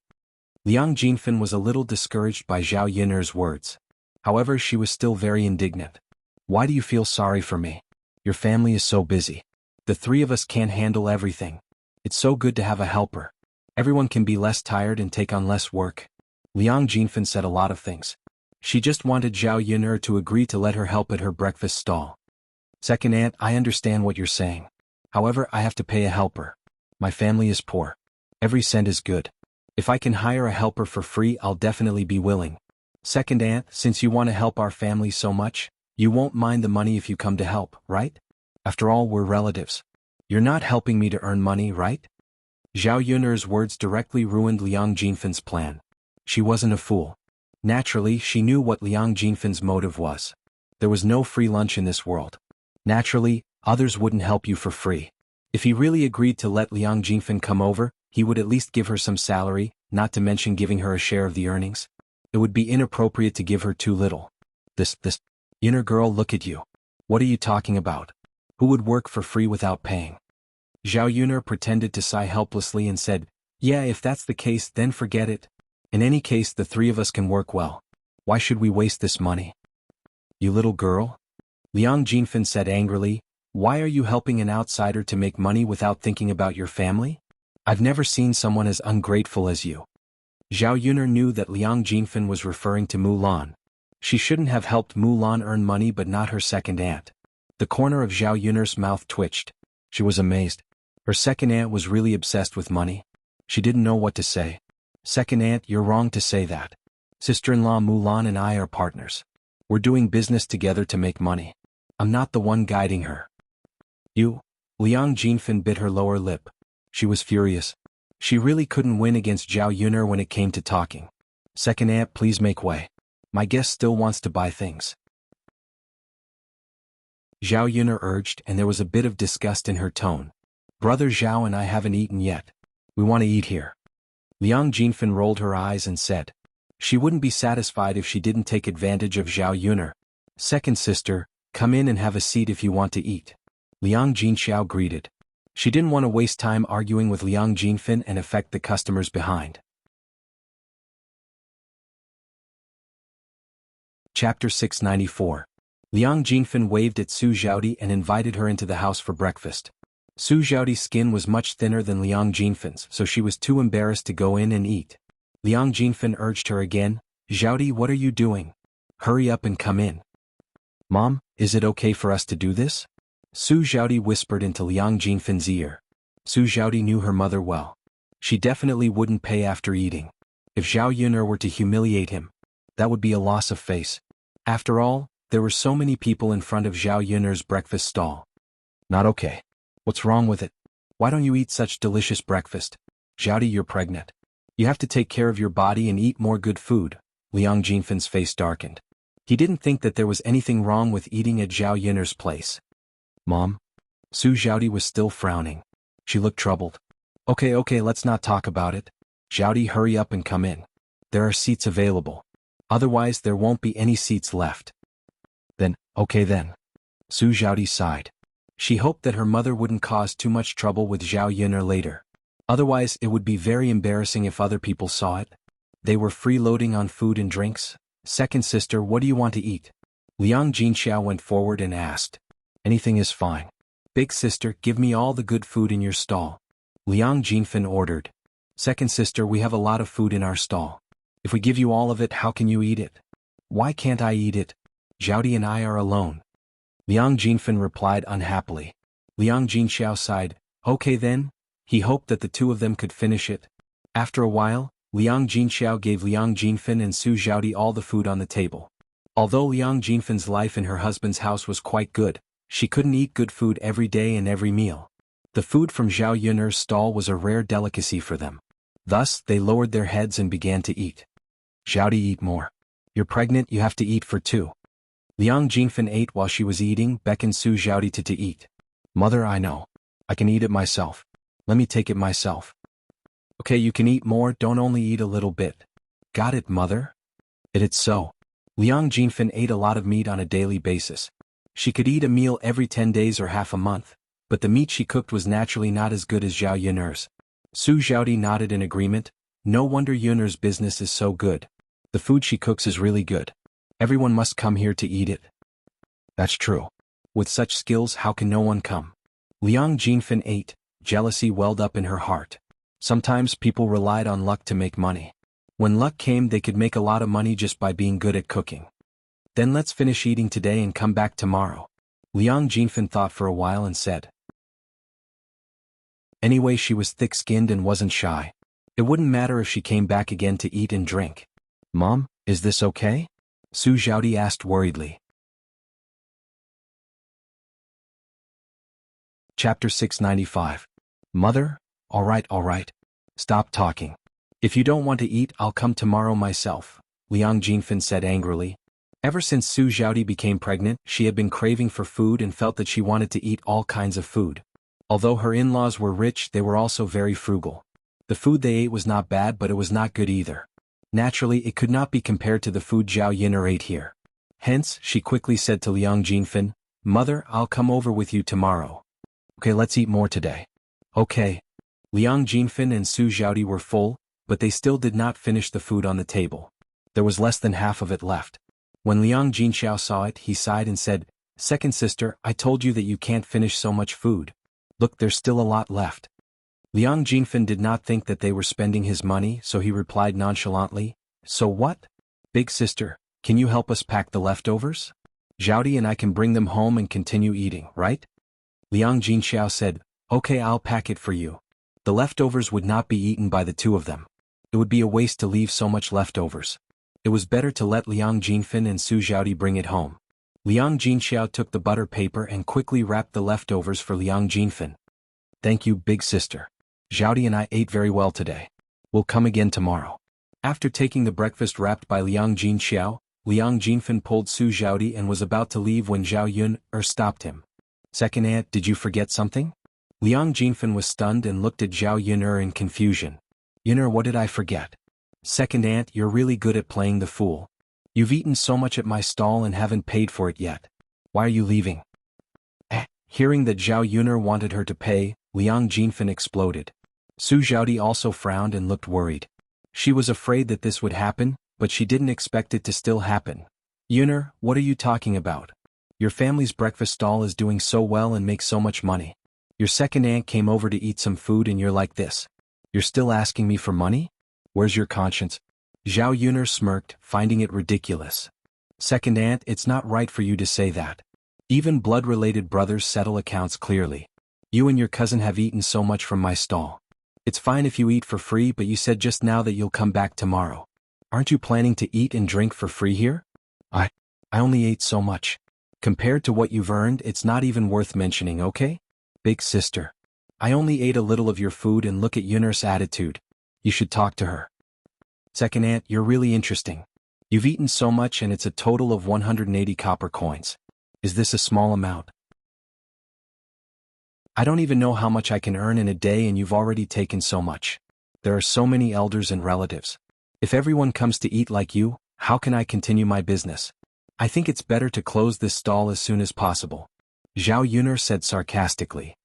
[SPEAKER 1] Liang Jinfen was a little discouraged by Zhao Yun'er's words. However, she was still very indignant. "Why do you feel sorry for me? Your family is so busy. The three of us can't handle everything. It's so good to have a helper. Everyone can be less tired and take on less work." Liang Jinfen said a lot of things. She just wanted Zhao Yun'er to agree to let her help at her breakfast stall. "Second aunt, I understand what you're saying. However, I have to pay a helper. My family is poor. Every cent is good. If I can hire a helper for free, I'll definitely be willing. Second aunt, since you want to help our family so much, you won't mind the money if you come to help, right? After all, we're relatives. You're not helping me to earn money, right?" Zhao Yun'er's words directly ruined Liang Jinfen's plan. She wasn't a fool. Naturally, she knew what Liang Jinfen's motive was. There was no free lunch in this world. Naturally, others wouldn't help you for free. If he really agreed to let Liang Jinfen come over, he would at least give her some salary, not to mention giving her a share of the earnings. It would be inappropriate to give her too little. This Yun'er girl, look at you. What are you talking about? Who would work for free without paying? Zhao Yun'er pretended to sigh helplessly and said, "Yeah, if that's the case, then forget it. In any case, the three of us can work well. Why should we waste this money?" "You little girl?" Liang Jinfen said angrily, "Why are you helping an outsider to make money without thinking about your family? I've never seen someone as ungrateful as you." Zhao Yun'er knew that Liang Jinfen was referring to Mulan. She shouldn't have helped Mulan earn money but not her second aunt. The corner of Zhao Yun'er's mouth twitched. She was amazed. Her second aunt was really obsessed with money. She didn't know what to say. "Second aunt, you're wrong to say that. Sister-in-law Mulan and I are partners. We're doing business together to make money. I'm not the one guiding her." "You?" Liang Jinfen bit her lower lip. She was furious. She really couldn't win against Zhao Yun'er when it came to talking. "Second aunt, please make way. My guest still wants to buy things." Zhao Yun'er urged, and there was a bit of disgust in her tone. "Brother Zhao and I haven't eaten yet. We want to eat here." Liang Jinfen rolled her eyes and said. She wouldn't be satisfied if she didn't take advantage of Zhao Yun'er. "Second sister, come in and have a seat if you want to eat." Liang Jinxiao greeted. She didn't want to waste time arguing with Liang Jinfen and affect the customers behind. Chapter 694. Liang Jinfen waved at Su Xiaodi and invited her into the house for breakfast. Su Xiaodi's skin was much thinner than Liang Jinfen's, so she was too embarrassed to go in and eat. Liang Jinfen urged her again, "Xiaodi, what are you doing? Hurry up and come in." "Mom, is it okay for us to do this?" Su Xiaodi whispered into Liang Jinfin's ear. Su Xiaodi knew her mother well. She definitely wouldn't pay after eating. If Zhao Yuner were to humiliate him, that would be a loss of face. After all, there were so many people in front of Zhao Yuner's breakfast stall. Not okay. What's wrong with it? Why don't you eat such delicious breakfast? Xiaodi, you're pregnant. You have to take care of your body and eat more good food. Liang Jinfin's face darkened. He didn't think that there was anything wrong with eating at Zhao Yuner's place. Mom? Su Xiaodi was still frowning. She looked troubled. Okay, let's not talk about it. Xiaodi, hurry up and come in. There are seats available. Otherwise there won't be any seats left. Okay then. Su Xiaodi sighed. She hoped that her mother wouldn't cause too much trouble with Zhao Yuner later. Otherwise it would be very embarrassing if other people saw it. They were freeloading on food and drinks. Second sister, what do you want to eat? Liang Jinxiao went forward and asked. Anything is fine. Big sister, give me all the good food in your stall. Liang Jinfin ordered. Second sister, we have a lot of food in our stall. If we give you all of it, how can you eat it? Why can't I eat it? Xiaodi and I are alone. Liang Jinfin replied unhappily. Liang Jinxiao sighed. Okay then. He hoped that the two of them could finish it. After a while, Liang Jinxiao gave Liang Jinfin and Su Xiaodi all the food on the table. Although Liang Jinfin's life in her husband's house was quite good, she couldn't eat good food every day and every meal. The food from Zhao Yuner's stall was a rare delicacy for them. Thus, they lowered their heads and began to eat. Xiaodi, eat more. You're pregnant, you have to eat for two. Liang Jinfin ate while she was eating, beckoned Su Xiaodi to eat. Mother, I know. I can eat it myself. Let me take it myself. Okay, you can eat more, don't only eat a little bit. Got it, mother? It's so. Liang Jinfin ate a lot of meat on a daily basis. She could eat a meal every 10 days or half a month, but the meat she cooked was naturally not as good as Zhao Yuner's. Su Xiaodi nodded in agreement. No wonder Yuner's business is so good. The food she cooks is really good. Everyone must come here to eat it. That's true. With such skills, how can no one come? Liang Jinfin ate. Jealousy welled up in her heart. Sometimes people relied on luck to make money. When luck came, they could make a lot of money just by being good at cooking. Then let's finish eating today and come back tomorrow. Liang Jinfin thought for a while and said. Anyway, she was thick-skinned and wasn't shy. It wouldn't matter if she came back again to eat and drink. Mom, is this okay? Su Xiaodi asked worriedly. Chapter 695. Mother, all right. Stop talking. If you don't want to eat, I'll come tomorrow myself, Liang Jinfin said angrily. Ever since Su Xiaodi became pregnant, she had been craving for food and felt that she wanted to eat all kinds of food. Although her in-laws were rich, they were also very frugal. The food they ate was not bad, but it was not good either. Naturally, it could not be compared to the food Zhao Yuner ate here. Hence, she quickly said to Liang Jinfin, Mother, I'll come over with you tomorrow. Okay, let's eat more today. Okay. Liang Jinfin and Su Xiaodi were full, but they still did not finish the food on the table. There was less than half of it left. When Liang Jinxiao saw it, he sighed and said, Second sister, I told you that you can't finish so much food. Look, there's still a lot left. Liang Jinfin did not think that they were spending his money, so he replied nonchalantly, So what? Big sister, can you help us pack the leftovers? Xiaodi and I can bring them home and continue eating, right? Liang Jinxiao said, Okay, I'll pack it for you. The leftovers would not be eaten by the two of them. It would be a waste to leave so much leftovers. It was better to let Liang Jinfin and Su Xiaodi bring it home. Liang Jinxiao took the butter paper and quickly wrapped the leftovers for Liang Jinfin. Thank you, big sister. Xiaodi and I ate very well today. We'll come again tomorrow. After taking the breakfast wrapped by Liang Jinxiao, Liang Jinfin pulled Su Xiaodi and was about to leave when Zhao Yuner stopped him. Second aunt, did you forget something? Liang Jinfin was stunned and looked at Zhao Yuner in confusion. Yuner, what did I forget? Second aunt, you're really good at playing the fool. You've eaten so much at my stall and haven't paid for it yet. Why are you leaving? Hearing that Zhao Yuner wanted her to pay, Liang Jinfin exploded. Su Xiaodi also frowned and looked worried. She was afraid that this would happen, but she didn't expect it to still happen. Yuner, what are you talking about? Your family's breakfast stall is doing so well and makes so much money. Your second aunt came over to eat some food and you're like this. You're still asking me for money? Where's your conscience? Zhao Yuner smirked, finding it ridiculous. Second aunt, it's not right for you to say that. Even blood-related brothers settle accounts clearly. You and your cousin have eaten so much from my stall. It's fine if you eat for free, but you said just now that you'll come back tomorrow. Aren't you planning to eat and drink for free here? I only ate so much. Compared to what you've earned, it's not even worth mentioning, okay? Big sister. I only ate a little of your food, and look at Yunur's attitude. You should talk to her. Second aunt, you're really interesting. You've eaten so much and it's a total of 180 copper coins. Is this a small amount? I don't even know how much I can earn in a day, and you've already taken so much. There are so many elders and relatives. If everyone comes to eat like you, how can I continue my business? I think it's better to close this stall as soon as possible, Zhao Yunur said sarcastically.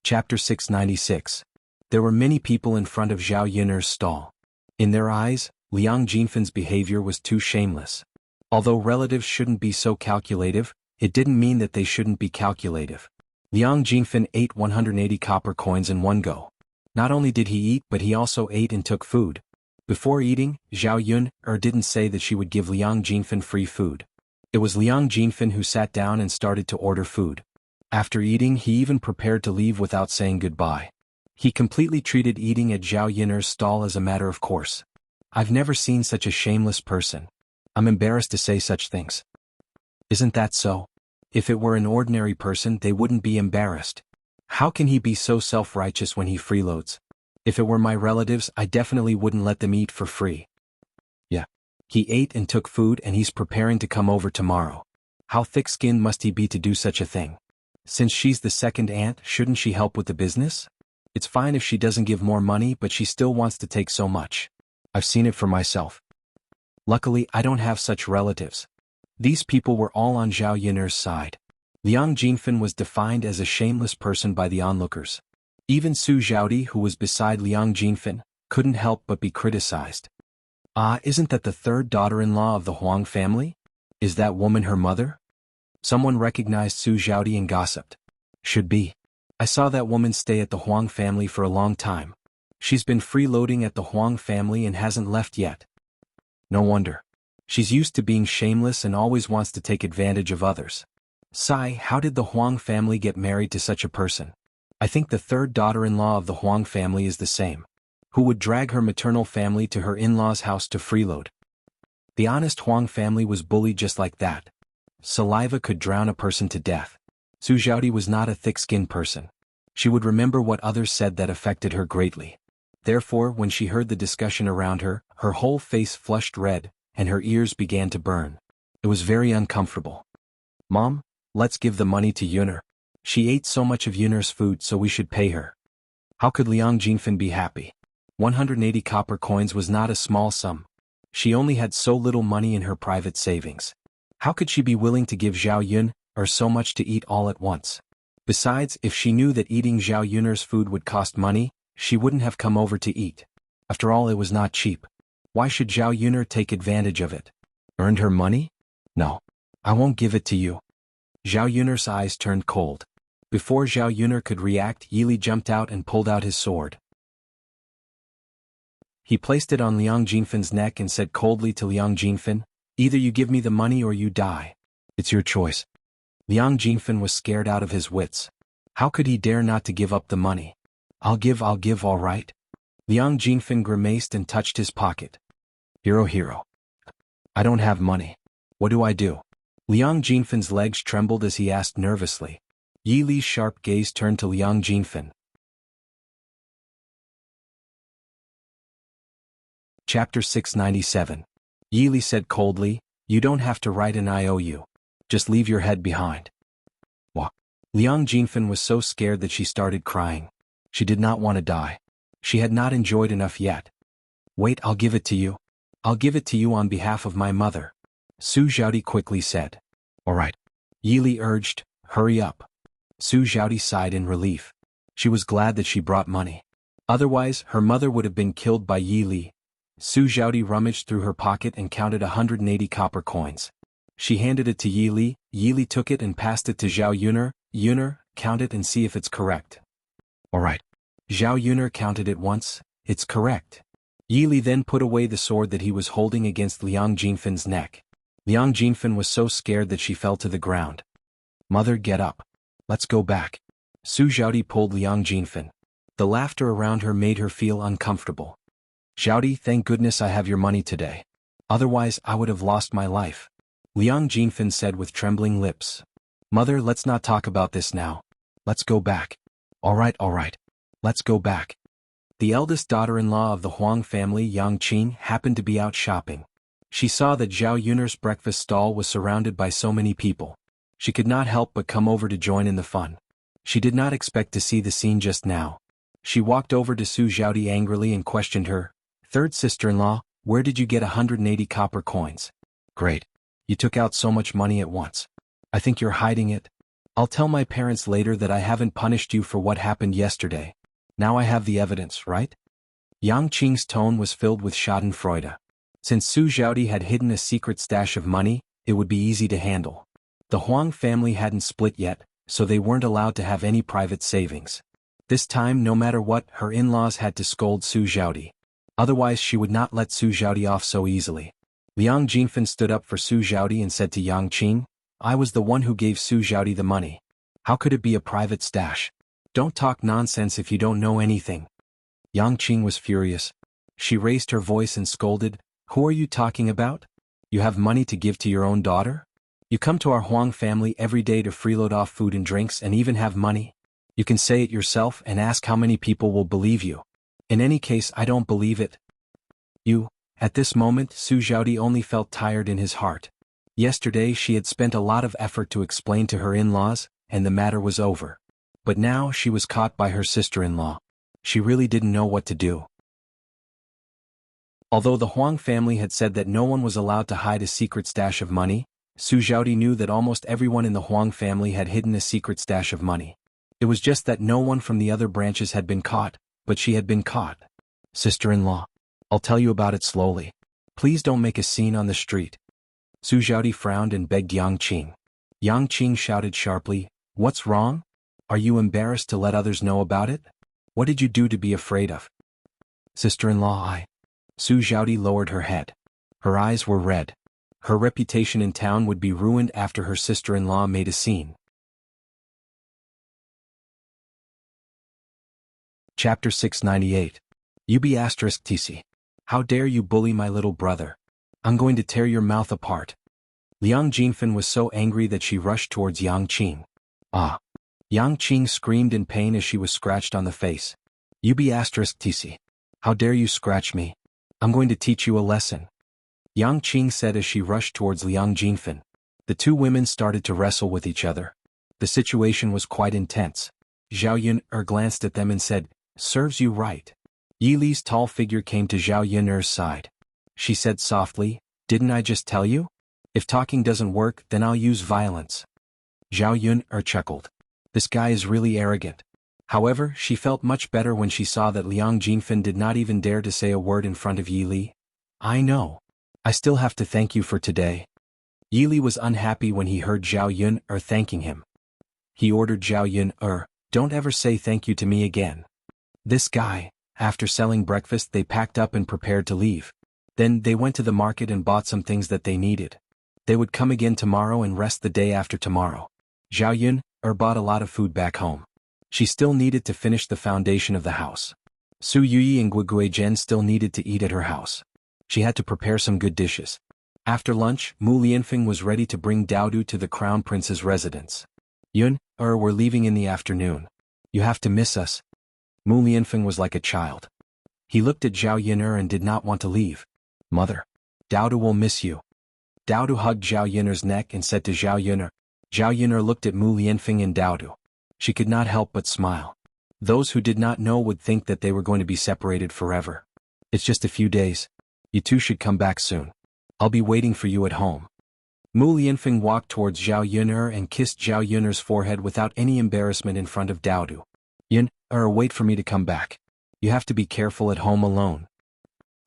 [SPEAKER 1] Chapter 696. There were many people in front of Zhao Yunur's stall. In their eyes, Liang Jinfan's behavior was too shameless. Although relatives shouldn't be so calculative, it didn't mean that they shouldn't be calculative. Liang Jinfan ate 180 copper coins in one go. Not only did he eat, but he also ate and took food. Before eating, Zhao Yunur didn't say that she would give Liang Jinfan free food. It was Liang Jinfan who sat down and started to order food. After eating, he even prepared to leave without saying goodbye. He completely treated eating at Zhao Yunur's stall as a matter of course. I've never seen such a shameless person. I'm embarrassed to say such things. Isn't that so? If it were an ordinary person, they wouldn't be embarrassed. How can he be so self-righteous when he freeloads? If it were my relatives, I definitely wouldn't let them eat for free. Yeah. He ate and took food, and he's preparing to come over tomorrow. How thick-skinned must he be to do such a thing? Since she's the second aunt, shouldn't she help with the business? It's fine if she doesn't give more money, but she still wants to take so much. I've seen it for myself. Luckily, I don't have such relatives. These people were all on Zhao Yunur's side. Liang Jinfan was defined as a shameless person by the onlookers. Even Su Zhaodi, who was beside Liang Jinfan, couldn't help but be criticized. Isn't that the third daughter-in-law of the Huang family? Is that woman her mother? Someone recognized Su Zhaodi and gossiped. Should be. I saw that woman stay at the Huang family for a long time. She's been freeloading at the Huang family and hasn't left yet. No wonder. She's used to being shameless and always wants to take advantage of others. Sigh, how did the Huang family get married to such a person? I think the third daughter-in-law of the Huang family is the same. Who would drag her maternal family to her in-laws' house to freeload? The honest Huang family was bullied just like that. Saliva could drown a person to death. Su Zhaodi was not a thick-skinned person. She would remember what others said that affected her greatly. Therefore, when she heard the discussion around her, her whole face flushed red, and her ears began to burn. It was very uncomfortable. Mom, let's give the money to Yunur. She ate so much of Yunur's food, so we should pay her. How could Liang Jinfan be happy? 180 copper coins was not a small sum. She only had so little money in her private savings. How could she be willing to give Zhao Yunur so much to eat all at once? Besides, if she knew that eating Zhao Yunur's food would cost money, she wouldn't have come over to eat. After all, it was not cheap. Why should Zhao Yunur take advantage of it? Earned her money? No. I won't give it to you. Zhao Yunur's eyes turned cold. Before Zhao Yunur could react, Yili jumped out and pulled out his sword. He placed it on Liang Jinfan's neck and said coldly to Liang Jinfan, "Either you give me the money or you die. It's your choice." Liang Jinfan was scared out of his wits. How could he dare not to give up the money? I'll give, all right. Liang Jinfan grimaced and touched his pocket. Hero. I don't have money. What do I do? Liang Jinfan's legs trembled as he asked nervously. Yi Li's sharp gaze turned to Liang Jinfan. Chapter 697. Yi Li said coldly, "You don't have to write an IOU. Just leave your head behind." What? Liang Jinfan was so scared that she started crying. She did not want to die. She had not enjoyed enough yet. Wait, I'll give it to you. I'll give it to you on behalf of my mother. Su Zhaodi quickly said. All right. Yi Li urged, hurry up. Su Zhaodi sighed in relief. She was glad that she brought money. Otherwise, her mother would have been killed by Yi Li. Su Zhaodi rummaged through her pocket and counted 180 copper coins. She handed it to Yi Li. Yi Li took it and passed it to Zhao Yunur. Yunur, count it and see if it's correct. All right. Zhao Yunur counted it once. It's correct. Yi Li then put away the sword that he was holding against Liang Jinfan's neck. Liang Jinfan was so scared that she fell to the ground. Mother, get up. Let's go back. Su Xiaodi pulled Liang Jinfan. The laughter around her made her feel uncomfortable. Xiaodi, thank goodness I have your money today. Otherwise I would have lost my life. Liang Jinfan said with trembling lips. Mother, let's not talk about this now. Let's go back. All right. Let's go back. The eldest daughter-in-law of the Huang family, Yang Qing, happened to be out shopping. She saw that Zhao Yun'er's breakfast stall was surrounded by so many people. She could not help but come over to join in the fun. She did not expect to see the scene just now. She walked over to Su Xiaodi angrily and questioned her. Third sister-in-law, where did you get 180 copper coins? Great. You took out so much money at once. I think you're hiding it. I'll tell my parents later that I haven't punished you for what happened yesterday. Now I have the evidence, right? Yang Qing's tone was filled with schadenfreude. Since Su Xiaodi had hidden a secret stash of money, it would be easy to handle. The Huang family hadn't split yet, so they weren't allowed to have any private savings. This time, no matter what, her in-laws had to scold Su Xiaodi. Otherwise she would not let Su Xiaodi off so easily. Liang Jinfan stood up for Su Xiaodi and said to Yang Qing, I was the one who gave Su Xiaodi the money. How could it be a private stash? Don't talk nonsense if you don't know anything. Yang Qing was furious. She raised her voice and scolded, Who are you talking about? You have money to give to your own daughter? You come to our Huang family every day to freeload off food and drinks and even have money? You can say it yourself and ask how many people will believe you. In any case, I don't believe it. At this moment, Su Xiaodi only felt tired in his heart. Yesterday she had spent a lot of effort to explain to her in-laws, and the matter was over. But now she was caught by her sister-in-law. She really didn't know what to do. Although the Huang family had said that no one was allowed to hide a secret stash of money, Su Xiaodi knew that almost everyone in the Huang family had hidden a secret stash of money. It was just that no one from the other branches had been caught, but she had been caught. Sister-in-law, I'll tell you about it slowly. Please don't make a scene on the street. Su Xiaodi frowned and begged Yang Qing. Yang Qing shouted sharply, What's wrong? Are you embarrassed to let others know about it? What did you do to be afraid of? Sister-in-law, Su Xiaodi lowered her head. Her eyes were red. Her reputation in town would be ruined after her sister-in-law made a scene. Chapter 698. UB*TC. How dare you bully my little brother? I'm going to tear your mouth apart. Liang Jinfan was so angry that she rushed towards Yang Qing. Ah! Yang Qing screamed in pain as she was scratched on the face. UB*TC. How dare you scratch me? I'm going to teach you a lesson. Yang Qing said as she rushed towards Liang Jinfan. The two women started to wrestle with each other. The situation was quite intense. Zhao Yun'er glanced at them and said, Serves you right. Yi Li's tall figure came to Zhao Yun'er's side. She said softly, Didn't I just tell you? If talking doesn't work, then I'll use violence. Zhao Yun'er chuckled. This guy is really arrogant. However, she felt much better when she saw that Liang Jinfan did not even dare to say a word in front of Yi Li. I know. I still have to thank you for today. Yi Li was unhappy when he heard Zhao Yun'er thanking him. He ordered Zhao Yun'er, Don't ever say thank you to me again. This guy. After selling breakfast they packed up and prepared to leave. Then they went to the market and bought some things that they needed. They would come again tomorrow and rest the day after tomorrow. Zhao Yun'er bought a lot of food back home. She still needed to finish the foundation of the house. Su Yuyi and Guigui Zhen still needed to eat at her house. She had to prepare some good dishes. After lunch, Mu Lianfeng was ready to bring Daodu to the crown prince's residence. Yun'er were leaving in the afternoon. You have to miss us. Mu Lianfeng was like a child. He looked at Zhao Yun'er and did not want to leave. Mother. Daodu will miss you. Daodu hugged Zhao Yun'er's neck and said to Zhao Yun'er. Zhao Yun'er looked at Mu Lianfeng and Daodu. She could not help but smile. Those who did not know would think that they were going to be separated forever. It's just a few days. You two should come back soon. I'll be waiting for you at home. Mu Lianfeng walked towards Zhao Yun'er and kissed Zhao Yun'er's forehead without any embarrassment in front of Daodu. Yun'er, wait for me to come back. You have to be careful at home alone.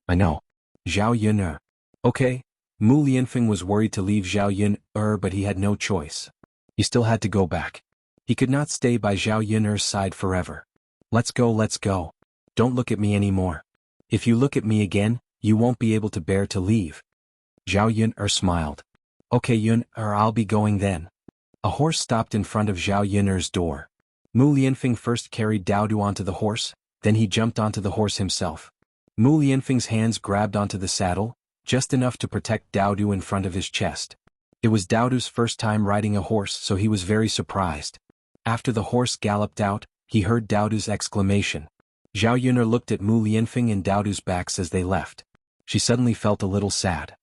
[SPEAKER 1] I know. Zhao Yun'er. Okay. Mu Lianfeng was worried to leave Zhao Yun'er, but he had no choice. He still had to go back. He could not stay by Zhao Yun'er's side forever. Let's go. Don't look at me anymore. If you look at me again, you won't be able to bear to leave. Zhao Yun smiled. Okay Yun, I'll be going then. A horse stopped in front of Zhao Yun's door. Mu Lianfeng first carried Dao Du onto the horse, then he jumped onto the horse himself. Mu Lianfeng's hands grabbed onto the saddle, just enough to protect Dao Du in front of his chest. It was Dao Du's first time riding a horse, so he was very surprised. After the horse galloped out, he heard Dao Du's exclamation. Zhao Yun looked at Mu Lianfeng and Dao Du's backs as they left. She suddenly felt a little sad.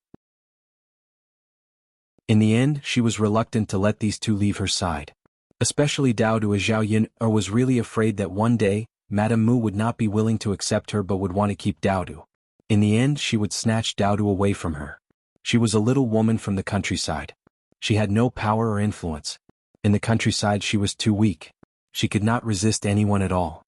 [SPEAKER 1] In the end, she was reluctant to let these two leave her side. Especially Dao Du, as Zhao Yun was really afraid that one day, Madame Mu would not be willing to accept her but would want to keep Dao Du. In the end, she would snatch Dao Du away from her. She was a little woman from the countryside. She had no power or influence. In the countryside she was too weak. She could not resist anyone at all.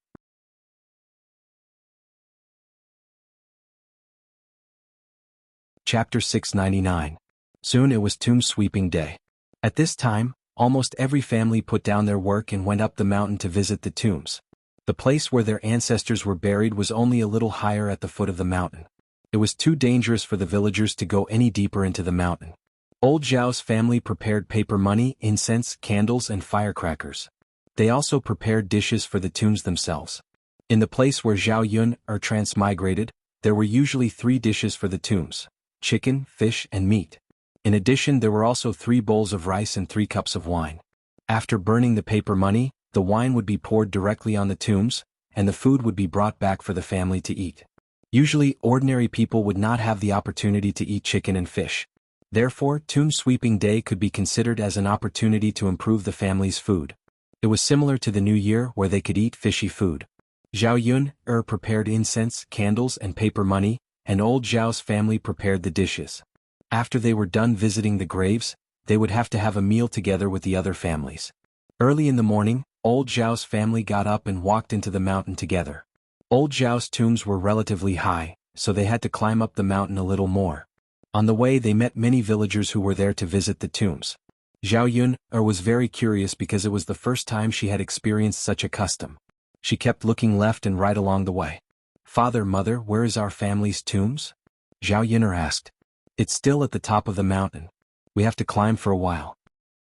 [SPEAKER 1] Chapter 699. Soon it was tomb sweeping day. At this time, almost every family put down their work and went up the mountain to visit the tombs. The place where their ancestors were buried was only a little higher at the foot of the mountain. It was too dangerous for the villagers to go any deeper into the mountain. Old Zhao's family prepared paper money, incense, candles, and firecrackers. They also prepared dishes for the tombs themselves. In the place where Zhao Yun transmigrated, there were usually 3 dishes for the tombs: chicken, fish, and meat. In addition, there were also 3 bowls of rice and 3 cups of wine. After burning the paper money, the wine would be poured directly on the tombs, and the food would be brought back for the family to eat. Usually, ordinary people would not have the opportunity to eat chicken and fish. Therefore, tomb sweeping day could be considered as an opportunity to improve the family's food. It was similar to the New Year where they could eat fishy food. Zhao Yun prepared incense, candles, and paper money, and old Zhao's family prepared the dishes. After they were done visiting the graves, they would have to have a meal together with the other families. Early in the morning, old Zhao's family got up and walked into the mountain together. Old Zhao's tombs were relatively high, so they had to climb up the mountain a little more. On the way they met many villagers who were there to visit the tombs. Zhao Yun was very curious because it was the first time she had experienced such a custom. She kept looking left and right along the way. Father, mother, where is our family's tombs? Zhao Yun asked. It's still at the top of the mountain. We have to climb for a while.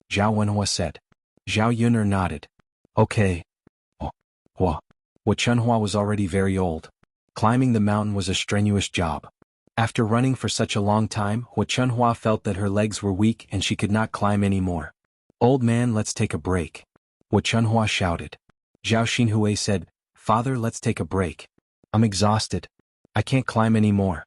[SPEAKER 1] Zhao Wenhua said. Zhao Yun nodded. Okay. Hua Chunhua was already very old. Climbing the mountain was a strenuous job. After running for such a long time, Hua Chunhua felt that her legs were weak and she could not climb anymore. Old man, let's take a break. Hua Chunhua shouted. Zhao Xinhui said, Father, let's take a break. I'm exhausted. I can't climb anymore.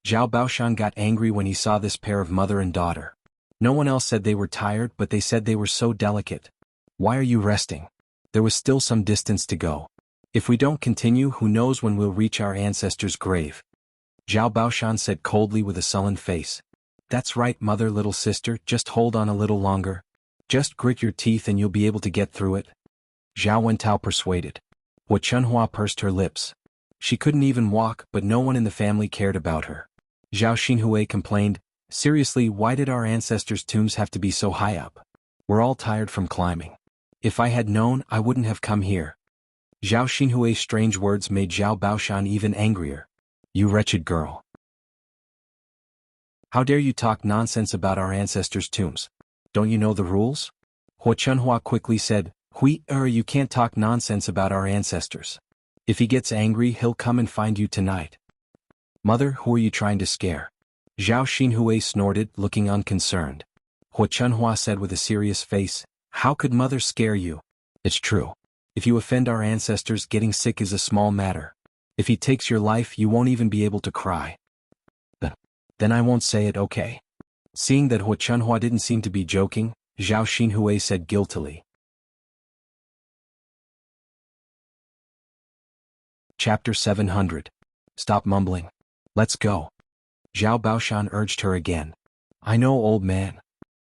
[SPEAKER 1] Zhao Baoshan got angry when he saw this pair of mother and daughter. No one else said they were tired, but they said they were so delicate. Why are you resting? There was still some distance to go. If we don't continue, who knows when we'll reach our ancestors' grave? Zhao Baoshan said coldly with a sullen face. That's right, mother, little sister, just hold on a little longer. Just grit your teeth and you'll be able to get through it. Zhao Wentao persuaded. Hua Chunhua pursed her lips. She couldn't even walk, but no one in the family cared about her. Zhao Xinhui complained, seriously, why did our ancestors' tombs have to be so high up? We're all tired from climbing. If I had known, I wouldn't have come here. Zhao Xinhui's strange words made Zhao Baoshan even angrier. You wretched girl. How dare you talk nonsense about our ancestors' tombs? Don't you know the rules? Hua Chunhua quickly said, you can't talk nonsense about our ancestors. If he gets angry, he'll come and find you tonight. Mother, who are you trying to scare? Zhao Xinhui snorted, looking unconcerned. Hua Chunhua said with a serious face, how could mother scare you? It's true. If you offend our ancestors, getting sick is a small matter. If he takes your life, you won't even be able to cry. Then I won't say it, okay? Seeing that Hua Chunhua didn't seem to be joking, Zhao Xinhui said guiltily. Chapter 700. Stop mumbling. Let's go. Zhao Baoshan urged her again. I know, old man.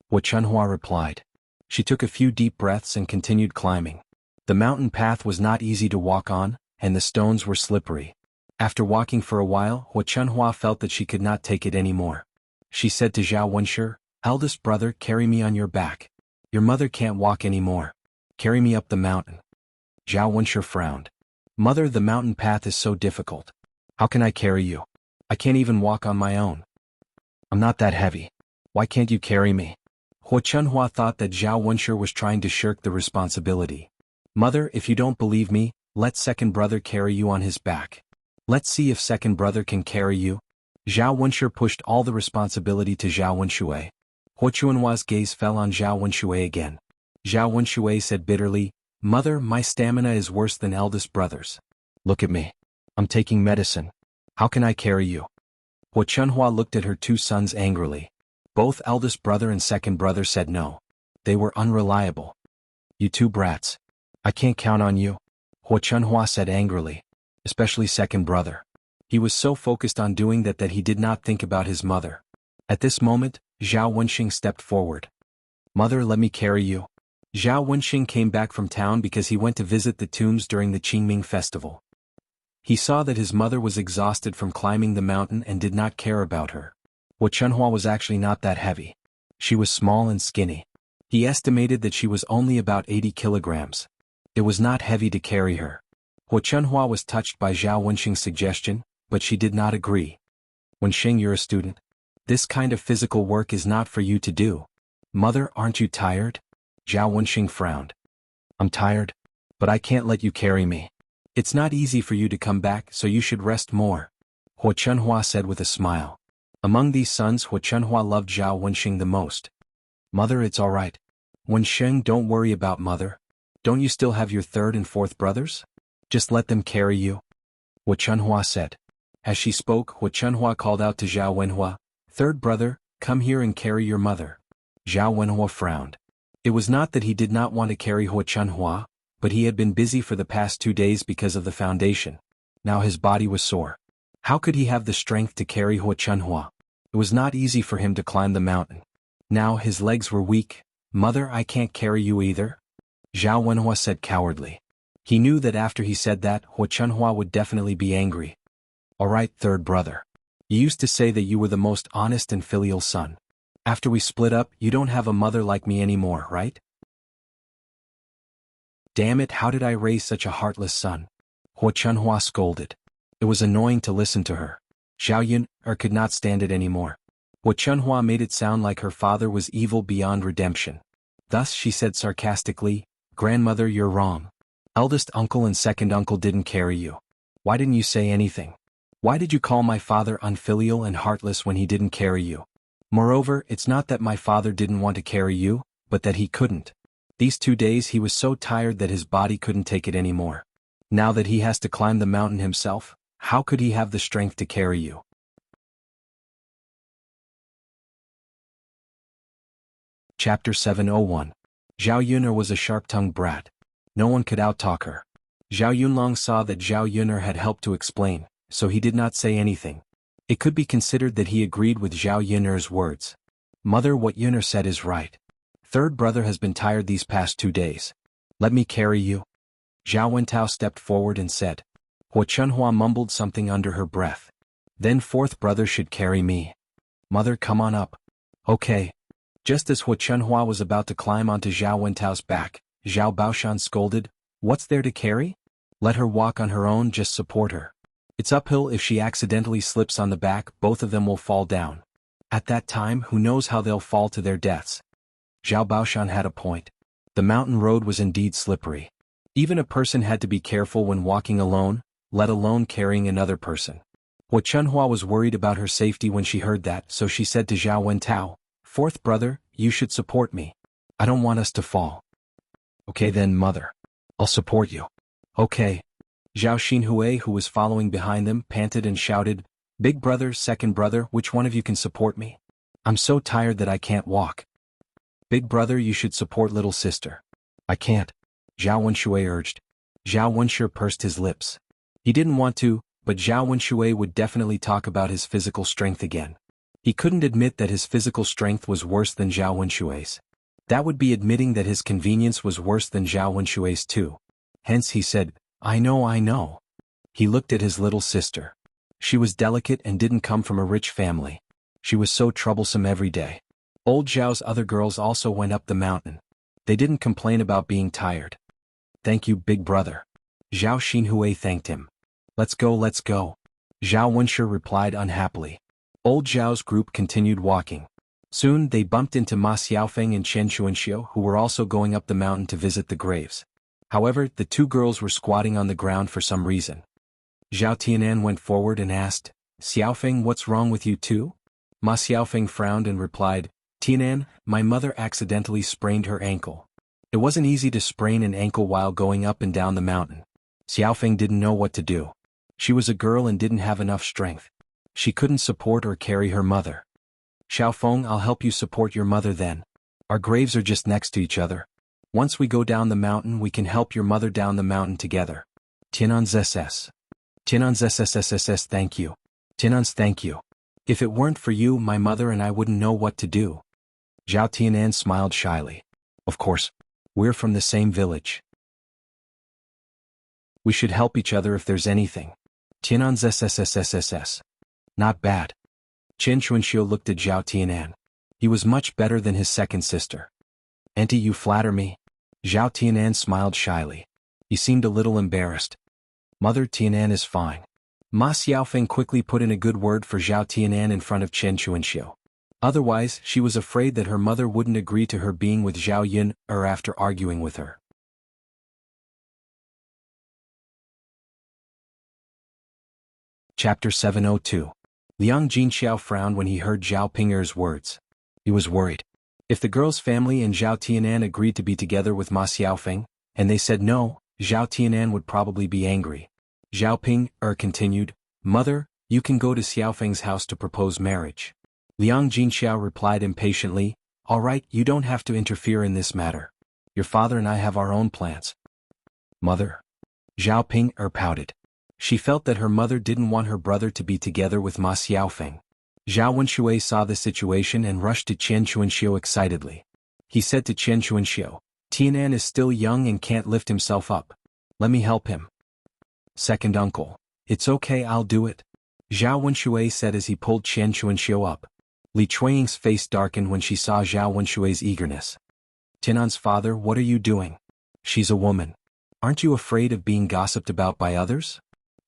[SPEAKER 1] Hua Chunhua replied. She took a few deep breaths and continued climbing. The mountain path was not easy to walk on, and the stones were slippery. After walking for a while, Hua Chunhua felt that she could not take it anymore. She said to Zhao Wenshi, eldest brother, carry me on your back. Your mother can't walk anymore. Carry me up the mountain. Zhao Wenshi frowned. Mother, the mountain path is so difficult. How can I carry you? I can't even walk on my own. I'm not that heavy. Why can't you carry me? Hua Chunhua thought that Zhao Wenshi was trying to shirk the responsibility. Mother, if you don't believe me, let second brother carry you on his back. Let's see if second brother can carry you. Zhao Wenshi pushed all the responsibility to Zhao Wenshui. Hua Chunhua's gaze fell on Zhao Wenshui again. Zhao Wenshui said bitterly, Mother, my stamina is worse than eldest brother's. Look at me. I'm taking medicine. How can I carry you? Hua Chunhua looked at her two sons angrily. Both eldest brother and second brother said no. They were unreliable. You two brats. I can't count on you. Hua Chunhua said angrily. Especially second brother. He was so focused on doing that he did not think about his mother. At this moment, Zhao Wenxing stepped forward. Mother, let me carry you. Zhao Wenxing came back from town because he went to visit the tombs during the Qingming festival. He saw that his mother was exhausted from climbing the mountain and did not care about her. Hua Chunhua was actually not that heavy. She was small and skinny. He estimated that she was only about 80 kilograms. It was not heavy to carry her. Hua Chunhua was touched by Zhao Wenxing's suggestion, but she did not agree. Wenxing, you're a student. This kind of physical work is not for you to do. Mother, aren't you tired? Zhao Wenxing frowned. I'm tired, but I can't let you carry me. It's not easy for you to come back, so you should rest more. Hua Chunhua said with a smile. Among these sons, Hua Chunhua loved Zhao Wenxing the most. Mother, it's all right. Wenxing, don't worry about mother. Don't you still have your third and fourth brothers? Just let them carry you. Hua Chunhua said. As she spoke, Hua Chunhua called out to Zhao Wenhua, Third brother, come here and carry your mother. Zhao Wenhua frowned. It was not that he did not want to carry Hua Chunhua, but he had been busy for the past 2 days because of the foundation. Now his body was sore. How could he have the strength to carry Hua Chunhua? It was not easy for him to climb the mountain. Now his legs were weak. Mother, I can't carry you either. Zhao Wenhua said cowardly. He knew that after he said that, Hua Chunhua would definitely be angry. All right, third brother. You used to say that you were the most honest and filial son. After we split up, you don't have a mother like me anymore, right? Damn it, how did I raise such a heartless son? Hua Chunhua scolded. It was annoying to listen to her. Zhao Yun could not stand it anymore. Hua Chunhua made it sound like her father was evil beyond redemption. Thus she said sarcastically, Grandmother, you're wrong. Eldest uncle and second uncle didn't carry you. Why didn't you say anything? Why did you call my father unfilial and heartless when he didn't carry you? Moreover, it's not that my father didn't want to carry you, but that he couldn't. These 2 days he was so tired that his body couldn't take it anymore. Now that he has to climb the mountain himself, how could he have the strength to carry you? Chapter 701. Zhao Yun'er was a sharp-tongued brat. No one could outtalk her. Zhao Yunlong saw that Zhao Yun'er had helped to explain, so he did not say anything. It could be considered that he agreed with Zhao Yun'er's words. Mother, what Yun'er said is right. Third brother has been tired these past 2 days. Let me carry you. Zhao Wentao stepped forward and said. Hua Chunhua mumbled something under her breath. Then fourth brother should carry me. Mother, come on up. Okay. Just as Hua Chunhua was about to climb onto Zhao Wentao's back, Zhao Baoshan scolded, What's there to carry? Let her walk on her own, just support her. It's uphill. If she accidentally slips on the back, both of them will fall down. At that time, who knows how they'll fall to their deaths. Zhao Baoshan had a point. The mountain road was indeed slippery. Even a person had to be careful when walking alone, let alone carrying another person. Hua Chunhua was worried about her safety when she heard that, so she said to Zhao Wentao, Fourth brother, you should support me. I don't want us to fall. Okay then, mother. I'll support you. Okay. Zhao Xinhui, who was following behind them, panted and shouted, Big brother, second brother, which one of you can support me? I'm so tired that I can't walk. Big brother, you should support little sister. I can't. Zhao Wenshui urged. Zhao Wenshi pursed his lips. He didn't want to, but Zhao Wenshui would definitely talk about his physical strength again. He couldn't admit that his physical strength was worse than Zhao Wenshui's. That would be admitting that his convenience was worse than Zhao Wenshui's too. Hence he said, I know. He looked at his little sister. She was delicate and didn't come from a rich family. She was so troublesome every day. Old Zhao's other girls also went up the mountain. They didn't complain about being tired. Thank you, big brother. Zhao Xinhui thanked him. Let's go. Zhao Wenshi replied unhappily. Old Zhao's group continued walking. Soon they bumped into Ma Xiaofeng and Chen Chuanxiu, who were also going up the mountain to visit the graves. However, the two girls were squatting on the ground for some reason. Zhao Tianan went forward and asked, Xiaofeng, what's wrong with you too? Ma Xiaofeng frowned and replied, Tianan, my mother accidentally sprained her ankle. It wasn't easy to sprain an ankle while going up and down the mountain. Xiaofeng didn't know what to do. She was a girl and didn't have enough strength. She couldn't support or carry her mother. Xiaofeng, I'll help you support your mother then. Our graves are just next to each other. Once we go down the mountain, we can help your mother down the mountain together. Tianan's SS. Tianan's SSSSS, thank you. Tianan's, thank you. If it weren't for you, my mother and I wouldn't know what to do. Zhao Tianan smiled shyly. Of course. We're from the same village. We should help each other if there's anything. Tianan's SSSSSS. Not bad. Chen Chuanxiu looked at Zhao Tianan. He was much better than his second sister. Auntie, you flatter me. Zhao Tianan smiled shyly. He seemed a little embarrassed. Mother, Tianan is fine. Ma Xiaofeng quickly put in a good word for Zhao Tianan in front of Chen Chuanxiu. Otherwise, she was afraid that her mother wouldn't agree to her being with Zhao Yun, or after arguing with her. Chapter 702. Liang Jinxiao frowned when he heard Zhao Ping'er's words. He was worried. If the girl's family and Zhao Tianan agreed to be together with Ma Xiaofeng, and they said no, Zhao Tianan would probably be angry. Zhao Ping'er continued, Mother, you can go to Xiaofeng's house to propose marriage. Liang Jinxiao replied impatiently, All right, you don't have to interfere in this matter. Your father and I have our own plans. Mother. Zhao Ping'er pouted. She felt that her mother didn't want her brother to be together with Ma Xiaofeng. Zhao Wenshui saw the situation and rushed to Chen Chuanxiu excitedly. He said to Chen Chuanxiu, Tianan is still young and can't lift himself up. Let me help him. Second uncle. It's okay, I'll do it. Zhao Wenshui said as he pulled Chen Chuanxiu up. Li Chuanying's face darkened when she saw Zhao Wenshui's eagerness. Tianan's father, what are you doing? She's a woman. Aren't you afraid of being gossiped about by others?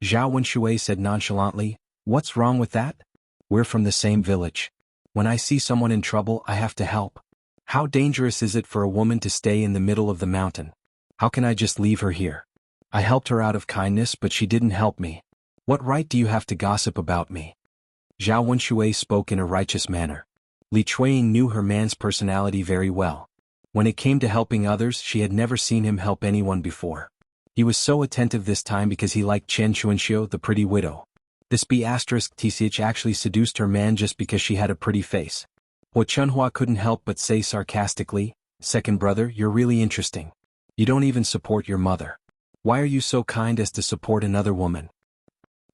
[SPEAKER 1] Zhao Wenshui said nonchalantly, What's wrong with that? We're from the same village. When I see someone in trouble, I have to help. How dangerous is it for a woman to stay in the middle of the mountain? How can I just leave her here? I helped her out of kindness, but she didn't help me. What right do you have to gossip about me? Zhao Wenshui spoke in a righteous manner. Li Chuanying knew her man's personality very well. When it came to helping others, she had never seen him help anyone before. He was so attentive this time because he liked Chen Chuanxiu, the pretty widow. This B*TCH actually seduced her man just because she had a pretty face. Hua Chunhua couldn't help but say sarcastically, Second brother, you're really interesting. You don't even support your mother. Why are you so kind as to support another woman?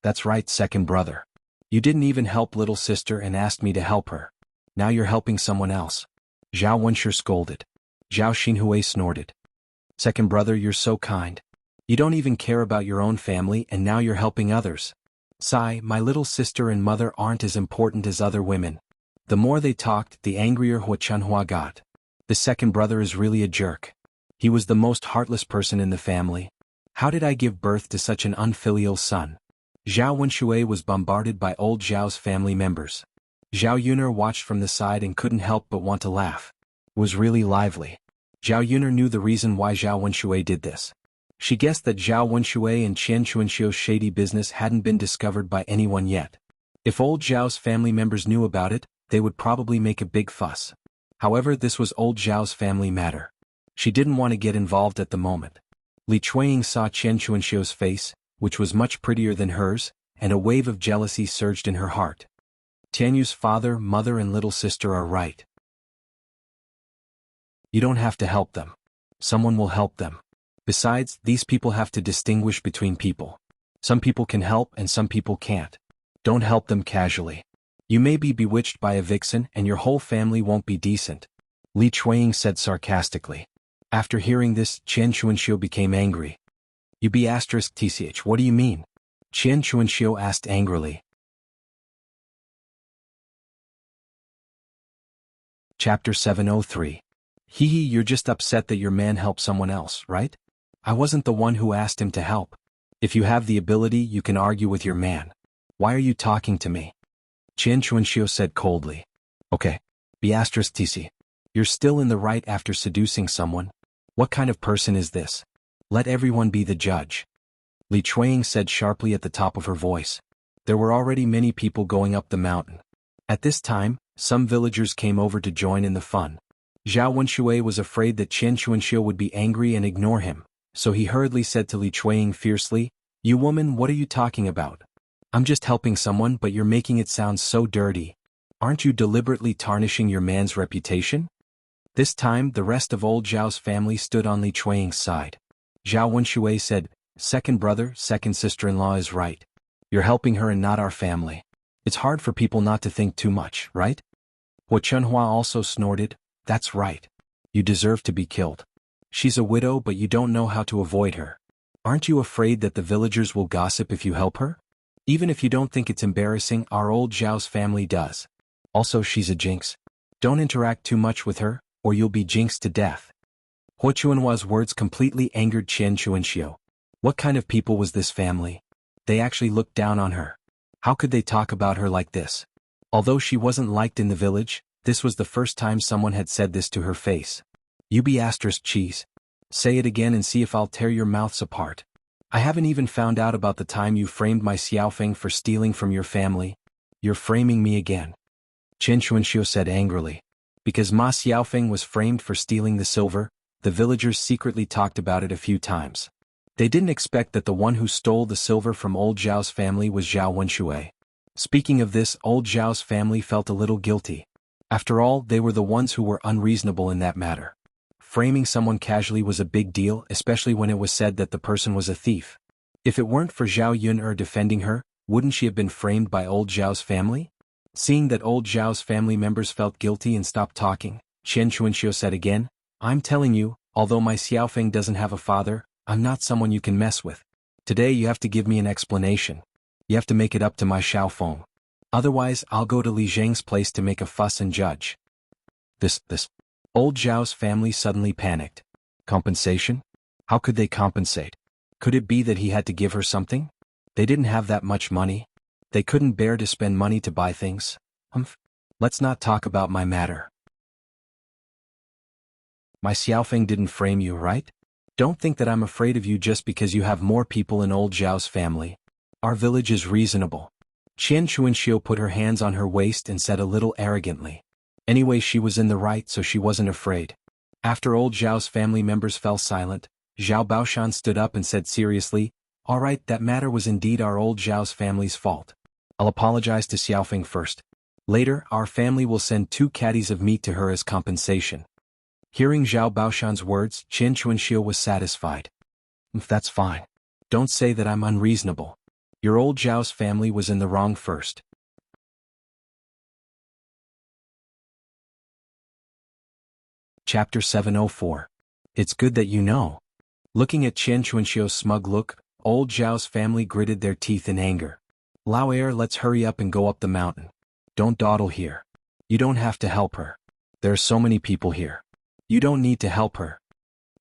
[SPEAKER 1] That's right, second brother. You didn't even help little sister and asked me to help her. Now you're helping someone else. Zhao Wenshi scolded. Zhao Xinhui snorted. Second brother, you're so kind. You don't even care about your own family and now you're helping others. Sigh, my little sister and mother aren't as important as other women. The more they talked, the angrier Hua Chunhua got. The second brother is really a jerk. He was the most heartless person in the family. How did I give birth to such an unfilial son? Zhao Wenshui was bombarded by old Zhao's family members. Zhao Yuner watched from the side and couldn't help but want to laugh. It was really lively. Zhao Yuner knew the reason why Zhao Wenshui did this. She guessed that Zhao Wenshui and Chen Chuanxiu's shady business hadn't been discovered by anyone yet. If old Zhao's family members knew about it, they would probably make a big fuss. However, this was old Zhao's family matter. She didn't want to get involved at the moment. Li Chuanying saw Chen Chuanxiu's face, which was much prettier than hers, and a wave of jealousy surged in her heart. Tianyu's father, mother and little sister are right. You don't have to help them. Someone will help them. Besides, these people have to distinguish between people. Some people can help and some people can't. Don't help them casually. You may be bewitched by a vixen and your whole family won't be decent. Li Chuanying said sarcastically. After hearing this, Chen Chuanxiu became angry. You B*TCH, what do you mean? Chen Chuanxiu asked angrily. Chapter 703. Hee, you're just upset that your man helped someone else, right? I wasn't the one who asked him to help. If you have the ability, you can argue with your man. Why are you talking to me? Qian Chuanxiu said coldly. Okay. Be asterisk tc. You're still in the right after seducing someone. What kind of person is this? Let everyone be the judge. Li Chuanying said sharply at the top of her voice. There were already many people going up the mountain. At this time, some villagers came over to join in the fun. Zhao Wenxue was afraid that Qian Chuanxiu would be angry and ignore him, so he hurriedly said to Li Chuanying fiercely, "You woman, what are you talking about? I'm just helping someone, but you're making it sound so dirty. Aren't you deliberately tarnishing your man's reputation?" This time, the rest of old Zhao's family stood on Li Chuanying's side. Zhao Wenxue said, "Second brother, second sister-in-law is right. You're helping her and not our family. It's hard for people not to think too much, right?" Hua Chunhua also snorted, "That's right. You deserve to be killed. She's a widow, but you don't know how to avoid her. Aren't you afraid that the villagers will gossip if you help her? Even if you don't think it's embarrassing, our old Zhao's family does. Also, she's a jinx. Don't interact too much with her, or you'll be jinxed to death." Hua Chunhua's words completely angered Qian Chuanxiu. What kind of people was this family? They actually looked down on her. How could they talk about her like this? Although she wasn't liked in the village, this was the first time someone had said this to her face. "You be asterisk cheese. Say it again and see if I'll tear your mouths apart. I haven't even found out about the time you framed my Xiaofeng for stealing from your family. You're framing me again." Qian Chuanxiu said angrily. Because Ma Xiaofeng was framed for stealing the silver, the villagers secretly talked about it a few times. They didn't expect that the one who stole the silver from old Zhao's family was Zhao Wenxue. Speaking of this, old Zhao's family felt a little guilty. After all, they were the ones who were unreasonable in that matter. Framing someone casually was a big deal, especially when it was said that the person was a thief. If it weren't for Zhao Yun defending her, wouldn't she have been framed by old Zhao's family? Seeing that old Zhao's family members felt guilty and stopped talking, Qian Chuanxiu said again, "I'm telling you, although my Xiaofeng doesn't have a father, I'm not someone you can mess with. Today you have to give me an explanation. You have to make it up to my Xiaofeng. Otherwise, I'll go to Li Zheng's place to make a fuss and judge." This. Old Zhao's family suddenly panicked. Compensation? How could they compensate? Could it be that he had to give her something? They didn't have that much money. They couldn't bear to spend money to buy things. Let's not talk about my matter. My Xiaofeng didn't frame you, right? Don't think that I'm afraid of you just because you have more people in old Zhao's family. Our village is reasonable. Qian Chuanxiu put her hands on her waist and said a little arrogantly. Anyway, she was in the right, so she wasn't afraid. After old Zhao's family members fell silent, Zhao Baoshan stood up and said seriously, "All right, that matter was indeed our old Zhao's family's fault. I'll apologize to Xiaofeng first. Later, our family will send 2 caddies of meat to her as compensation." Hearing Zhao Baoshan's words, Qian Chuanxiu was satisfied. "That's fine. Don't say that I'm unreasonable. Your old Zhao's family was in the wrong first." Chapter 704. It's good that you know. Looking at Qian Chuanxiu's smug look, old Zhao's family gritted their teeth in anger. "Lao heir, let's hurry up and go up the mountain. Don't dawdle here. You don't have to help her. There are so many people here. You don't need to help her."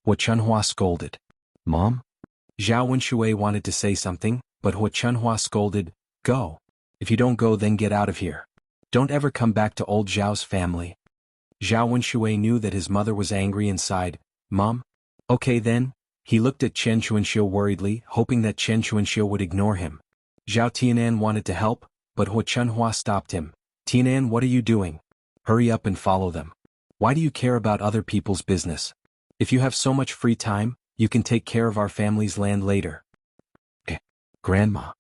[SPEAKER 1] Hua Chunhua scolded. "Mom?" Zhao Wenxue wanted to say something, but Hua Chunhua scolded, "Go. If you don't go, then get out of here. Don't ever come back to old Zhao's family." Zhao Wenxue knew that his mother was angry and sighed, "Mom? Okay then." He looked at Qian Chuanxiu worriedly, hoping that Qian Chuanxiu would ignore him. Zhao Tianan wanted to help, but Hua Chunhua stopped him. "Tianan, what are you doing? Hurry up and follow them. Why do you care about other people's business? If you have so much free time, you can take care of our family's land later." Grandma.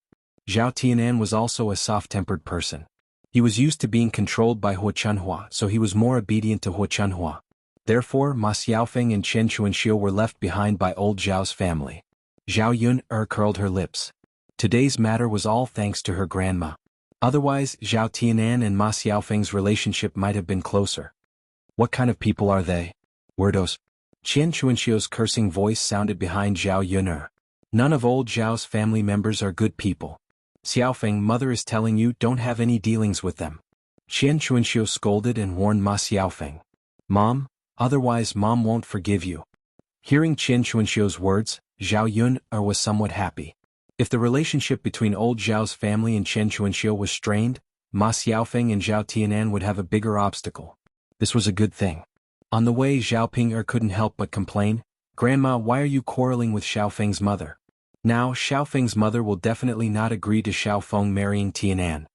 [SPEAKER 1] Zhao Tianan was also a soft-tempered person. He was used to being controlled by Hua Chunhua, so he was more obedient to Hua Chunhua. Therefore, Ma Xiaofeng and Qian Chuanxiu were left behind by old Zhao's family. Zhao Yun curled her lips. Today's matter was all thanks to her grandma. Otherwise, Zhao Tianan and Ma Xiaofeng's relationship might have been closer. What kind of people are they? Weirdos. Qian Chuanxiu's cursing voice sounded behind Zhao Yun. None of old Zhao's family members are good people. Xiaofeng, mother is telling you don't have any dealings with them. Qian Chuanxiu scolded and warned Ma Xiaofeng. "Mom, otherwise Mom won't forgive you." Hearing Qian Chuanxiu's words, Zhao Yun was somewhat happy. If the relationship between old Zhao's family and Chen Chuanxiu was strained, Ma Xiaofeng and Zhao Tianan would have a bigger obstacle. This was a good thing. On the way, Zhao Ping'er couldn't help but complain, "Grandma, why are you quarreling with Xiaofeng's mother?" Now, Xiaofeng's mother will definitely not agree to Xiaofeng marrying Tianan.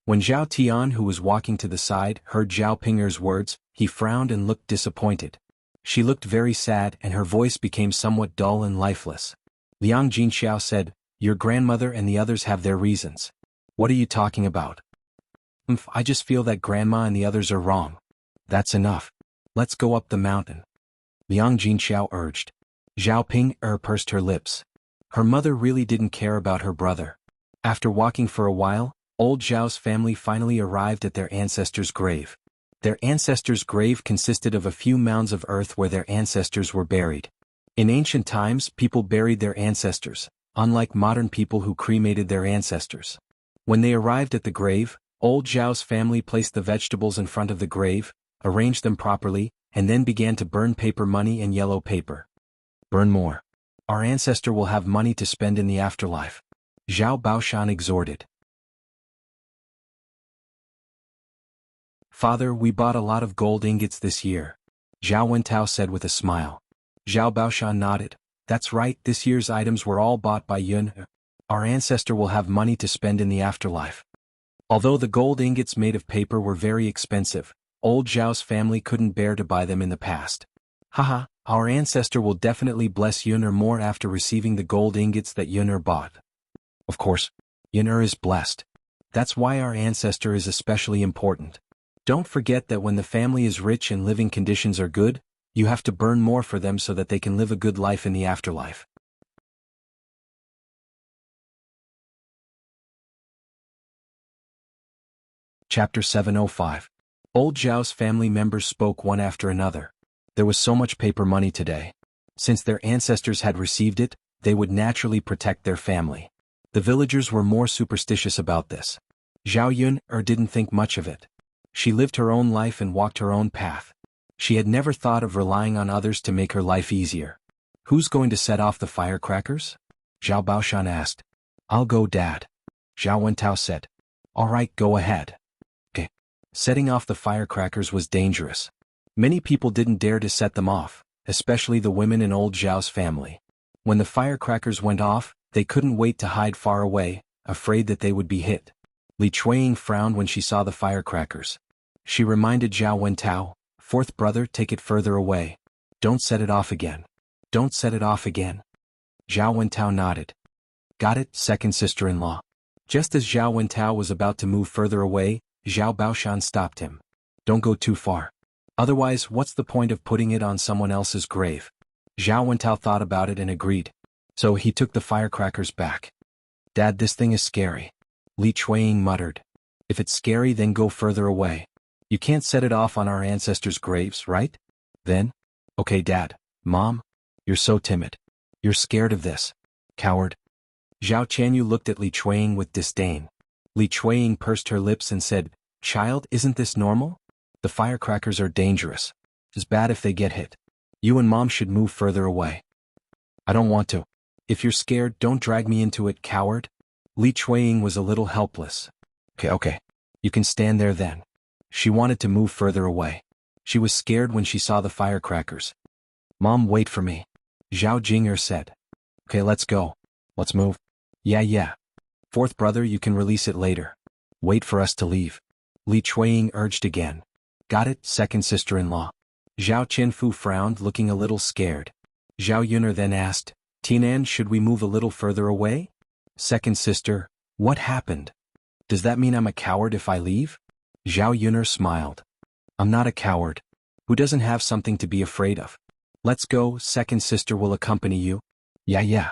[SPEAKER 1] When Zhao Tian, who was walking to the side, heard Zhao Ping'er's words, he frowned and looked disappointed. She looked very sad and her voice became somewhat dull and lifeless. Liang Jinxiao said, "Your grandmother and the others have their reasons. What are you talking about?" I just feel that Grandma and the others are wrong." "That's enough. Let's go up the mountain," Liang Jinxiao urged. Zhao Ping'er pursed her lips. Her mother really didn't care about her brother. After walking for a while, old Zhao's family finally arrived at their ancestor's grave. Their ancestor's grave consisted of a few mounds of earth where their ancestors were buried. In ancient times, people buried their ancestors, unlike modern people who cremated their ancestors. When they arrived at the grave, old Zhao's family placed the vegetables in front of the grave, arranged them properly, and then began to burn paper money and yellow paper. "Burn more. Our ancestor will have money to spend in the afterlife," Zhao Baoshan exhorted. "Father, we bought a lot of gold ingots this year," Zhao Wentao said with a smile. Zhao Baoshan nodded. "That's right, this year's items were all bought by Yun. Our ancestor will have money to spend in the afterlife." Although the gold ingots made of paper were very expensive, old Zhao's family couldn't bear to buy them in the past. "Haha, our ancestor will definitely bless Yun'er more after receiving the gold ingots that Yun'er bought." Of course, Yun'er is blessed. That's why our ancestor is especially important. Don't forget that when the family is rich and living conditions are good, you have to burn more for them so that they can live a good life in the afterlife. Chapter 705. Old Zhao's family members spoke one after another. There was so much paper money today. Since their ancestors had received it, they would naturally protect their family. The villagers were more superstitious about this. Zhao Yun'er didn't think much of it. She lived her own life and walked her own path. She had never thought of relying on others to make her life easier. "Who's going to set off the firecrackers?" Zhao Baoshan asked. "I'll go, Dad," Zhao Wentao said. "All right, go ahead." Okay. Setting off the firecrackers was dangerous. Many people didn't dare to set them off, especially the women in old Zhao's family. When the firecrackers went off, they couldn't wait to hide far away, afraid that they would be hit. Li Chuanying frowned when she saw the firecrackers. She reminded Zhao Wentao, "Fourth brother, take it further away. Don't set it off again. Don't set it off again." Zhao Wentao nodded. "Got it, second sister-in-law." Just as Zhao Wentao was about to move further away, Zhao Baoshan stopped him. "Don't go too far. Otherwise, what's the point of putting it on someone else's grave?" Zhao Wentao thought about it and agreed. So he took the firecrackers back. "Dad, this thing is scary," Li Chuanying muttered. "If it's scary, then go further away. You can't set it off on our ancestors' graves, right?" "Then? Okay, Dad. Mom? You're so timid. You're scared of this. Coward." Zhao Qianyu looked at Li Chuanying with disdain. Li Chuanying pursed her lips and said, "Child, isn't this normal? The firecrackers are dangerous. It's bad if they get hit. You and Mom should move further away." "I don't want to. If you're scared, don't drag me into it, coward." Li Chuanying was a little helpless. Okay. You can stand there then." She wanted to move further away. She was scared when she saw the firecrackers. "Mom, wait for me," Zhao Jing'er said. "Okay, let's go. Let's move." Yeah. "Fourth brother, you can release it later. Wait for us to leave," Li Chuanying urged again. "Got it, second sister-in-law." Zhao Qianfu frowned, looking a little scared. Zhao Yun'er then asked, "Tianan, should we move a little further away?" "Second sister, what happened? Does that mean I'm a coward if I leave?" Zhao Yun'er smiled. "I'm not a coward. Who doesn't have something to be afraid of? Let's go, second sister will accompany you." Yeah.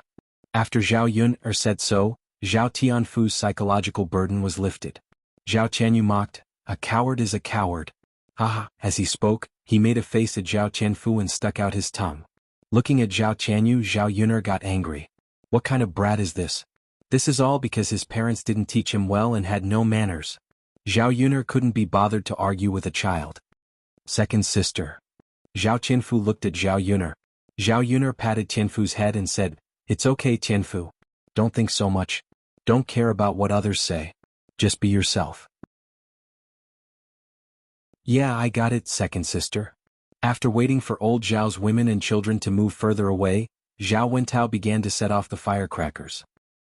[SPEAKER 1] After Zhao Yun'er said so, Zhao Tianfu's psychological burden was lifted. Zhao Qianyu mocked, "A coward is a coward." Haha. As he spoke, he made a face at Zhao Qianfu and stuck out his tongue. Looking at Zhao Qianyu, Zhao Yun'er got angry. What kind of brat is this? This is all because his parents didn't teach him well and had no manners. Zhao Yun'er couldn't be bothered to argue with a child. "Second sister." Zhao Qianfu looked at Zhao Yun'er. Zhao Yun'er patted Qianfu's head and said, "It's okay, Qianfu. Don't think so much. Don't care about what others say. Just be yourself. Yeah, I got it, second sister. After waiting for old Zhao's women and children to move further away, Zhao Wentao began to set off the firecrackers.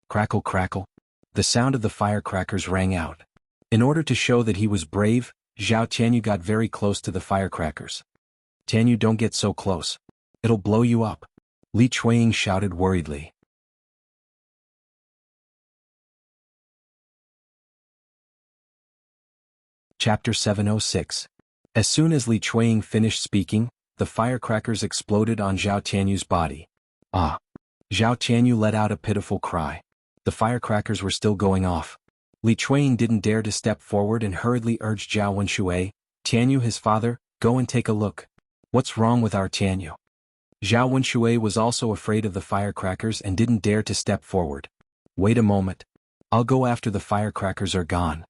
[SPEAKER 1] Crackle crackle. The sound of the firecrackers rang out. In order to show that he was brave, Zhao Tianyu got very close to the firecrackers. Tianyu, don't get so close. It'll blow you up. Li Chuanying shouted worriedly. Chapter 706. As soon as Li Chuanying finished speaking, the firecrackers exploded on Zhao Tianyu's body. Ah! Zhao Tianyu let out a pitiful cry. The firecrackers were still going off. Li Chuanying didn't dare to step forward and hurriedly urged Zhao Wenshui, Tianyu, his father, go and take a look. What's wrong with our Tianyu? Zhao Wenshui was also afraid of the firecrackers and didn't dare to step forward. Wait a moment. I'll go after the firecrackers are gone.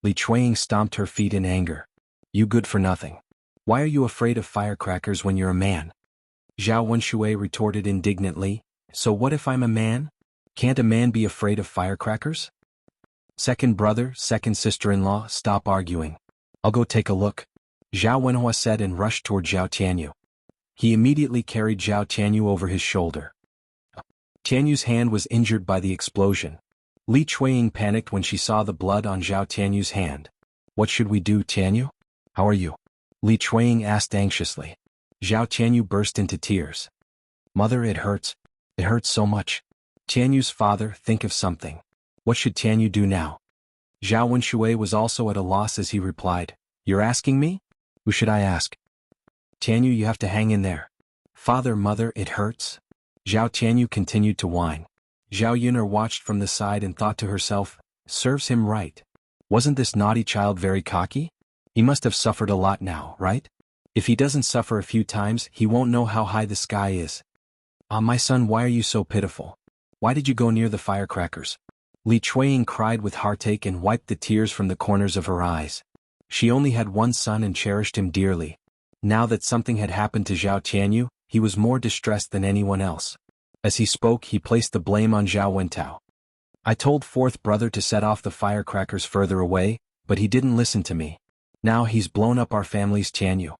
[SPEAKER 1] Li Chuanying stomped her feet in anger. You good for nothing. Why are you afraid of firecrackers when you're a man? Zhao Wenshui retorted indignantly, so what if I'm a man? Can't a man be afraid of firecrackers? Second brother, second sister-in-law, stop arguing. I'll go take a look. Zhao Wenhua said and rushed toward Zhao Tianyu. He immediately carried Zhao Tianyu over his shoulder. Tianyu's hand was injured by the explosion. Li Chuanying panicked when she saw the blood on Zhao Tianyu's hand. What should we do, Tianyu? How are you? Li Chuanying asked anxiously. Zhao Tianyu burst into tears. Mother, it hurts. It hurts so much. Tianyu's father, think of something. What should Tianyu do now? Zhao Wenshui was also at a loss as he replied, You're asking me? Who should I ask? Tianyu, you have to hang in there. Father, mother, it hurts. Zhao Tianyu continued to whine. Zhao Yuner watched from the side and thought to herself, serves him right. Wasn't this naughty child very cocky? He must have suffered a lot now, right? If he doesn't suffer a few times, he won't know how high the sky is. Ah, my son, why are you so pitiful? Why did you go near the firecrackers? Li Chuanying cried with heartache and wiped the tears from the corners of her eyes. She only had one son and cherished him dearly. Now that something had happened to Zhao Tianyu, he was more distressed than anyone else. As he spoke, he placed the blame on Zhao Wentao. I told fourth brother to set off the firecrackers further away, but he didn't listen to me. Now he's blown up our family's Tianyu.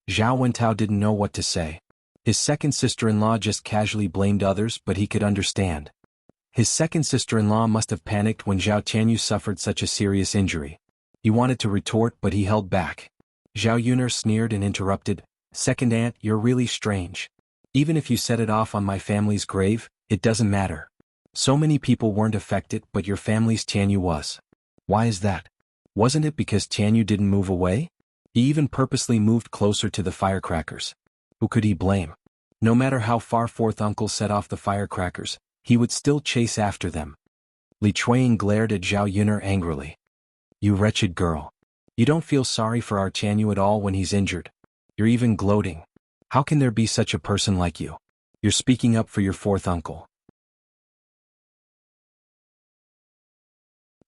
[SPEAKER 1] Zhao Wentao didn't know what to say. His second sister-in-law just casually blamed others, but he could understand. His second sister-in-law must have panicked when Zhao Tianyu suffered such a serious injury. He wanted to retort, but he held back. Zhao Yuner sneered and interrupted, Second aunt, you're really strange. Even if you set it off on my family's grave, it doesn't matter. So many people weren't affected, but your family's Tianyu was. Why is that? Wasn't it because Tianyu didn't move away? He even purposely moved closer to the firecrackers. Who could he blame? No matter how far fourth uncle set off the firecrackers, he would still chase after them. Li Chuanying glared at Zhao Yuner angrily. You wretched girl. You don't feel sorry for our Tianyu at all when he's injured. You're even gloating. How can there be such a person like you? You're speaking up for your fourth uncle.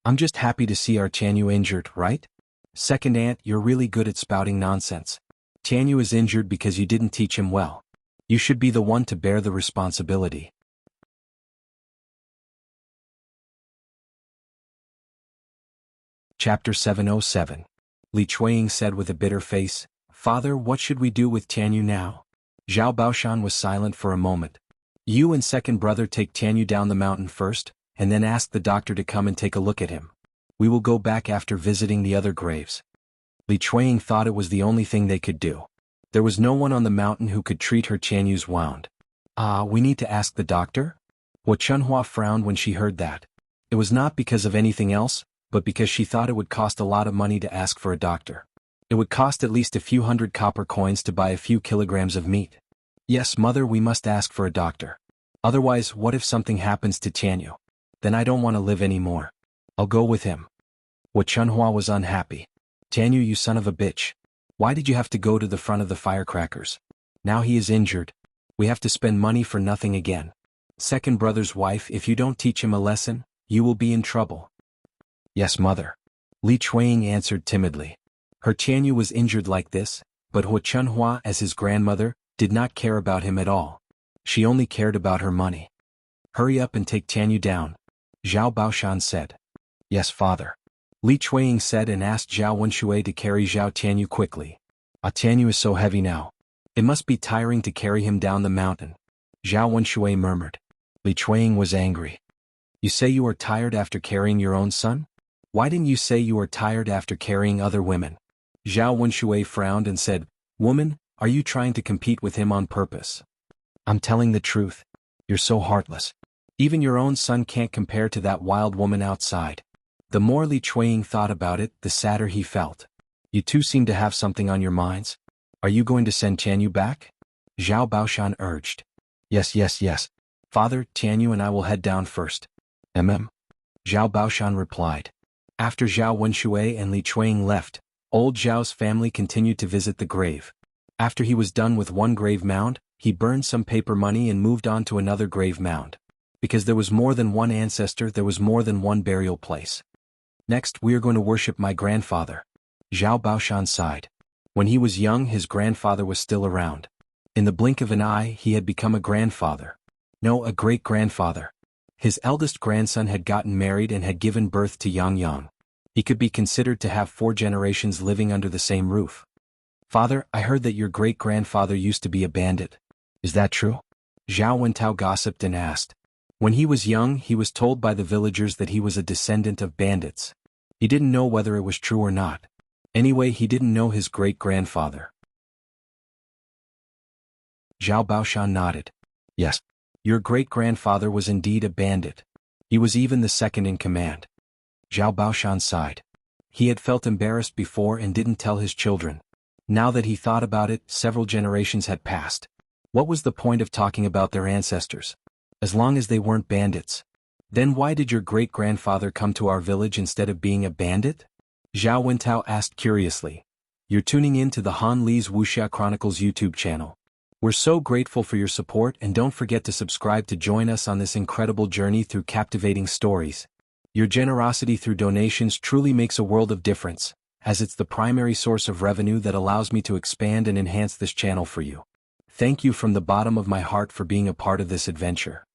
[SPEAKER 1] I'm just happy to see our Tianyu injured, right? Second aunt, you're really good at spouting nonsense. Tianyu is injured because you didn't teach him well. You should be the one to bear the responsibility. Chapter 707. Li Chuanying said with a bitter face, Father, what should we do with Tianyu now? Zhao Baoshan was silent for a moment. You and second brother take Tianyu down the mountain first, and then ask the doctor to come and take a look at him. We will go back after visiting the other graves. Li Chuanying thought it was the only thing they could do. There was no one on the mountain who could treat her Tianyu's wound. We need to ask the doctor? Hua Chunhua frowned when she heard that. It was not because of anything else, but because she thought it would cost a lot of money to ask for a doctor. It would cost at least a few hundred copper coins to buy a few kilograms of meat. Yes, mother, we must ask for a doctor. Otherwise, what if something happens to Tianyu? Then I don't want to live anymore. I'll go with him. Hua Chunhua was unhappy. Tianyu, you son of a bitch. Why did you have to go to the front of the firecrackers? Now he is injured. We have to spend money for nothing again. Second brother's wife, if you don't teach him a lesson, you will be in trouble. Yes, mother. Li Chuanying answered timidly. Her Tianyu was injured like this, but Hua Chunhua, as his grandmother, did not care about him at all. She only cared about her money. Hurry up and take Tianyu down, Zhao Baoshan said. Yes, father. Li Chuiying said and asked Zhao Wenshui to carry Zhao Tianyu quickly. Tianyu is so heavy now. It must be tiring to carry him down the mountain, Zhao Wenshui murmured. Li Chuiying was angry. You say you are tired after carrying your own son? Why didn't you say you are tired after carrying other women? Zhao Wenshui frowned and said, Woman, are you trying to compete with him on purpose? I'm telling the truth. You're so heartless. Even your own son can't compare to that wild woman outside. The more Li Chuiying thought about it, the sadder he felt. You two seem to have something on your minds. Are you going to send Tianyu back? Zhao Baoshan urged. Yes. Father, Tianyu and I will head down first. Zhao Baoshan replied. After Zhao Wenshui and Li Chuiying left, old Zhao's family continued to visit the grave. After he was done with one grave mound, he burned some paper money and moved on to another grave mound. Because there was more than one ancestor, there was more than one burial place. Next, we are going to worship my grandfather. Zhao Baoshan sighed. When he was young, his grandfather was still around. In the blink of an eye, he had become a grandfather. No, a great-grandfather. His eldest grandson had gotten married and had given birth to Yang. He could be considered to have 4 generations living under the same roof. Father, I heard that your great-grandfather used to be a bandit. Is that true? Zhao Wentao gossiped and asked. When he was young, he was told by the villagers that he was a descendant of bandits. He didn't know whether it was true or not. Anyway, he didn't know his great-grandfather. Zhao Baoshan nodded. Yes. Your great-grandfather was indeed a bandit. He was even the second in command. Zhao Baoshan sighed. He had felt embarrassed before and didn't tell his children. Now that he thought about it, several generations had passed. What was the point of talking about their ancestors? As long as they weren't bandits. Then why did your great-grandfather come to our village instead of being a bandit? Zhao Wentao asked curiously. You're tuning in to the Han Li's Wuxia Chronicles YouTube channel. We're so grateful for your support, and don't forget to subscribe to join us on this incredible journey through captivating stories. Your generosity through donations truly makes a world of difference, as it's the primary source of revenue that allows me to expand and enhance this channel for you. Thank you from the bottom of my heart for being a part of this adventure.